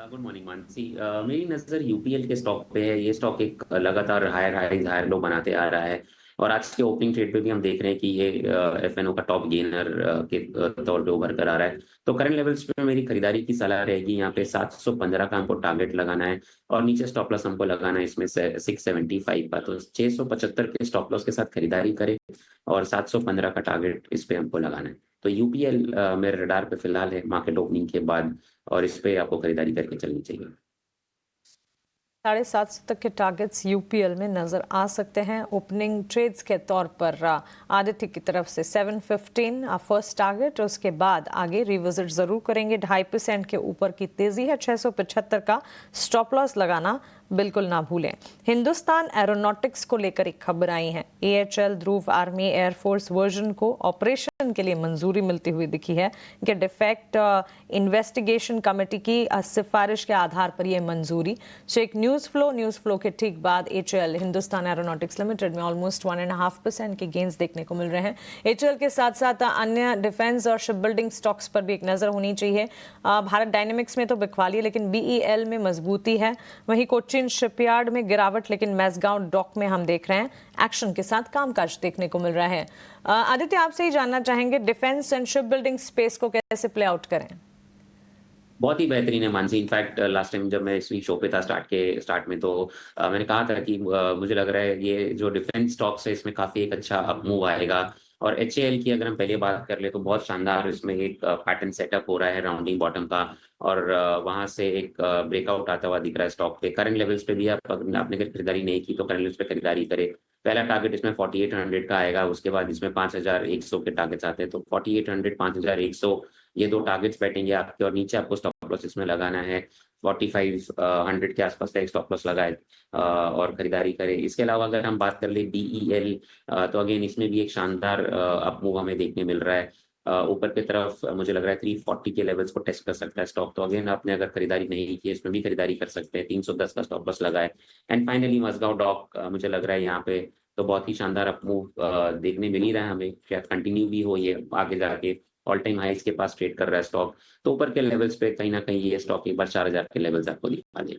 [SPEAKER 9] Good morning Mansi. मेरी नज़र यूपीएल के स्टॉक पे है। ये स्टॉक एक लगातार हायर लो बनाते आ रहा है, और आज के ओपनिंग ट्रेड पे भी हम देख रहे हैं कि ये एफएनओ का टॉप गेनर के तौर पे उभर कर आ रहा है। तो करंट लेवल्स पे मेरी खरीदारी की सलाह रहेगी। यहाँ पे 715 का हमको टारगेट लगाना है, और नीचे स्टॉप लॉस हमको लगाना है इसमें 675 का। तो 675 के स्टॉप लॉस के साथ खरीदारी करें, और 715 का टारगेट इस पे हमको लगाना है। तो यूपीएल मेरे रडार पे फिलहाल है मार्केट ओपनिंग के बाद, और इस पे आपको खरीदारी करके चलनी चाहिए।
[SPEAKER 1] 750 तक के टारगेट्स यूपीएल में नजर आ सकते हैं। ओपनिंग ट्रेड्स के तौर पर आदित्य की तरफ से 715 फर्स्ट टारगेट, उसके बाद आगे रिविजिट जरूर करेंगे। 2.5% के ऊपर की तेजी है। 675 का स्टॉप लॉस लगाना बिल्कुल ना भूलें। हिंदुस्तान एरोनॉटिक्स को लेकर एक खबर आई है। एएचएल ध्रुव आर्मी एयरफोर्स वर्जन को ऑपरेशन के लिए मंजूरी मिलती हुई दिखी है कि डिफेक्ट इन्वेस्टिगेशन कमेटी की सिफारिश के आधार पर यह मंजूरी। सो एक न्यूज फ्लो के ठीक बाद एचएल हिंदुस्तान एरोनॉटिक्स लिमिटेड में ऑलमोस्ट 1.5% के गेंस देखने को मिल रहे हैं। एचएल के साथ साथ अन्य डिफेंस और शिप बिल्डिंग स्टॉक्स पर भी एक नजर होनी चाहिए। भारत डायनेमिक्स में तो बिकवाली है, लेकिन बीईएल में मजबूती है। वहीं कोचिन शिपयार्ड में गिरावट, लेकिन मैसगांव डॉक में हम देख रहे हैं एक्शन के साथ कामकाज देखने को मिल रहा है। आदित्य, आपसे ही जानना चाहेंगे defence and ship building space को कैसे प्ले आउट करें?
[SPEAKER 9] बहुत ही बेहतरीन है मानसी। इनफैक्ट लास्ट टाइम जब मैं इसी शो पे था स्टार्ट में, तो मैंने कहा था कि मुझे लग रहा है ये जो डिफेंस स्टॉक्स है इसमें काफी एक अच्छा अप मूव आएगा। और एचएएल की अगर हम पहले बात कर ले तो बहुत शानदार इसमें एक पैटर्न सेटअप हो रहा है राउंडिंग बॉटम का, और वहां से एक ब्रेकआउट आता हुआ दिख रहा है स्टॉक पे। करंट लेवल्स पे भी आपने अगर खरीदारी नहीं की तो करंट लेवल्स पे खरीदारी करे। पहला टारगेट इसमें 4800 का आएगा, उसके बाद इसमें 5100 के टारगेट्स आते हैं। तो 4800 5100 ये दो टारगेट्स बैठेंगे आपके, और नीचे आपको स्टॉप लॉस इसमें लगाना है 4500 के आसपास का एक स्टॉप लॉस लगाए और खरीदारी करें। इसके अलावा अगर हम बात कर ले डीईएल, तो अगेन इसमें भी एक शानदार अप मूव हमें देखने मिल रहा है। ऊपर की तरफ मुझे लग रहा है 340 के लेवल्स को टेस्ट कर सकता है स्टॉक। तो अगेन आपने अगर खरीदारी नहीं की है इसमें भी खरीदारी कर सकते हैं। 310 का स्टॉप लॉस लगा है। एंड फाइनली मजगांव डॉक मुझे लग रहा है यहाँ पे तो बहुत ही शानदार अप मूव देखने मिल ही रहा है हमें, शायद कंटिन्यू भी हो ये आगे जाके। ऑल टाइम हाइस के पास ट्रेड कर रहा है स्टॉक, तो ऊपर के लेवल्स पे कहीं ना कहीं ये स्टॉक एक बार 4000 के लेवल्स आपको दिखा दें।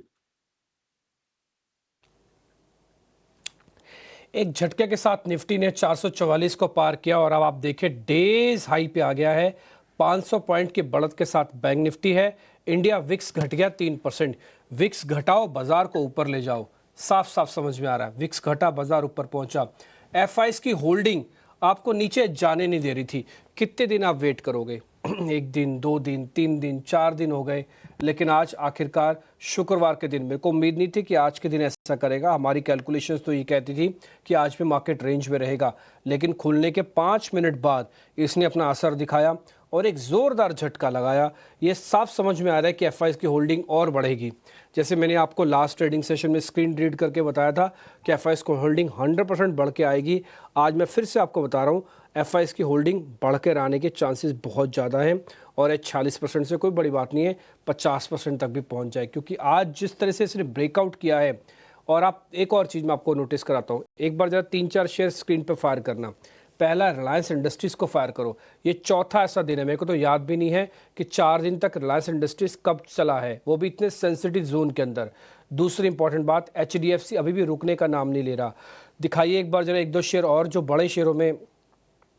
[SPEAKER 2] एक झटके के साथ निफ्टी ने 444 को पार किया और अब आप देखें डेज हाई पे आ गया है। 500 पॉइंट की बढ़त के साथ बैंक निफ्टी है। इंडिया विक्स घट गया 3%। विक्स घटाओ बाजार को ऊपर ले जाओ, साफ साफ समझ में आ रहा है। विक्स घटा बाजार ऊपर पहुंचा। एफआईज की होल्डिंग आपको नीचे जाने नहीं दे रही थी। कितने दिन आप वेट करोगे? 1 दिन, 2 दिन, 3 दिन, 4 दिन हो गए, लेकिन आज आखिरकार शुक्रवार के दिन मेरे को उम्मीद नहीं थी कि आज के दिन ऐसा करेगा। हमारी कैलकुलेशंस तो ये कहती थी कि आज भी मार्केट रेंज में रहेगा, लेकिन खुलने के 5 मिनट बाद इसने अपना असर दिखाया और एक ज़ोरदार झटका लगाया। ये साफ समझ में आ रहा है कि एफआईज की होल्डिंग और बढ़ेगी। जैसे मैंने आपको लास्ट ट्रेडिंग सेशन में स्क्रीन रीड करके बताया था कि एफआईज की होल्डिंग 100% बढ़ के आएगी। आज मैं फिर से आपको बता रहा हूँ एफआईज की होल्डिंग बढ़ कर आने के चांसेस बहुत ज़्यादा हैं और 46% से कोई बड़ी बात नहीं है, 50% तक भी पहुँच जाए, क्योंकि आज जिस तरह से इसने ब्रेकआउट किया है। और आप एक और चीज़ मैं आपको नोटिस कराता हूँ, एक बार ज़रा 3-4 शेयर स्क्रीन पर फायर करना। पहला रिलायंस इंडस्ट्रीज़ को फायर करो, ये चौथा ऐसा दिन है, मेरे को तो याद भी नहीं है कि 4 दिन तक रिलायंस इंडस्ट्रीज़ कब चला है, वो भी इतने सेंसिटिव जोन के अंदर। दूसरी इंपॉर्टेंट बात, HDFC अभी भी रुकने का नाम नहीं ले रहा। दिखाइए एक बार जरा 1-2 शेयर और जो बड़े शेयरों में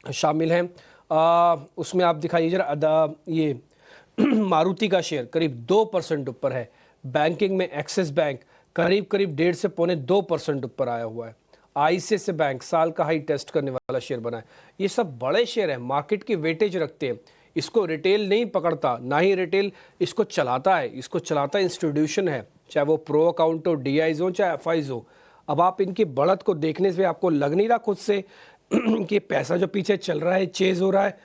[SPEAKER 2] शामिल हैं, उसमें आप दिखाइए जरा। ये मारुति का शेयर करीब 2% ऊपर है। बैंकिंग में एक्सिस बैंक करीब 1.5 से पौने 2% ऊपर आया हुआ है। ICICI बैंक साल का हाई टेस्ट करने वाला शेयर बना है। ये सब बड़े शेयर हैं, मार्केट की वेटेज रखते हैं। इसको रिटेल नहीं पकड़ता, ना ही रिटेल इसको चलाता है। इसको चलाता इंस्टीट्यूशन है, चाहे वो प्रो अकाउंट हो, DIs हो, चाहे FIs हो। अब आप इनकी बढ़त को देखने से आपको लग नहीं रहा खुद से कि पैसा जो पीछे चल रहा है, चेज हो रहा है?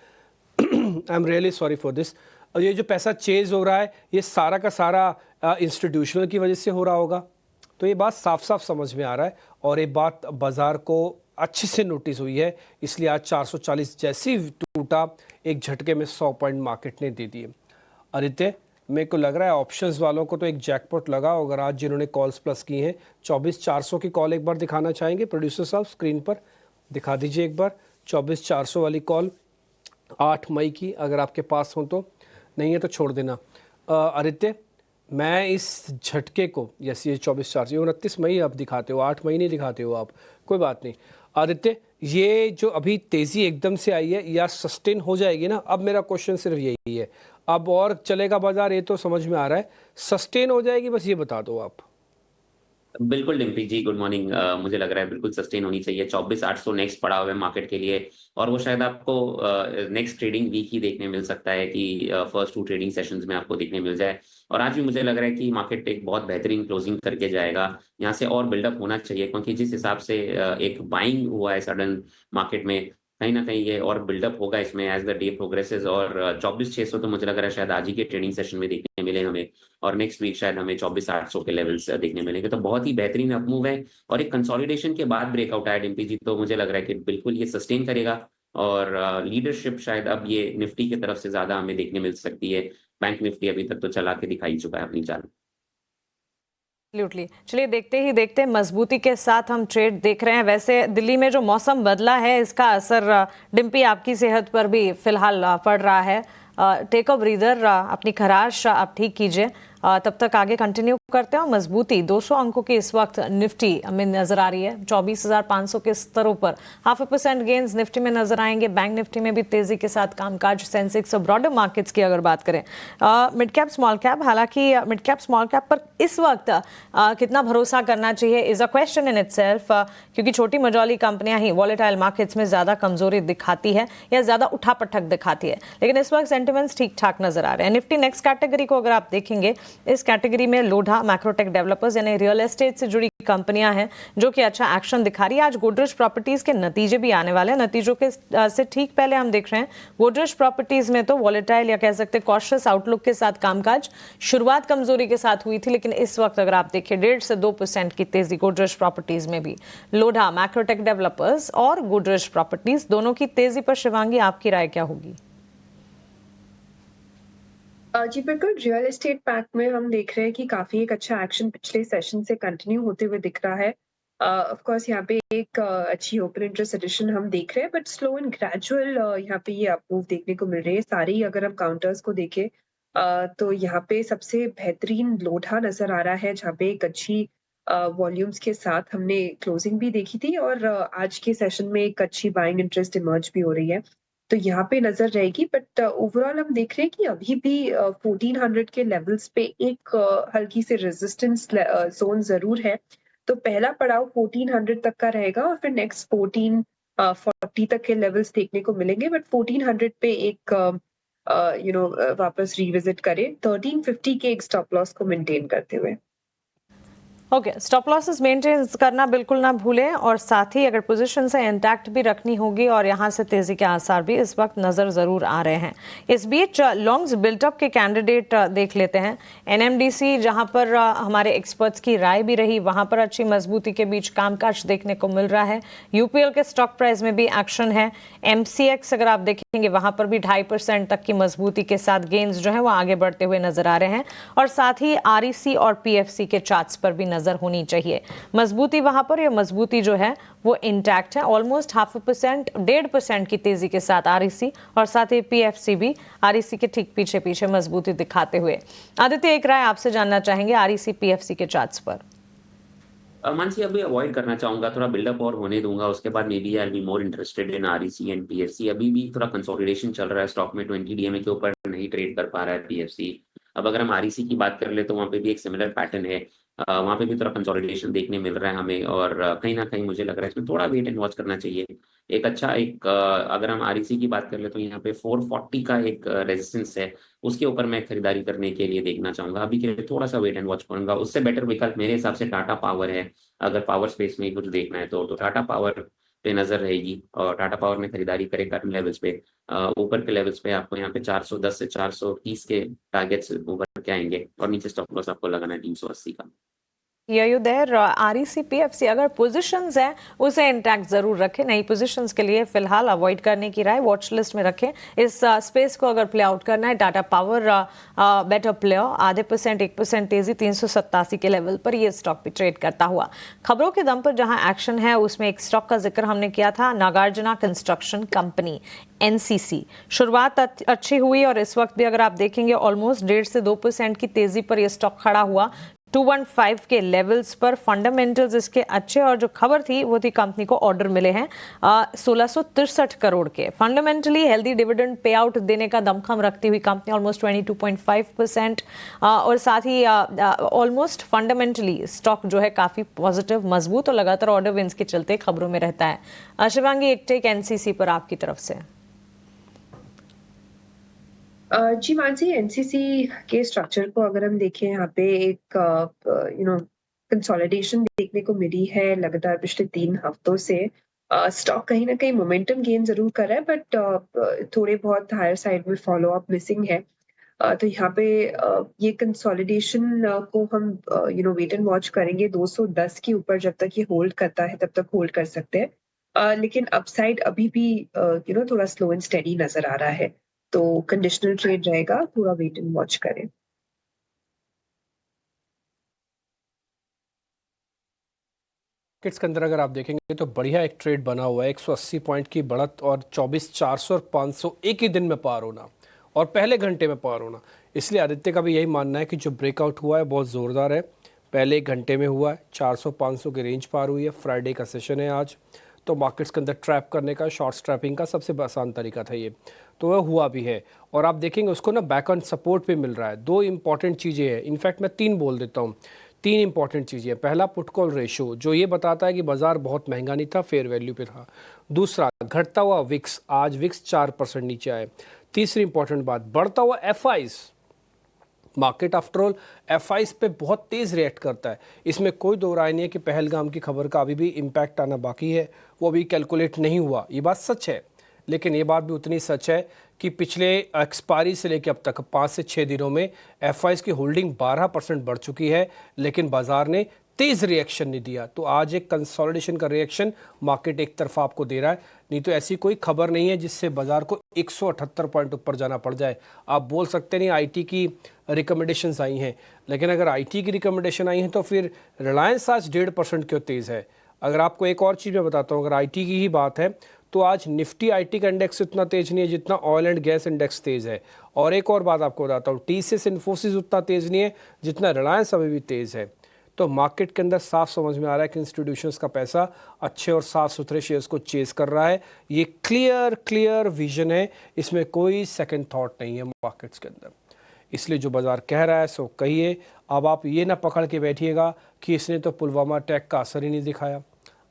[SPEAKER 2] I am really sorry for this. और ये जो पैसा चेज हो रहा है, ये सारा का सारा इंस्टीट्यूशनल की वजह से हो रहा होगा। तो ये बात साफ साफ समझ में आ रहा है और ये बात बाजार को अच्छे से नोटिस हुई है। इसलिए आज 440 जैसी टूटा, एक झटके में 100 पॉइंट मार्केट ने दे दिए। आदित्य, मेरे को लग रहा है ऑप्शंस वालों को तो एक जैकपॉट लगा। अगर आज जिन्होंने कॉल्स प्लस की हैं, 24,400 की कॉल एक बार दिखाना चाहेंगे प्रोड्यूसर साहब? स्क्रीन पर दिखा दीजिए एक बार 24,400 वाली कॉल 8 मई की, अगर आपके पास हो तो। नहीं है तो छोड़ देना। आदित्य, मैं इस झटके को, यस ये 24,400, 29 मई आप दिखाते हो, 8 मई नहीं दिखाते हो आप, कोई बात नहीं। आदित्य, ये जो अभी तेज़ी एकदम से आई है, या सस्टेन हो जाएगी ना? अब मेरा क्वेश्चन सिर्फ यही है, अब और चलेगा बाजार, ये तो समझ में आ रहा है, सस्टेन हो जाएगी, बस ये बता दो आप।
[SPEAKER 9] बिल्कुल डिम्पी जी, गुड मॉर्निंग। मुझे लग रहा है बिल्कुल सस्टेन होनी चाहिए। 24,800 नेक्स्ट पड़ा हुआ है मार्केट के लिए, और वो शायद आपको नेक्स्ट ट्रेडिंग वीक ही देखने मिल सकता है कि फर्स्ट 2 ट्रेडिंग सेशंस में आपको देखने मिल जाए। और आज भी मुझे लग रहा है कि मार्केट एक बहुत बेहतरीन क्लोजिंग करके जाएगा। यहाँ से और बिल्डअप होना चाहिए, क्योंकि जिस हिसाब से एक बाइंग हुआ है सडन मार्केट में, कहीं ना कहीं ये और बिल्डअप होगा इसमें एज द डे प्रोग्रेसेस। और 24,600 तो मुझे लग रहा है शायद आज ही के ट्रेडिंग सेशन में देखने मिले हमें, और नेक्स्ट वीक शायद हमें 24,800 के लेवल्स देखने मिलेंगे। तो बहुत ही बेहतरीन अप मूव है, और एक कंसोलिडेशन के बाद ब्रेकआउट आया डिम्पी जी, तो मुझे लग रहा है कि बिल्कुल ये सस्टेन करेगा। और लीडरशिप शायद अब ये निफ्टी की तरफ से ज्यादा हमें देखने मिल सकती है। बैंक निफ्टी अभी तक तो चला के दिखाई चुका है अपनी चाल।
[SPEAKER 1] एब्सोल्युटली। चलिए देखते ही देखते मजबूती के साथ हम ट्रेड देख रहे हैं। वैसे दिल्ली में जो मौसम बदला है, इसका असर डिम्पी आपकी सेहत पर भी फिलहाल पड़ रहा है। टेक अ ब्रीदर, अपनी खराश आप ठीक कीजिए, तब तक आगे कंटिन्यू करते हैं। मजबूती 200 अंकों की इस वक्त निफ्टी में नजर आ रही है, 24,500 के स्तरों पर 0.5% गेन्स निफ्टी में नजर आएंगे। बैंक निफ्टी में भी तेजी के साथ कामकाज। सेंसेक्स और ब्रॉडर मार्केट्स की अगर बात करें, मिड कैप स्मॉल कैप, हालांकि मिड कैप स्मॉल कैप पर इस वक्त कितना भरोसा करना चाहिए is a question in itself, क्योंकि छोटी मझौली कंपनियां ही वॉलेटाइल मार्केट्स में ज्यादा कमजोरी दिखाती है या ज्यादा उठापटक दिखाती है, लेकिन इस वक्त सेंटिमेंट्स ठीक ठाक नजर आ रहे हैं। निफ्टी नेक्स्ट कैटेगरी को अगर आप देखेंगे, इस कैटेगरी में लोढ़ा, मैक्रोटेक डेवलपर्स यानी रियल एस्टेट से जुड़ी कंपनियां हैं जो कि अच्छा एक्शन दिखा रही है। आज गोदरेज प्रॉपर्टीज के नतीजे भी आने वाले हैं। नतीजों के से ठीक पहले हम देख रहे हैं गोदरेज प्रॉपर्टीज में तो वॉलेटाइल या कह सकते हैं कॉशियस आउटलुक के साथ कामकाज शुरुआत कमजोरी के साथ हुई थी, लेकिन इस वक्त अगर आप देखिए 1.5 से 2% की तेजी गोदरेज प्रॉपर्टीज में भी। लोढ़ा, मैक्रोटेक डेवलपर्स और गोदरेज प्रॉपर्टीज दोनों की तेजी पर शिवांगी आपकी राय क्या होगी?
[SPEAKER 8] जी बिल्कुल, रियल एस्टेट पैक में हम देख रहे हैं कि काफ़ी एक अच्छा एक्शन पिछले सेशन से कंटिन्यू होते हुए दिख रहा है। ऑफ कोर्स यहाँ पे एक अच्छी ओपन इंटरेस्ट एडिशन हम देख रहे हैं, बट स्लो एंड ग्रेजुअल यहाँ पे ये अप मूव देखने को मिल रही है। सारे ही अगर हम काउंटर्स को देखें तो यहाँ पे सबसे बेहतरीन लोढ़ा नज़र आ रहा है, जहाँ पे एक अच्छी वॉल्यूम्स के साथ हमने क्लोजिंग भी देखी थी और आज के सेशन में एक अच्छी बाइंग इंटरेस्ट इमर्ज भी हो रही है। तो यहाँ पे नज़र रहेगी, बट ओवरऑल हम देख रहे हैं कि अभी भी 1400 के लेवल्स पे एक हल्की सी रेजिस्टेंस ज़ोन ज़रूर है। तो पहला पड़ाव 1400 तक का रहेगा और फिर नेक्स्ट 1440 तक के लेवल्स देखने को मिलेंगे, बट 1400 पे एक वापस रिविजिट करें 1350 के एक स्टॉप लॉस को मेंटेन करते हुए।
[SPEAKER 1] ओके, स्टॉप लॉसेस मेंटेन करना बिल्कुल ना भूलें और साथ ही अगर पोजीशन से इंटैक्ट भी रखनी होगी और यहाँ से तेजी के आसार भी इस वक्त नज़र ज़रूर आ रहे हैं। इस बीच लॉन्ग्स बिल्टअप के कैंडिडेट देख लेते हैं। एनएमडीसी जहाँ पर हमारे एक्सपर्ट्स की राय भी रही, वहाँ पर अच्छी मजबूती के बीच कामकाज देखने को मिल रहा है। यूपीएल के स्टॉक प्राइस में भी एक्शन है। एमसीएक्स अगर आप देखेंगे वहाँ पर भी 2.5% तक की मजबूती के साथ गेंस जो है वो आगे बढ़ते हुए नजर आ रहे हैं और साथ ही आरईसी और पीएफसी के चार्ट्स पर भी नजर होनी चाहिए। मजबूती वहां पर, ये मजबूती जो है वो इंटैक्ट है। ऑलमोस्ट 0.5%, 1.5% की तेजी के साथ आरईसी और साथ ही पीएफसी भी आरईसी के ठीक पीछे पीछे मजबूती दिखाते हुए। आदित्य, एक राय आपसे जानना चाहेंगे आरईसी पीएफसी के चार्ट्स पर।
[SPEAKER 9] मानसी, अभी अवॉइड करना चाहूंगा, थोड़ा बिल्डअप और होने दूंगा, उसके बाद may be I will be more interested in REC and PFC. अभी भी थोड़ा कंसोलिडेशन चल रहा है स्टॉक में, 20 डीएमए के ऊपर नहीं ट्रेड कर पा रहा है पीएफसी। अब अगर हम आरईसी की बात कर ले तो वहाँ पे भी एक सिमिलर पैटर्न है, वहाँ पे भी थोड़ा कंसोलिडेशन देखने मिल रहा है हमें और कहीं ना कहीं मुझे लग रहा है इसमें थोड़ा वेट एंड वॉच करना चाहिए। एक अच्छा अगर हम आरईसी की बात कर ले तो यहाँ पे 440 का एक रेजिस्टेंस है, उसके ऊपर मैं खरीदारी करने के लिए देखना चाहूंगा। अभी के लिए थोड़ा सा वेट एंड वॉच करूंगा। उससे बेटर विकल्प मेरे हिसाब से टाटा पावर है। अगर पावर स्पेस में कुछ देखना है तो टाटा पावर पे नजर रहेगी और टाटा पावर में खरीदारी करें करंट लेवल्स पे। ऊपर के लेवल्स पे आपको यहाँ पे 410 से 430 के टारगेट्स ऊपर के आएंगे और नीचे स्टॉप लॉस आपको लगाना है 380 का।
[SPEAKER 1] आरईसी पीएफसी अगर पोजीशंस हैं उसे इंटैक्ट जरूर रखें, नई पोजीशंस के लिए फिलहाल अवॉइड करने की राय, वॉच लिस्ट में रखें। इस स्पेस को अगर प्ले आउट करना है, टाटा पावर बेटर प्ले, 0.5%, 1% तेजी 387 के लेवल पर ये स्टॉक भी ट्रेड करता हुआ। खबरों के दम पर जहां एक्शन है उसमें एक स्टॉक का जिक्र हमने किया था, नागार्जुना कंस्ट्रक्शन कंपनी एनसीसी। शुरुआत अच्छी हुई और इस वक्त भी अगर आप देखेंगे ऑलमोस्ट 1.5 से 2% की तेजी पर यह स्टॉक खड़ा हुआ 215 के लेवल्स पर। फंडामेंटल्स इसके अच्छे और जो खबर थी वो थी कंपनी को ऑर्डर मिले हैं 1663 करोड़ के। Fundamentally healthy dividend pay out देने का दमखम रखती हुई कंपनी ऑलमोस्ट 22.5% और साथ ही ऑलमोस्ट फंडामेंटली स्टॉक जो है काफी पॉजिटिव, मजबूत और लगातार ऑर्डर विंस के चलते खबरों में रहता है। शिवांगी, एक टेक एनसीसी पर आपकी तरफ से।
[SPEAKER 8] जी मानसी, एनसीसी के स्ट्रक्चर को अगर हम देखें, यहाँ पे एक कंसोलिडेशन देखने को मिली है लगातार पिछले 3 हफ्तों से। स्टॉक कहीं ना कहीं मोमेंटम गेन जरूर कर रहा है, बट थोड़े बहुत हायर साइड में फॉलो अप मिसिंग है। तो यहाँ पे ये कंसोलिडेशन को हम वेट एंड वॉच करेंगे। 210 के ऊपर जब तक ये होल्ड करता है तब तक होल्ड कर सकते हैं, लेकिन अपसाइड अभी भी थोड़ा स्लो एंड स्टेडी नजर आ रहा है। तो कंडीशनल ट्रेड रहेगा, थोड़ा वेट एंड वॉच करें।
[SPEAKER 2] मार्केट्स के अंदर अगर आप देखेंगे तो बढ़िया एक ट्रेड बना हुआ है, 180 पॉइंट की बढ़त और 24,400 और 500 एक ही दिन में पार होना और पहले घंटे में पार होना। इसलिए आदित्य का भी यही मानना है कि जो ब्रेकआउट हुआ है बहुत ज़ोरदार है, पहले एक घंटे में हुआ है, 400-500 की रेंज पार हुई है। फ्राइडे का सेशन है आज, तो मार्केट्स के अंदर ट्रैप करने का, शॉर्ट स्ट्रैपिंग का सबसे आसान तरीका था ये, तो वह हुआ भी है। और आप देखेंगे उसको ना बैक ऑन सपोर्ट पे मिल रहा है। 2 इंपॉर्टेंट चीज़ें हैं, इनफैक्ट मैं 3 बोल देता हूँ। 3 इंपॉर्टेंट चीज़ें हैं। पहला, पुट कॉल रेशो जो ये बताता है कि बाजार बहुत महंगा नहीं था, फेयर वैल्यू पे था। दूसरा, घटता हुआ विक्स, आज विक्स 4% नीचे आए। तीसरी इंपॉर्टेंट बात, बढ़ता हुआ FIIs. Market after all FIIs पे बहुत तेज़ रिएक्ट करता है, इसमें कोई दो राय नहीं है कि पहलगाम की खबर का अभी भी इम्पैक्ट आना बाकी है, वो अभी कैलकुलेट नहीं हुआ, ये बात सच है। लेकिन ये बात भी उतनी सच है कि पिछले एक्सपायरी से लेकर अब तक 5 से 6 दिनों में एफआईज की होल्डिंग 12% बढ़ चुकी है, लेकिन बाजार ने तेज रिएक्शन नहीं दिया। तो आज एक कंसोलिडेशन का रिएक्शन मार्केट एक तरफा आपको दे रहा है, नहीं तो ऐसी कोई खबर नहीं है जिससे बाजार को 178 पॉइंट ऊपर जाना पड़ जाए। आप बोल सकते नहीं आईटी की रिकमेंडेशंस आई हैं, लेकिन अगर आईटी की रिकमेंडेशन आई है तो फिर रिलायंस आज 1.5% क्यों तेज़ है। अगर आपको एक और चीज़ मैं बताता हूँ, अगर आईटी की ही बात है तो आज निफ्टी आईटी का इंडेक्स इतना तेज नहीं है जितना ऑयल एंड गैस इंडेक्स तेज है। और एक और बात आपको बताता हूँ, टीसीएस इन्फोसिस उतना तेज नहीं है जितना रिलायंस अभी भी तेज है। तो मार्केट के अंदर साफ समझ में आ रहा है कि इंस्टीट्यूशंस का पैसा अच्छे और साफ सुथरे शेयर्स को चेस कर रहा है। ये क्लियर विजन है, इसमें कोई सेकंड थॉट नहीं है मार्केट्स के अंदर। इसलिए जो बाजार कह रहा है सो कहिए। अब आप ये ना पकड़ के बैठिएगा कि इसने तो पुलवामा अटैक का असर ही नहीं दिखाया।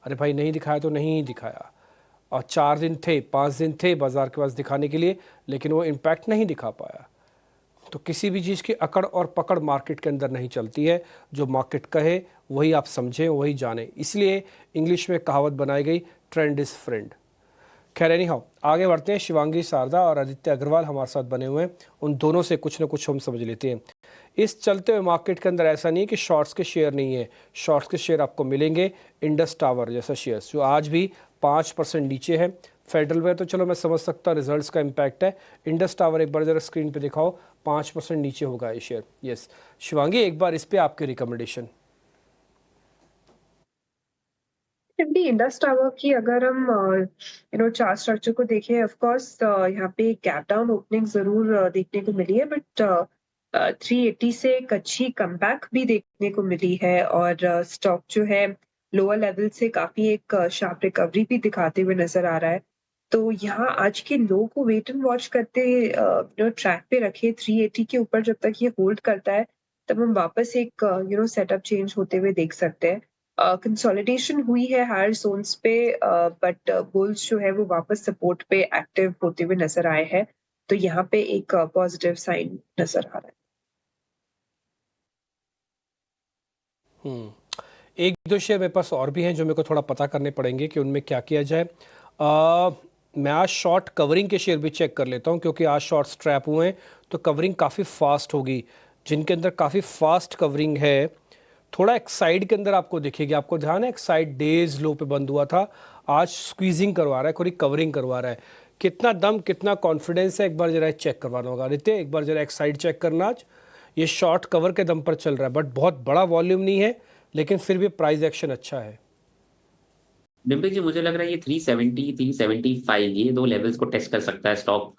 [SPEAKER 2] अरे भाई नहीं दिखाया तो नहीं ही दिखाया, और 4 दिन थे 5 दिन थे बाजार के पास दिखाने के लिए, लेकिन वो इम्पैक्ट नहीं दिखा पाया। तो किसी भी चीज़ की अकड़ और पकड़ मार्केट के अंदर नहीं चलती है। जो मार्केट कहे वही आप समझें, वही जाने। इसलिए इंग्लिश में कहावत बनाई गई, ट्रेंड इज़ फ्रेंड। खैर एनी हाउ, आगे बढ़ते हैं। शिवांगी शारदा और आदित्य अग्रवाल हमारे साथ बने हुए हैं, उन दोनों से कुछ ना कुछ हम समझ लेते हैं। इस चलते हुए मार्केट के अंदर ऐसा नहीं कि शॉर्ट्स के शेयर नहीं है, शॉर्ट्स के शेयर आपको मिलेंगे। इंडस टावर जैसा शेयर्स जो आज भी 5% नीचे है। फेडरल में तो चलो मैं समझ सकता हूँ रिजल्ट्स का इम्पैक्ट है। इंडस टावर एक बार जरा स्क्रीन पे दिखाओ, 5% नीचे होगा ये शेयर। यस शिवांगी, एक बार इस पे आपकी रिकमेंडेशन।
[SPEAKER 8] इंडस टावर की अगर हम चार्ट स्ट्रक्चर को देखें, ऑफ कोर्स यहाँ पे गैप डाउन ओपनिंग जरूर देखने को मिली है, बट 380 से एक अच्छी कमबैक भी देखने को मिली है, और स्टॉक जो है लोअर लेवल से काफी एक शार्प रिकवरी भी दिखाते हुए नजर आ रहा है। तो यहाँ आज के लो को वेट एंड वॉच करते ट्रैक पे रखे 380 के ऊपर। जब तक ये होल्ड करता है तब हम वापस एक सेटअप चेंज होते हुए देख सकते हैं। कंसोलिडेशन हुई है हायर जोन्स पे, बट बुल्स जो है वो वापस सपोर्ट पे एक्टिव होते हुए नजर आए हैं। तो यहाँ पे एक पॉजिटिव साइन नजर आ रहा है।
[SPEAKER 2] एक दो शेयर मेरे पास और भी हैं जो मेरे को थोड़ा पता करने पड़ेंगे कि उनमें क्या किया जाए। मैं आज शॉर्ट कवरिंग के शेयर भी चेक कर लेता हूं, क्योंकि आज शॉर्ट स्ट्रैप हुए हैं तो कवरिंग काफ़ी फास्ट होगी। जिनके अंदर काफ़ी फास्ट कवरिंग है, थोड़ा एक साइड के अंदर आपको दिखेगी। आपको ध्यान है एक साइड डेज लो पे बंद हुआ था, आज स्क्वीजिंग करवा रहा है, थोड़ी कवरिंग करवा रहा है। कितना दम कितना कॉन्फिडेंस है, एक बार जरा चेक करवाना होगा। आदित्य एक बार जरा एक साइड चेक करना। आज ये शॉर्ट कवर के दम पर चल रहा है, बट बहुत बड़ा वॉल्यूम नहीं है, लेकिन फिर भी प्राइस एक्शन अच्छा है।
[SPEAKER 9] डिम्पल जी, मुझे लग रहा है ये 370 375 ये दो लेवल्स को टेस्ट कर सकता है स्टॉक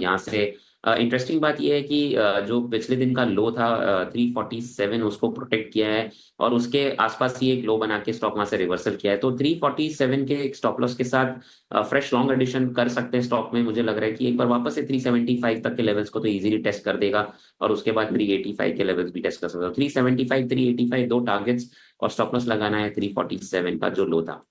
[SPEAKER 9] यहाँ से। इंटरेस्टिंग बात ये है कि जो पिछले दिन का लो था 347 उसको प्रोटेक्ट किया है, और उसके आसपास ही एक लो बना के स्टॉक वहां से रिवर्सल किया है। तो 347 के एक स्टॉप लॉस के साथ फ्रेश लॉन्ग एडिशन कर सकते हैं स्टॉक में। मुझे लग रहा है कि एक बार वापस से 375 तक के लेवल्स को तो इजीली टेस्ट कर देगा, और उसके बाद 385 के लेवल्स भी टेस्ट कर सकता है। 375 385 दो टारगेट्स, और स्टॉप लॉस लगाना है 347 का जो लो था।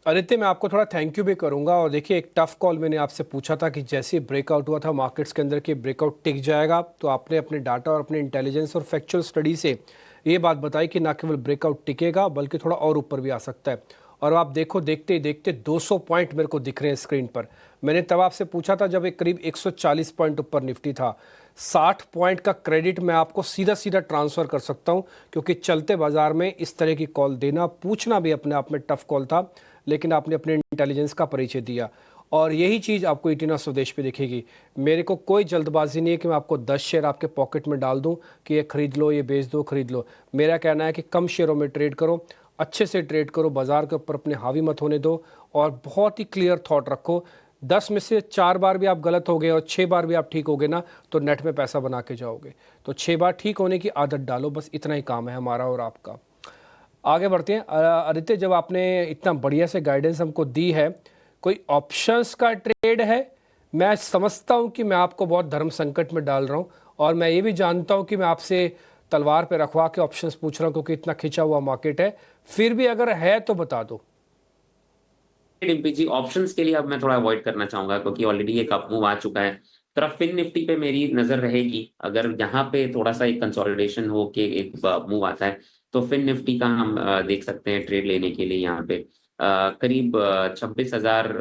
[SPEAKER 2] आदित्य मैं आपको थोड़ा थैंक यू भी करूंगा। और देखिए एक टफ कॉल मैंने आपसे पूछा था कि जैसे ब्रेकआउट हुआ था मार्केट्स के अंदर कि ब्रेकआउट टिक जाएगा, तो आपने अपने डाटा और अपने इंटेलिजेंस और फैक्चुअल स्टडी से ये बात बताई कि ना केवल ब्रेकआउट टिकेगा बल्कि थोड़ा और ऊपर भी आ सकता है। और आप देखो देखते ही देखते 200 पॉइंट मेरे को दिख रहे हैं स्क्रीन पर। मैंने तब आपसे पूछा था जब एक करीब 140 पॉइंट ऊपर निफ्टी था। 60 पॉइंट का क्रेडिट मैं आपको सीधा सीधा ट्रांसफ़र कर सकता हूं, क्योंकि चलते बाजार में इस तरह की कॉल देना पूछना भी अपने आप में टफ कॉल था, लेकिन आपने अपने इंटेलिजेंस का परिचय दिया। और यही चीज़ आपको इटिना स्वदेश पे दिखेगी। मेरे को कोई जल्दबाजी नहीं है कि मैं आपको 10 शेयर आपके पॉकेट में डाल दूं कि ये खरीद लो, ये बेच दो, खरीद लो। मेरा कहना है कि कम शेयरों में ट्रेड करो, अच्छे से ट्रेड करो, बाजार के ऊपर अपने हावी मत होने दो, और बहुत ही क्लियर थॉट रखो। 10 में से 4 बार भी आप गलत हो गए और 6 बार भी आप ठीक हो गए ना, तो नेट में पैसा बना के जाओगे। तो 6 बार ठीक होने की आदत डालो, बस इतना ही काम है हमारा और आपका। आगे बढ़ते हैं। आदित्य, जब आपने इतना बढ़िया से गाइडेंस हमको दी है, कोई ऑप्शंस का ट्रेड है? मैं समझता हूं कि मैं आपको बहुत धर्म संकट में डाल रहा हूं, और मैं ये भी जानता हूं कि मैं आपसे तलवार पे रखवा के ऑप्शंस पूछ रहा हूं, क्योंकि इतना खिंचा हुआ मार्केट है। फिर भी अगर है तो बता दो।
[SPEAKER 9] डिम्पी जी, ऑप्शंस के लिए अब मैं थोड़ा अवॉइड करना चाहूंगा, क्योंकि ऑलरेडी एक अप मूव आ चुका है। तरफ फिन निफ्टी पे मेरी नजर रहेगी। अगर यहाँ पे थोड़ा सा एक कंसोलिडेशन हो के एक मूव आता है, तो फिन निफ्टी का हम देख सकते हैं ट्रेड लेने के लिए। यहाँ पे करीब 26,000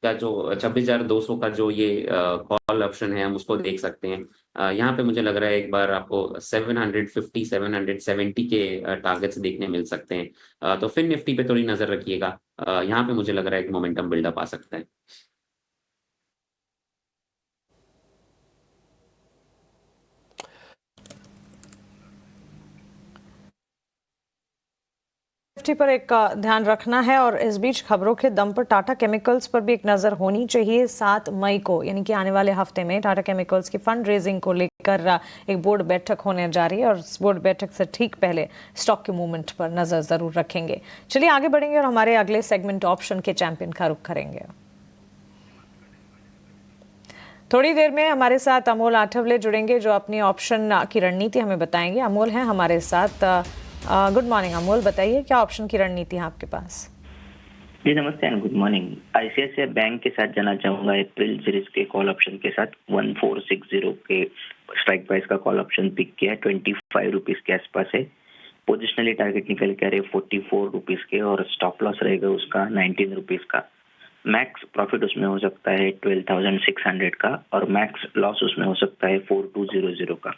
[SPEAKER 9] का जो 26,200 का जो ये कॉल ऑप्शन है हम उसको देख सकते हैं। यहाँ पे मुझे लग रहा है एक बार आपको 750 770 के टारगेट्स देखने मिल सकते हैं। तो फिर निफ्टी पे थोड़ी नजर रखिएगा। यहाँ पे मुझे लग रहा है एक मोमेंटम बिल्डअप आ सकता है।
[SPEAKER 1] निफ्टी पर एक ध्यान रखना है और इस बीच खबरों के दम पर टाटा केमिकल्स पर भी एक नजर होनी चाहिए। 7 मई को यानी कि आने वाले हफ्ते में टाटा केमिकल्स की फंड रेजिंग को लेकर एक बोर्ड बैठक होने जा रही है और इस बोर्ड बैठक से ठीक पहले स्टॉक के मूवमेंट पर नजर जरूर रखेंगे। चलिए आगे बढ़ेंगे और हमारे अगले सेगमेंट ऑप्शन के चैंपियन का रुख करेंगे। थोड़ी देर में हमारे साथ अमोल आठवले जुड़ेंगे जो अपनी ऑप्शन की रणनीति हमें बताएंगे। अमोल हैं हमारे साथ। गुड मॉर्निंग अमोल, बताइए क्या ऑप्शन की रणनीति है आपके पास?
[SPEAKER 10] जी नमस्ते and good morning. ICICI bank के साथ जाना चाहूंगा अप्रैल सीरीज के कॉल ऑप्शन के साथ। 1460 के स्ट्राइक प्राइस का कॉल ऑप्शन पिक किया है, 25 रुपीज के आसपास है। पोजिशनली टारगेट निकल के आ रहे 44 रुपीज के और स्टॉप लॉस रहेगा उसका 19 रुपीज का। मैक्स प्रॉफिट उसमें हो सकता है 12,600 का और मैक्स लॉस उसमें हो सकता है 4200 का।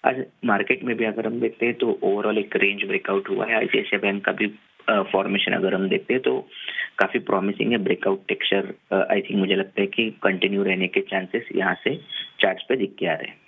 [SPEAKER 10] आज मार्केट में भी अगर हम देखते हैं तो ओवरऑल एक रेंज ब्रेकआउट हुआ है। आईसीआईसीआई बैंक का भी फॉर्मेशन अगर हम देखते हैं तो काफी प्रॉमिसिंग है। ब्रेकआउट टेक्सचर आई थिंक मुझे लगता है कि कंटिन्यू रहने के चांसेस यहाँ से चार्ट्स पे दिख के आ रहे हैं।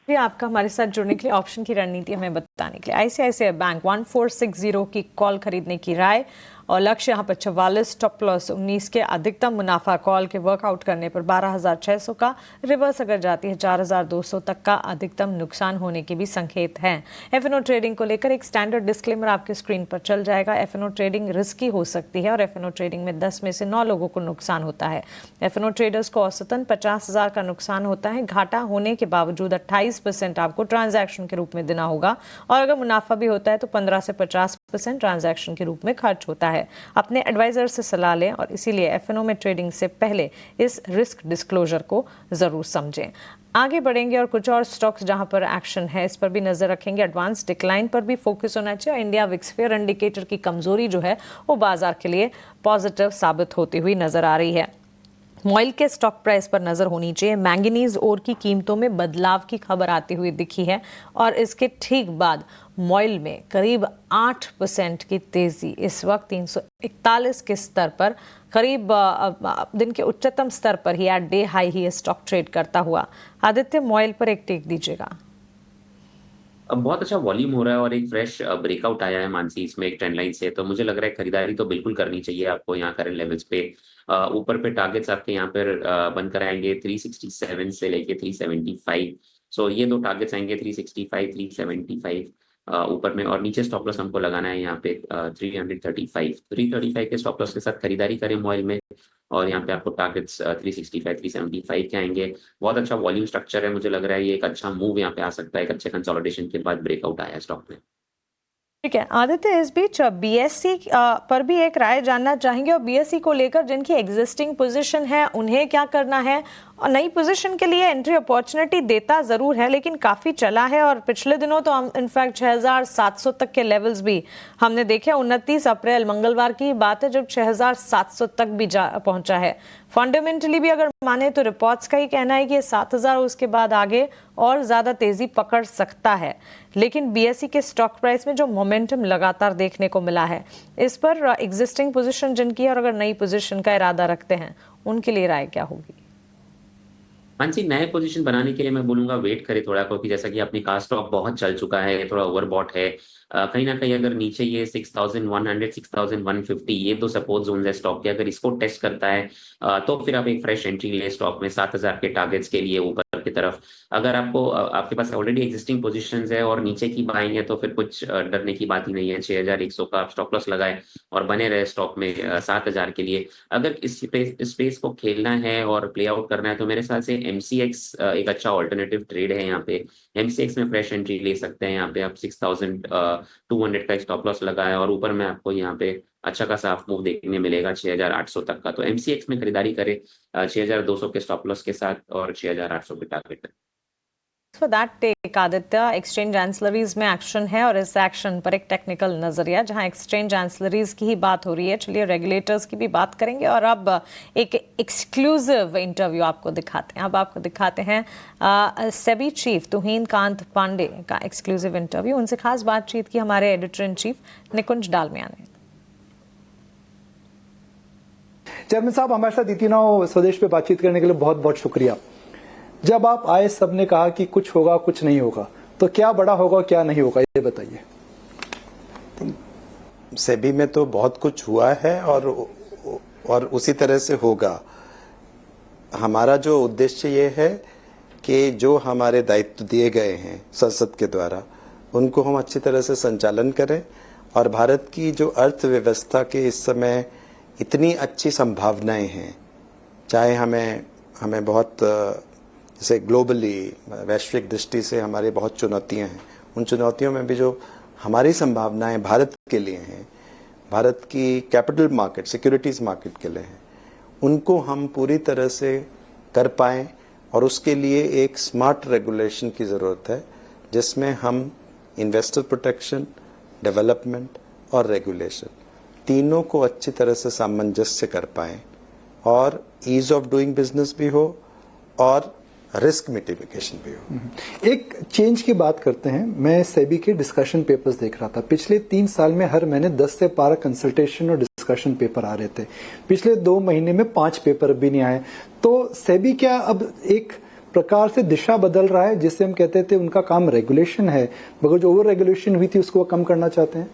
[SPEAKER 1] आपका हमारे साथ जुड़ने के लिए, ऑप्शन की रणनीति हमें बताने के लिए। आईसीआईसीआई बैंक 1460 की कॉल खरीदने की राय और लक्ष्य यहाँ पर 44, स्टॉप लॉस 19 के, अधिकतम मुनाफा कॉल के वर्कआउट करने पर 12,600 का, रिवर्स अगर जाती है 4,200 तक का अधिकतम नुकसान होने के भी संकेत हैं। एफएनओ ट्रेडिंग को लेकर एक स्टैंडर्ड डिस्क्लेमर आपके स्क्रीन पर चल जाएगा। एफएनओ ट्रेडिंग रिस्की हो सकती है और एफएनओ ट्रेडिंग में 10 में से 9 लोगों को नुकसान होता है। एफएनओ ट्रेडर्स को औसतन 50,000 का नुकसान होता है। घाटा होने के बावजूद 28% आपको ट्रांजैक्शन के रूप में देना होगा और अगर मुनाफा भी होता है तो 15 से 50% ट्रांजैक्शन के रूप में खर्च होता है। अपने एडवाइजर से सलाह लें और इसीलिए एफएनओ में ट्रेडिंग से पहले इस रिस्क डिस्क्लोजर को जरूर समझें। आगे बढ़ेंगे और कुछ और स्टॉक्स जहां पर एक्शन है इस पर भी नजर रखेंगे। एडवांस डिक्लाइन पर भी फोकस होना चाहिए। इंडिया विक्स फेयर इंडिकेटर की कमजोरी जो है वो बाजार के लिए पॉजिटिव साबित होती हुई नजर आ रही है। मॉइल के स्टॉक प्राइस पर नजर होनी चाहिए। मैंगनीज ओर की कीमतों में बदलाव की खबर आती हुई दिखी है और इसके ठीक बाद मॉइल में करीब 8% की तेजी इस वक्त 341 के स्तर पर करीब दिन के उच्चतम स्तर पर ही एट डे हाई ही स्टॉक ट्रेड करता हुआ। आदित्य, मॉइल पर एक टेक दीजिएगा।
[SPEAKER 9] अब बहुत अच्छा वॉल्यूम हो रहा है और एक फ्रेश ब्रेकआउट आया है मानसी इसमें एक ट्रेंड लाइन से, तो मुझे लग रहा है खरीदारी तो बिल्कुल करनी चाहिए आपको यहाँ करंट लेवल्स पे। ऊपर पे टारगेट्स आपके यहाँ पर बन कर आएंगे 367 से लेके 375। सो ये दो टारगेट्स आएंगे 365 375 ऊपर में, और नीचे स्टॉप लॉस हमको लगाना है यहाँ पे 335 के स्टॉप लॉस के साथ खरीदारी करें मॉइल में। और यहाँ पे आपको टारगेट्स 365 375 के आएंगे। बहुत अच्छा वॉल्यूम स्ट्रक्चर है, मुझे लग रहा है ये एक अच्छा मूव यहाँ पे आ सकता है। एक अच्छे कंसोलिडेशन के बाद ब्रेकआउट आया स्टॉक में।
[SPEAKER 1] ठीक है आदित्य, इस बीच बीएससी पर भी एक राय जानना चाहेंगे और बीएससी को लेकर जिनकी एग्जिस्टिंग पोजीशन है उन्हें क्या करना है और नई पोजीशन के लिए एंट्री अपॉर्चुनिटी देता जरूर है लेकिन काफी चला है और पिछले दिनों तो हम इनफैक्ट 6,700 तक के लेवल्स भी हमने देखे। 29 अप्रैल मंगलवार की बात है जब 6,700 तक भी पहुंचा है। फंडामेंटली भी अगर माने तो रिपोर्ट्स का ही कहना है कि 7,000 उसके बाद आगे और ज्यादा तेजी पकड़ सकता है, लेकिन बीएसई के स्टॉक प्राइस में जो मोमेंटम लगातार देखने को मिला है इस पर एग्जिस्टिंग पोजीशन जिनकी और अगर नई पोजीशन का इरादा रखते हैं उनके लिए राय क्या होगी?
[SPEAKER 9] मानसी, नए पोजीशन बनाने के लिए मैं बोलूंगा वेट करे थोड़ा, क्योंकि जैसा कि आपने कहा स्टॉक बहुत चल चुका है, थोड़ा ओवरबॉट है। कहीं ना कहीं अगर नीचे ये 6,100 6,150 ये दो सपोर्ट जोन है स्टॉक के, अगर इसको टेस्ट करता है तो फिर आप एक फ्रेश एंट्री ले स्टॉक में 7,000 के टारगेट्स के लिए ऊपर की तरफ। अगर आपके पास ऑलरेडी एग्जिस्टिंग पोजीशंस है और नीचे की बाइंग है तो फिर कुछ डरने की बात ही नहीं है। 6,100 का आप स्टॉप लॉस लगाए और बने रहे स्टॉक में 7,000 के लिए। अगर इस स्पेस को खेलना है और प्ले आउट करना है तो मेरे ख्याल से एमसीएक्स एक अच्छा ऑल्टरनेटिव ट्रेड है। यहाँ पे एमसीएक्स में फ्रेश एंट्री ले सकते हैं। यहाँ पे आप 6,200 का स्टॉप लॉस लगाए और ऊपर में आपको यहाँ पे अच्छा खासा हाफ मूव देखने मिलेगा 6,800 तक का। तो एमसीएक्स में खरीदारी करें 6,200 के स्टॉप लॉस के साथ और 6,800 पे target.
[SPEAKER 1] For that take Aditya. Exchange ancillaries में एक्शन है और इस एक्शन पर एक टेक्निकल नजरिया, जहां एक्सचेंज एंसिलरीज की ही बात हो रही है। चलिए रेगुलेटर्स की भी बात करेंगे और अब एक एक्सक्लूसिव इंटरव्यू आपको दिखाते हैं। अब आपको दिखाते हैं सेबी चीफ तुहीन कांत पांडे का एक्सक्लूसिव इंटरव्यू। उनसे खास बातचीत की हमारे एडिटर इन चीफ निकुंज डालमिया ने।
[SPEAKER 11] चेयरमैन साहब, हमारे साथ इतना स्वदेश पे बातचीत करने के लिए बहुत बहुत शुक्रिया। जब आप आए सबने कहा कि कुछ होगा कुछ नहीं होगा, तो क्या बड़ा होगा क्या नहीं होगा, ये बताइए।
[SPEAKER 12] सेबी में तो बहुत कुछ हुआ है और उसी तरह से होगा। हमारा जो उद्देश्य ये है कि जो हमारे दायित्व दिए गए हैं संसद के द्वारा, उनको हम अच्छी तरह से संचालन करें और भारत की जो अर्थव्यवस्था के इस समय इतनी अच्छी संभावनाएं हैं, चाहे हमें बहुत जैसे ग्लोबली वैश्विक दृष्टि से हमारे बहुत चुनौतियां हैं, उन चुनौतियों में भी जो हमारी संभावनाएं भारत के लिए हैं, भारत की कैपिटल मार्केट सिक्योरिटीज मार्केट के लिए हैं, उनको हम पूरी तरह से कर पाएं। और उसके लिए एक स्मार्ट रेगुलेशन की ज़रूरत है, जिसमें हम इन्वेस्टर प्रोटेक्शन, डेवलपमेंट और रेगुलेशन तीनों को अच्छी तरह से सामंजस्य कर पाएं और ईज ऑफ डूइंग बिजनेस भी हो और रिस्क मिटिगेशन भी हो।
[SPEAKER 11] एक चेंज की बात करते हैं। मैं सेबी के डिस्कशन पेपर्स देख रहा था। पिछले 3 साल में हर महीने 10 से 12 कंसल्टेशन और डिस्कशन पेपर आ रहे थे। पिछले 2 महीने में 5 पेपर भी नहीं आए। तो सेबी क्या अब एक प्रकार से दिशा बदल रहा है, जिससे हम कहते थे उनका काम रेगुलेशन है, मगर जो ओवर रेगुलेशन हुई थी उसको कम करना चाहते हैं?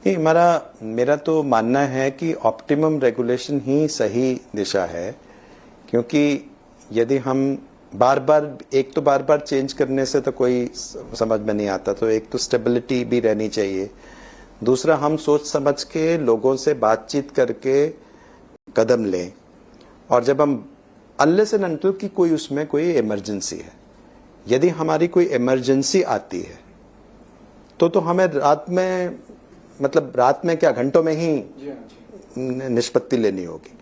[SPEAKER 12] मेरा तो मानना है कि ऑप्टिमम रेगुलेशन ही सही दिशा है, क्योंकि यदि हम बार बार चेंज करने से तो कोई समझ में नहीं आता। तो एक तो स्टेबिलिटी भी रहनी चाहिए, दूसरा हम सोच समझ के लोगों से बातचीत करके कदम लें। और जब हम अनलेस एंड अनटिल की कोई उसमें कोई इमरजेंसी है, यदि हमारी कोई इमरजेंसी आती है तो हमें रात में क्या घंटों में ही निष्पत्ति लेनी होगी।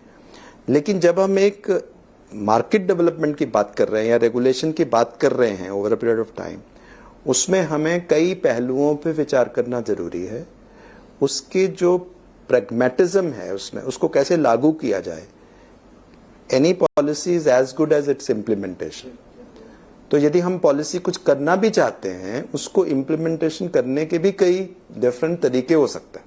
[SPEAKER 12] लेकिन जब हम एक मार्केट डेवलपमेंट की बात कर रहे हैं या रेगुलेशन की बात कर रहे हैं over a period of time, उसमें हमें कई पहलुओं पे विचार करना जरूरी है। उसके जो प्रैग्मेटिज्म है उसमें, उसको कैसे लागू किया जाए। Any policy is as good as its implementation. तो यदि हम पॉलिसी कुछ करना भी चाहते हैं, उसको इम्प्लीमेंटेशन करने के भी कई डिफरेंट तरीके हो सकते हैं।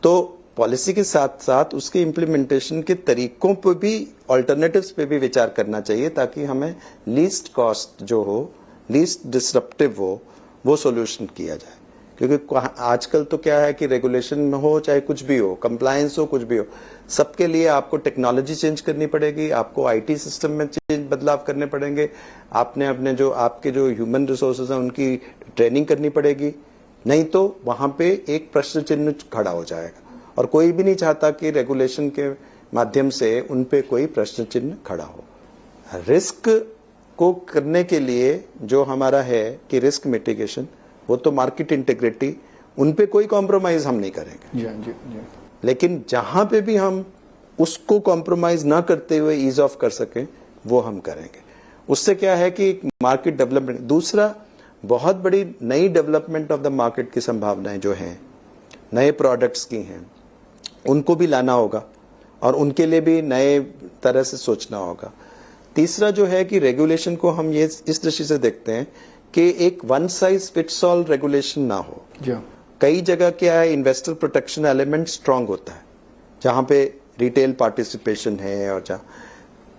[SPEAKER 12] तो पॉलिसी के साथ साथ उसके इम्प्लीमेंटेशन के तरीकों पर भी, ऑल्टरनेटिव्स पे भी विचार करना चाहिए, ताकि हमें लीस्ट कॉस्ट जो हो, लीस्ट डिसरप्टिव हो, वो सॉल्यूशन किया जाए। क्योंकि आजकल तो क्या है कि रेगुलेशन हो चाहे कुछ भी हो, कंप्लायंस हो, कुछ भी हो, सबके लिए आपको टेक्नोलॉजी चेंज करनी पड़ेगी, आपको आईटी सिस्टम में बदलाव करने पड़ेंगे, आपने जो आपके जो ह्यूमन रिसोर्सेज हैं उनकी ट्रेनिंग करनी पड़ेगी। नहीं तो वहां पे एक प्रश्न चिन्ह खड़ा हो जाएगा, और कोई भी नहीं चाहता कि रेगुलेशन के माध्यम से उन पे कोई प्रश्न चिन्ह खड़ा हो। रिस्क को करने के लिए जो हमारा है कि रिस्क मिटिगेशन, वो तो मार्केट इंटीग्रिटी, उन पे कोई कॉम्प्रोमाइज हम नहीं करेंगे।
[SPEAKER 11] जी।
[SPEAKER 12] लेकिन जहां पे भी हम उसको कॉम्प्रोमाइज ना करते हुए ईज ऑफ कर सकें, वो हम करेंगे। उससे क्या है कि मार्केट डेवलपमेंट, दूसरा बहुत बड़ी नई डेवलपमेंट ऑफ द मार्केट की संभावनाएं जो हैं, नए प्रोडक्ट्स की हैं, उनको भी लाना होगा और उनके लिए भी नए तरह से सोचना होगा। तीसरा जो है कि रेगुलेशन को हम ये इस दृष्टि से देखते हैं कि एक one size fits all regulation ना हो। कई जगह क्या है, इन्वेस्टर प्रोटेक्शन एलिमेंट स्ट्रांग होता है, जहां पे रिटेल पार्टिसिपेशन है, और जहां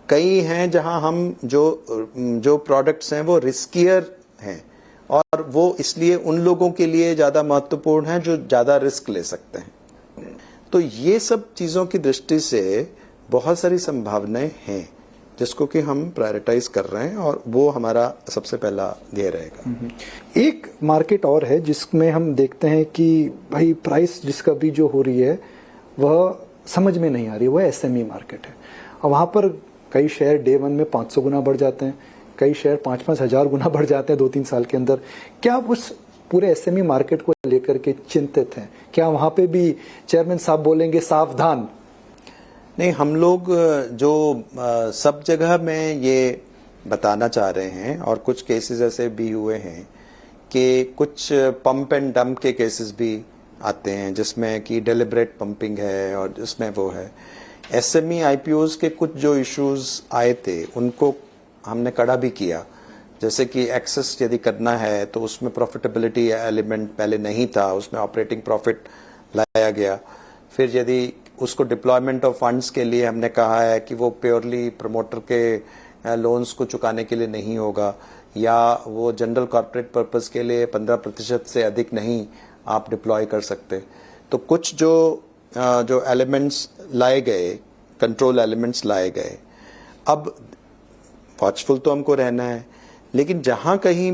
[SPEAKER 12] कई हैं जहां हम जो प्रोडक्ट्स हैं वो रिस्कियर हैं, और वो इसलिए उन लोगों के लिए ज्यादा महत्वपूर्ण है जो ज्यादा रिस्क ले सकते हैं। तो ये सब चीजों की दृष्टि से बहुत सारी संभावनाएं हैं जिसको कि हम प्रायोरिटाइज कर रहे हैं, और वो हमारा सबसे पहला ध्येय रहेगा।
[SPEAKER 11] एक मार्केट और है जिसमें हम देखते हैं कि भाई प्राइस डिस्कवरी जो हो रही है वह समझ में नहीं आ रही, वह एसएमई मार्केट है। और वहां पर कई शेयर डे 1 में 500 गुना बढ़ जाते हैं, कई शेयर 5-5 हजार गुना बढ़ जाते हैं 2-3 साल के अंदर। क्या आप उस पूरे एसएमई मार्केट को लेकर के चिंतित हैं? क्या वहां पे भी चेयरमैन साहब बोलेंगे सावधान?
[SPEAKER 12] नहीं, हम लोग जो सब जगह में ये बताना चाह रहे हैं, और कुछ केसेस ऐसे भी हुए हैं कि कुछ पंप एंड डंप के केसेस भी आते हैं जिसमें कि डेलिब्रेट पंपिंग है और जिसमें वो है। एसएमई आईपीओज के कुछ जो इश्यूज आए थे उनको हमने कड़ा भी किया, जैसे कि एक्सेस यदि करना है तो उसमें प्रॉफिटेबिलिटी एलिमेंट पहले नहीं था, उसमें ऑपरेटिंग प्रॉफिट लाया गया। फिर यदि उसको डिप्लॉयमेंट ऑफ फंड्स के लिए हमने कहा है कि वो प्योरली प्रमोटर के लोन्स को चुकाने के लिए नहीं होगा, या वो जनरल कॉर्पोरेट पर्पस के लिए 15% से अधिक नहीं आप डिप्लॉय कर सकते। तो कुछ जो एलिमेंट्स लाए गए, कंट्रोल एलिमेंट्स लाए गए। अब वॉचफुल तो हमको रहना है, लेकिन जहां कहीं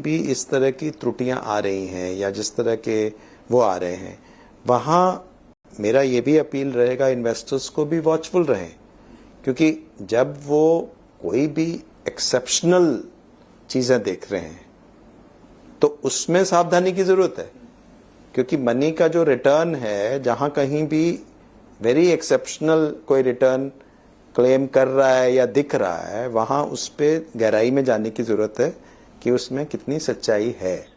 [SPEAKER 12] भी इस तरह की त्रुटियां आ रही हैं या जिस तरह के वो आ रहे हैं, वहां मेरा ये भी अपील रहेगा इन्वेस्टर्स को भी वॉचफुल रहें, क्योंकि जब वो कोई भी एक्सेप्शनल चीजें देख रहे हैं तो उसमें सावधानी की जरूरत है, क्योंकि मनी का जो रिटर्न है, जहां कहीं भी वेरी एक्सेप्शनल कोई रिटर्न क्लेम कर रहा है या दिख रहा है, वहां उस पे गहराई में जाने की जरूरत है कि उसमें कितनी सच्चाई है।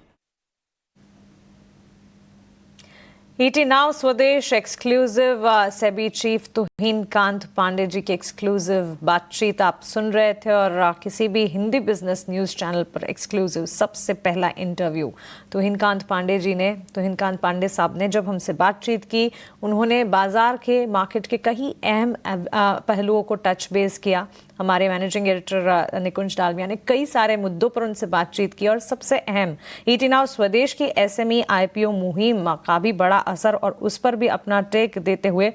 [SPEAKER 1] ET नाउ स्वदेश एक्सक्लूसिव सेबी चीफ तुहिन कांत पांडे जी की एक्सक्लूसिव बातचीत आप सुन रहे थे, और किसी भी हिंदी बिजनेस न्यूज चैनल पर एक्सक्लूसिव सबसे पहला इंटरव्यू तुहिन कांत पांडे साहब ने जब हमसे बातचीत की, उन्होंने बाजार के मार्केट के कई अहम पहलुओं को टच बेस किया। हमारे मैनेजिंग एडिटर निकुंज डालमिया ने कई सारे मुद्दों पर उनसे बातचीत की, और सबसे अहम ET नाउ स्वदेश की SME IPO मुहिम का भी बड़ा असर, और उस पर भी अपना टेक देते हुए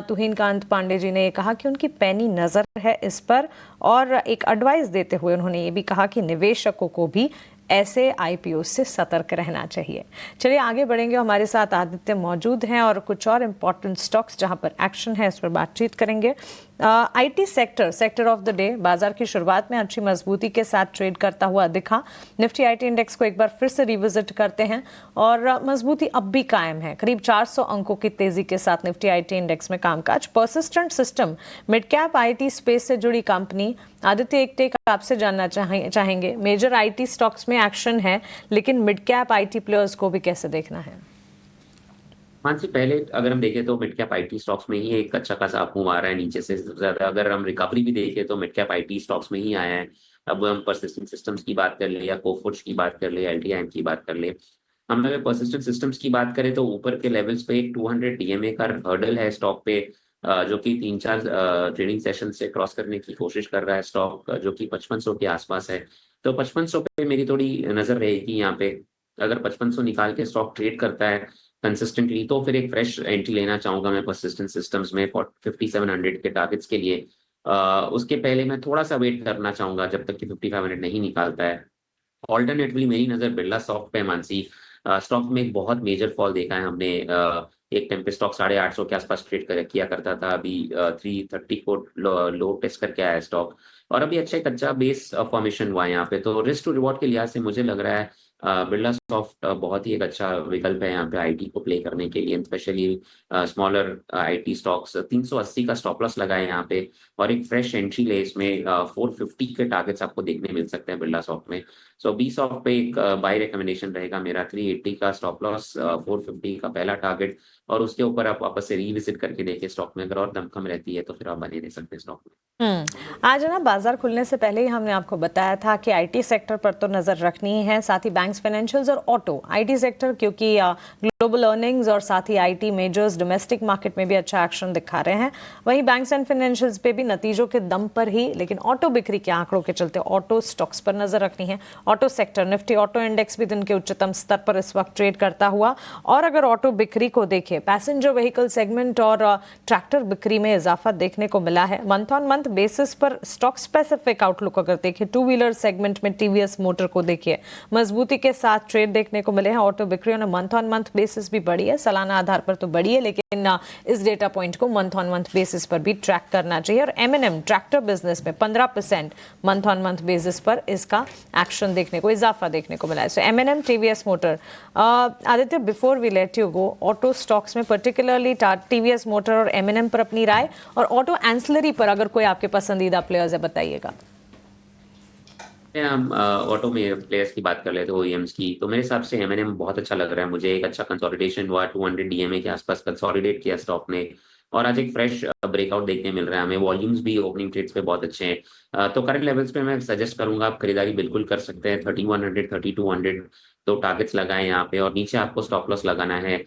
[SPEAKER 1] तुहिन कांत पांडे जी ने कहा कि उनकी पैनी नजर है इस पर, और एक एडवाइस देते हुए उन्होंने ये भी कहा कि निवेशकों को भी ऐसे IPO से सतर्क रहना चाहिए। चलिए आगे बढ़ेंगे, हमारे साथ आदित्य मौजूद हैं और कुछ और इम्पोर्टेंट स्टॉक्स जहां पर एक्शन है इस पर बातचीत करेंगे। IT sector of the day बाजार की शुरुआत में अच्छी मजबूती के साथ ट्रेड करता हुआ दिखा। निफ्टी IT इंडेक्स को एक बार फिर से रिविजिट करते हैं और मजबूती अब भी कायम है। करीब 400 अंकों की तेजी के साथ निफ्टी IT इंडेक्स में कामकाज। Persistent system mid cap IT space से जुड़ी कंपनी। आदित्य, एक टेक आपसे जानना चाहेंगे, मेजर IT स्टॉक्स में एक्शन है, लेकिन मिड कैप IT प्लेयर्स को भी कैसे देखना है?
[SPEAKER 9] मानसी, पहले अगर हम देखें तो मिड कैप IT स्टॉक्स में ही एक अच्छा खासा अप मूव आ रहा है नीचे से ज्यादा। अगर हम रिकवरी भी देखें तो मिड कैप IT स्टॉक्स में ही आया है। अब हम परसिस्टेंट सिस्टम्स की बात कर ले या कोफोर्ज की बात कर ले, LTIM की बात कर ले। हम अगर परसिस्टेंट सिस्टम्स की बात करें तो ऊपर के लेवल्स पे एक 200 DMA का हर्डल है स्टॉक पे, जो कि 3-4 ट्रेडिंग सेशन से क्रॉस करने की कोशिश कर रहा है स्टॉक, जो कि 5500 के आसपास है। तो 5500 पे मेरी थोड़ी नजर रहेगी यहाँ पे। अगर 5500 निकाल के स्टॉक ट्रेड करता है कंसिस्टेंटली तो फिर एक फ्रेश एंट्री लेना चाहूंगा मैं परसिस्टेंट सिस्टम्स में 5700 के टारगेट्स के लिए। उसके पहले मैं थोड़ा सा वेट करना चाहूंगा जब तक कि 5500 नहीं निकालता है। ऑल्टरनेटिवली मेरी नजर बिरला सॉफ्ट पे मानसी। स्टॉक में एक बहुत मेजर फॉल देखा है हमने। एक टाइम पे स्टॉक 850 के आसपास ट्रेड किया करता था, अभी 330 को लो टेस्ट करके आया स्टॉक, और अभी अच्छा एक अच्छा बेस फॉर्मेशन हुआ है यहाँ पे। तो रिस्क टू रिवॉर्ड के लिहाज से मुझे लग रहा है बिरला सॉफ्ट बहुत ही एक अच्छा विकल्प है यहाँ पे IT को प्ले करने के लिए, स्पेशली स्मॉलर IT स्टॉक्स। 380 का स्टॉप लॉस लगा है यहाँ पे, और एक फ्रेश एंट्री ले इसमें 450 के टारगेट्स आपको देखने मिल सकते हैं बिरला सॉफ्ट में। सो बी सॉफ्ट पे एक बाय रिकमेंडेशन रहेगा मेरा। 380 का स्टॉप लॉस, 450 का पहला टारगेट, और उसके ऊपर आप वापस से रिविजिट करके देखिए स्टॉक में। अगर और दमखम रहती है तो फिर आप बने रह सकते हैं स्टॉक में।
[SPEAKER 1] आज ना बाजार खुलने से पहले ही हमने आपको बताया था कि IT सेक्टर पर तो नजर रखनी है, साथ ही बैंक्स, फाइनेंशियल्स और ऑटो। IT सेक्टर क्योंकि ग्लोबल अर्निंग्स और साथ ही IT मेजर्स डोमेस्टिक मार्केट में भी अच्छा एक्शन दिखा रहे हैं। वहीं बैंक्स एंड फाइनेंशियल्स पे भी नतीजों के दम पर ही, लेकिन ऑटो बिक्री के आंकड़ों के चलते ऑटो स्टॉक्स पर नजर रखनी है। Auto sector, Nifty auto index भी दिन के उच्चतम स्तर पर इस वक्त ट्रेड करता हुआ। और अगर ऑटो बिक्री को देखें, पैसेंजर व्हीकल सेगमेंट और ट्रैक्टर बिक्री में इजाफा देखने को मिला है। मंथ ऑन मंथ बेसिस पर स्टॉक स्पेसिफिक आउटलुक अगर देखें, 2 व्हीलर सेगमेंट में TVS मोटर को देखिए, मजबूती के साथ ट्रेड देखने को मिले हैं। ऑटो बिक्री ऑन मंथ बेसिस बेसिस भी बढ़ी है, सालाना आधार पर तो बढ़ी है, लेकिन इस डेटा पॉइंट को मंथ ऑन मंथ बेसिस पर भी ट्रैक करना चाहिए। और M&M ट्रैक्टर बिजनेस में 15% मंथ ऑन मंथ बेसिस पर इसका एक्शन देखने को, इजाफा देखने को मिला है। So M&M, TVS motor. Aditya, before we let you go, auto stocks में पर्टिकुलरली TVS मोटर और M&M पर अपनी राय, और ऑटो एंसिलरी पर अगर कोई आपके पसंदीदा प्लेयर्स है बताइएगा।
[SPEAKER 9] हम ऑटो में प्लेयर्स की बात कर लेते हैं, OEMs की, तो मेरे हिसाब से M&M बहुत अच्छा लग रहा है मुझे। एक अच्छा कंसोलिडेशन हुआ, 200 DMA के आसपास कंसोलिडेट किया स्टॉक ने, और आज एक फ्रेश ब्रेकआउट देखने मिल रहा है हमें। वॉल्यूम्स भी ओपनिंग ट्रेड्स पे बहुत अच्छे हैं। तो करंट लेवल्स पे मैं सजेस्ट करूंगा आप खरीदारी बिल्कुल कर सकते हैं। 3100, 3200 तो टारगेट्स लगाएं यहाँ पे, और नीचे आपको स्टॉप लॉस लगाना है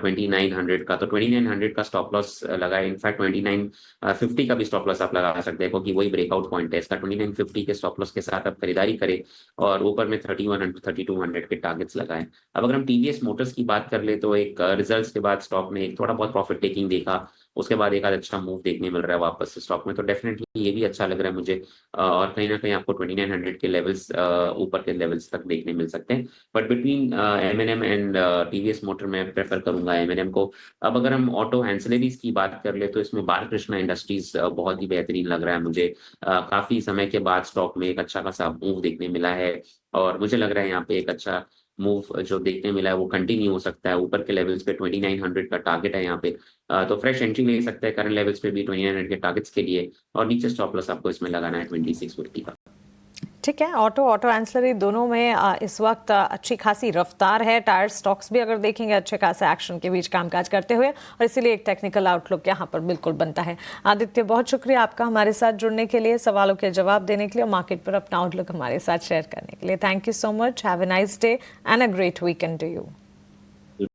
[SPEAKER 9] 2900 का। तो 2900 का स्टॉप लॉस लगाए, इनफैक्ट 2950 का भी स्टॉप लॉस आप लगा सकते हैं, क्योंकि वही ब्रेकआउट पॉइंट है इसका। 2950 के स्टॉप लॉस के साथ आप खरीदारी करें, और ऊपर में 3100, 3200 के टारगेट्स लगाएं। अब अगर हम TVS मोटर्स की बात कर ले, तो एक रिजल्ट्स के बाद स्टॉक ने एक थोड़ा बहुत प्रॉफिट टेकिंग देखा, उसके बाद एक आध अच्छा मूव देखने मिल रहा है वापस से स्टॉक में, तो डेफिनेटली ये भी अच्छा लग रहा है मुझे। और कहीं ना कहीं आपको 2900 के लेवल्स, ऊपर के लेवल्स तक देखने मिल सकते हैं। But between M&M and TVS motor में प्रेफर करूंगा M&M को। अब अगर हम ऑटो एंसिलरीज की बात कर ले, तो इसमें बालकृष्णा इंडस्ट्रीज बहुत ही बेहतरीन लग रहा है मुझे। काफी समय के बाद स्टॉक में एक अच्छा खासा मूव देखने मिला है, और मुझे लग रहा है यहाँ पे एक अच्छा मूव जो देखने मिला है वो कंटिन्यू हो सकता है। ऊपर के लेवल्स पे 2900 का टारगेट है यहाँ पे, तो फ्रेश एंट्री ले सकते हैं करंट लेवल्स पे भी 2900 के टारगेट्स के लिए, और नीचे स्टॉप लॉस आपको इसमें लगाना है 2650 का।
[SPEAKER 1] ठीक है, ऑटो एंसिलरी दोनों में इस वक्त अच्छी खासी रफ्तार है। टायर स्टॉक्स भी अगर देखेंगे अच्छे खासे एक्शन के बीच कामकाज करते हुए, और इसीलिए एक टेक्निकल आउटलुक यहाँ पर बिल्कुल बनता है। आदित्य, बहुत शुक्रिया आपका हमारे साथ जुड़ने के लिए, सवालों के जवाब देने के लिए, और मार्केट पर अपना आउटलुक हमारे साथ शेयर करने के लिए। Thank you so much. Have a nice day and a great weekend to you.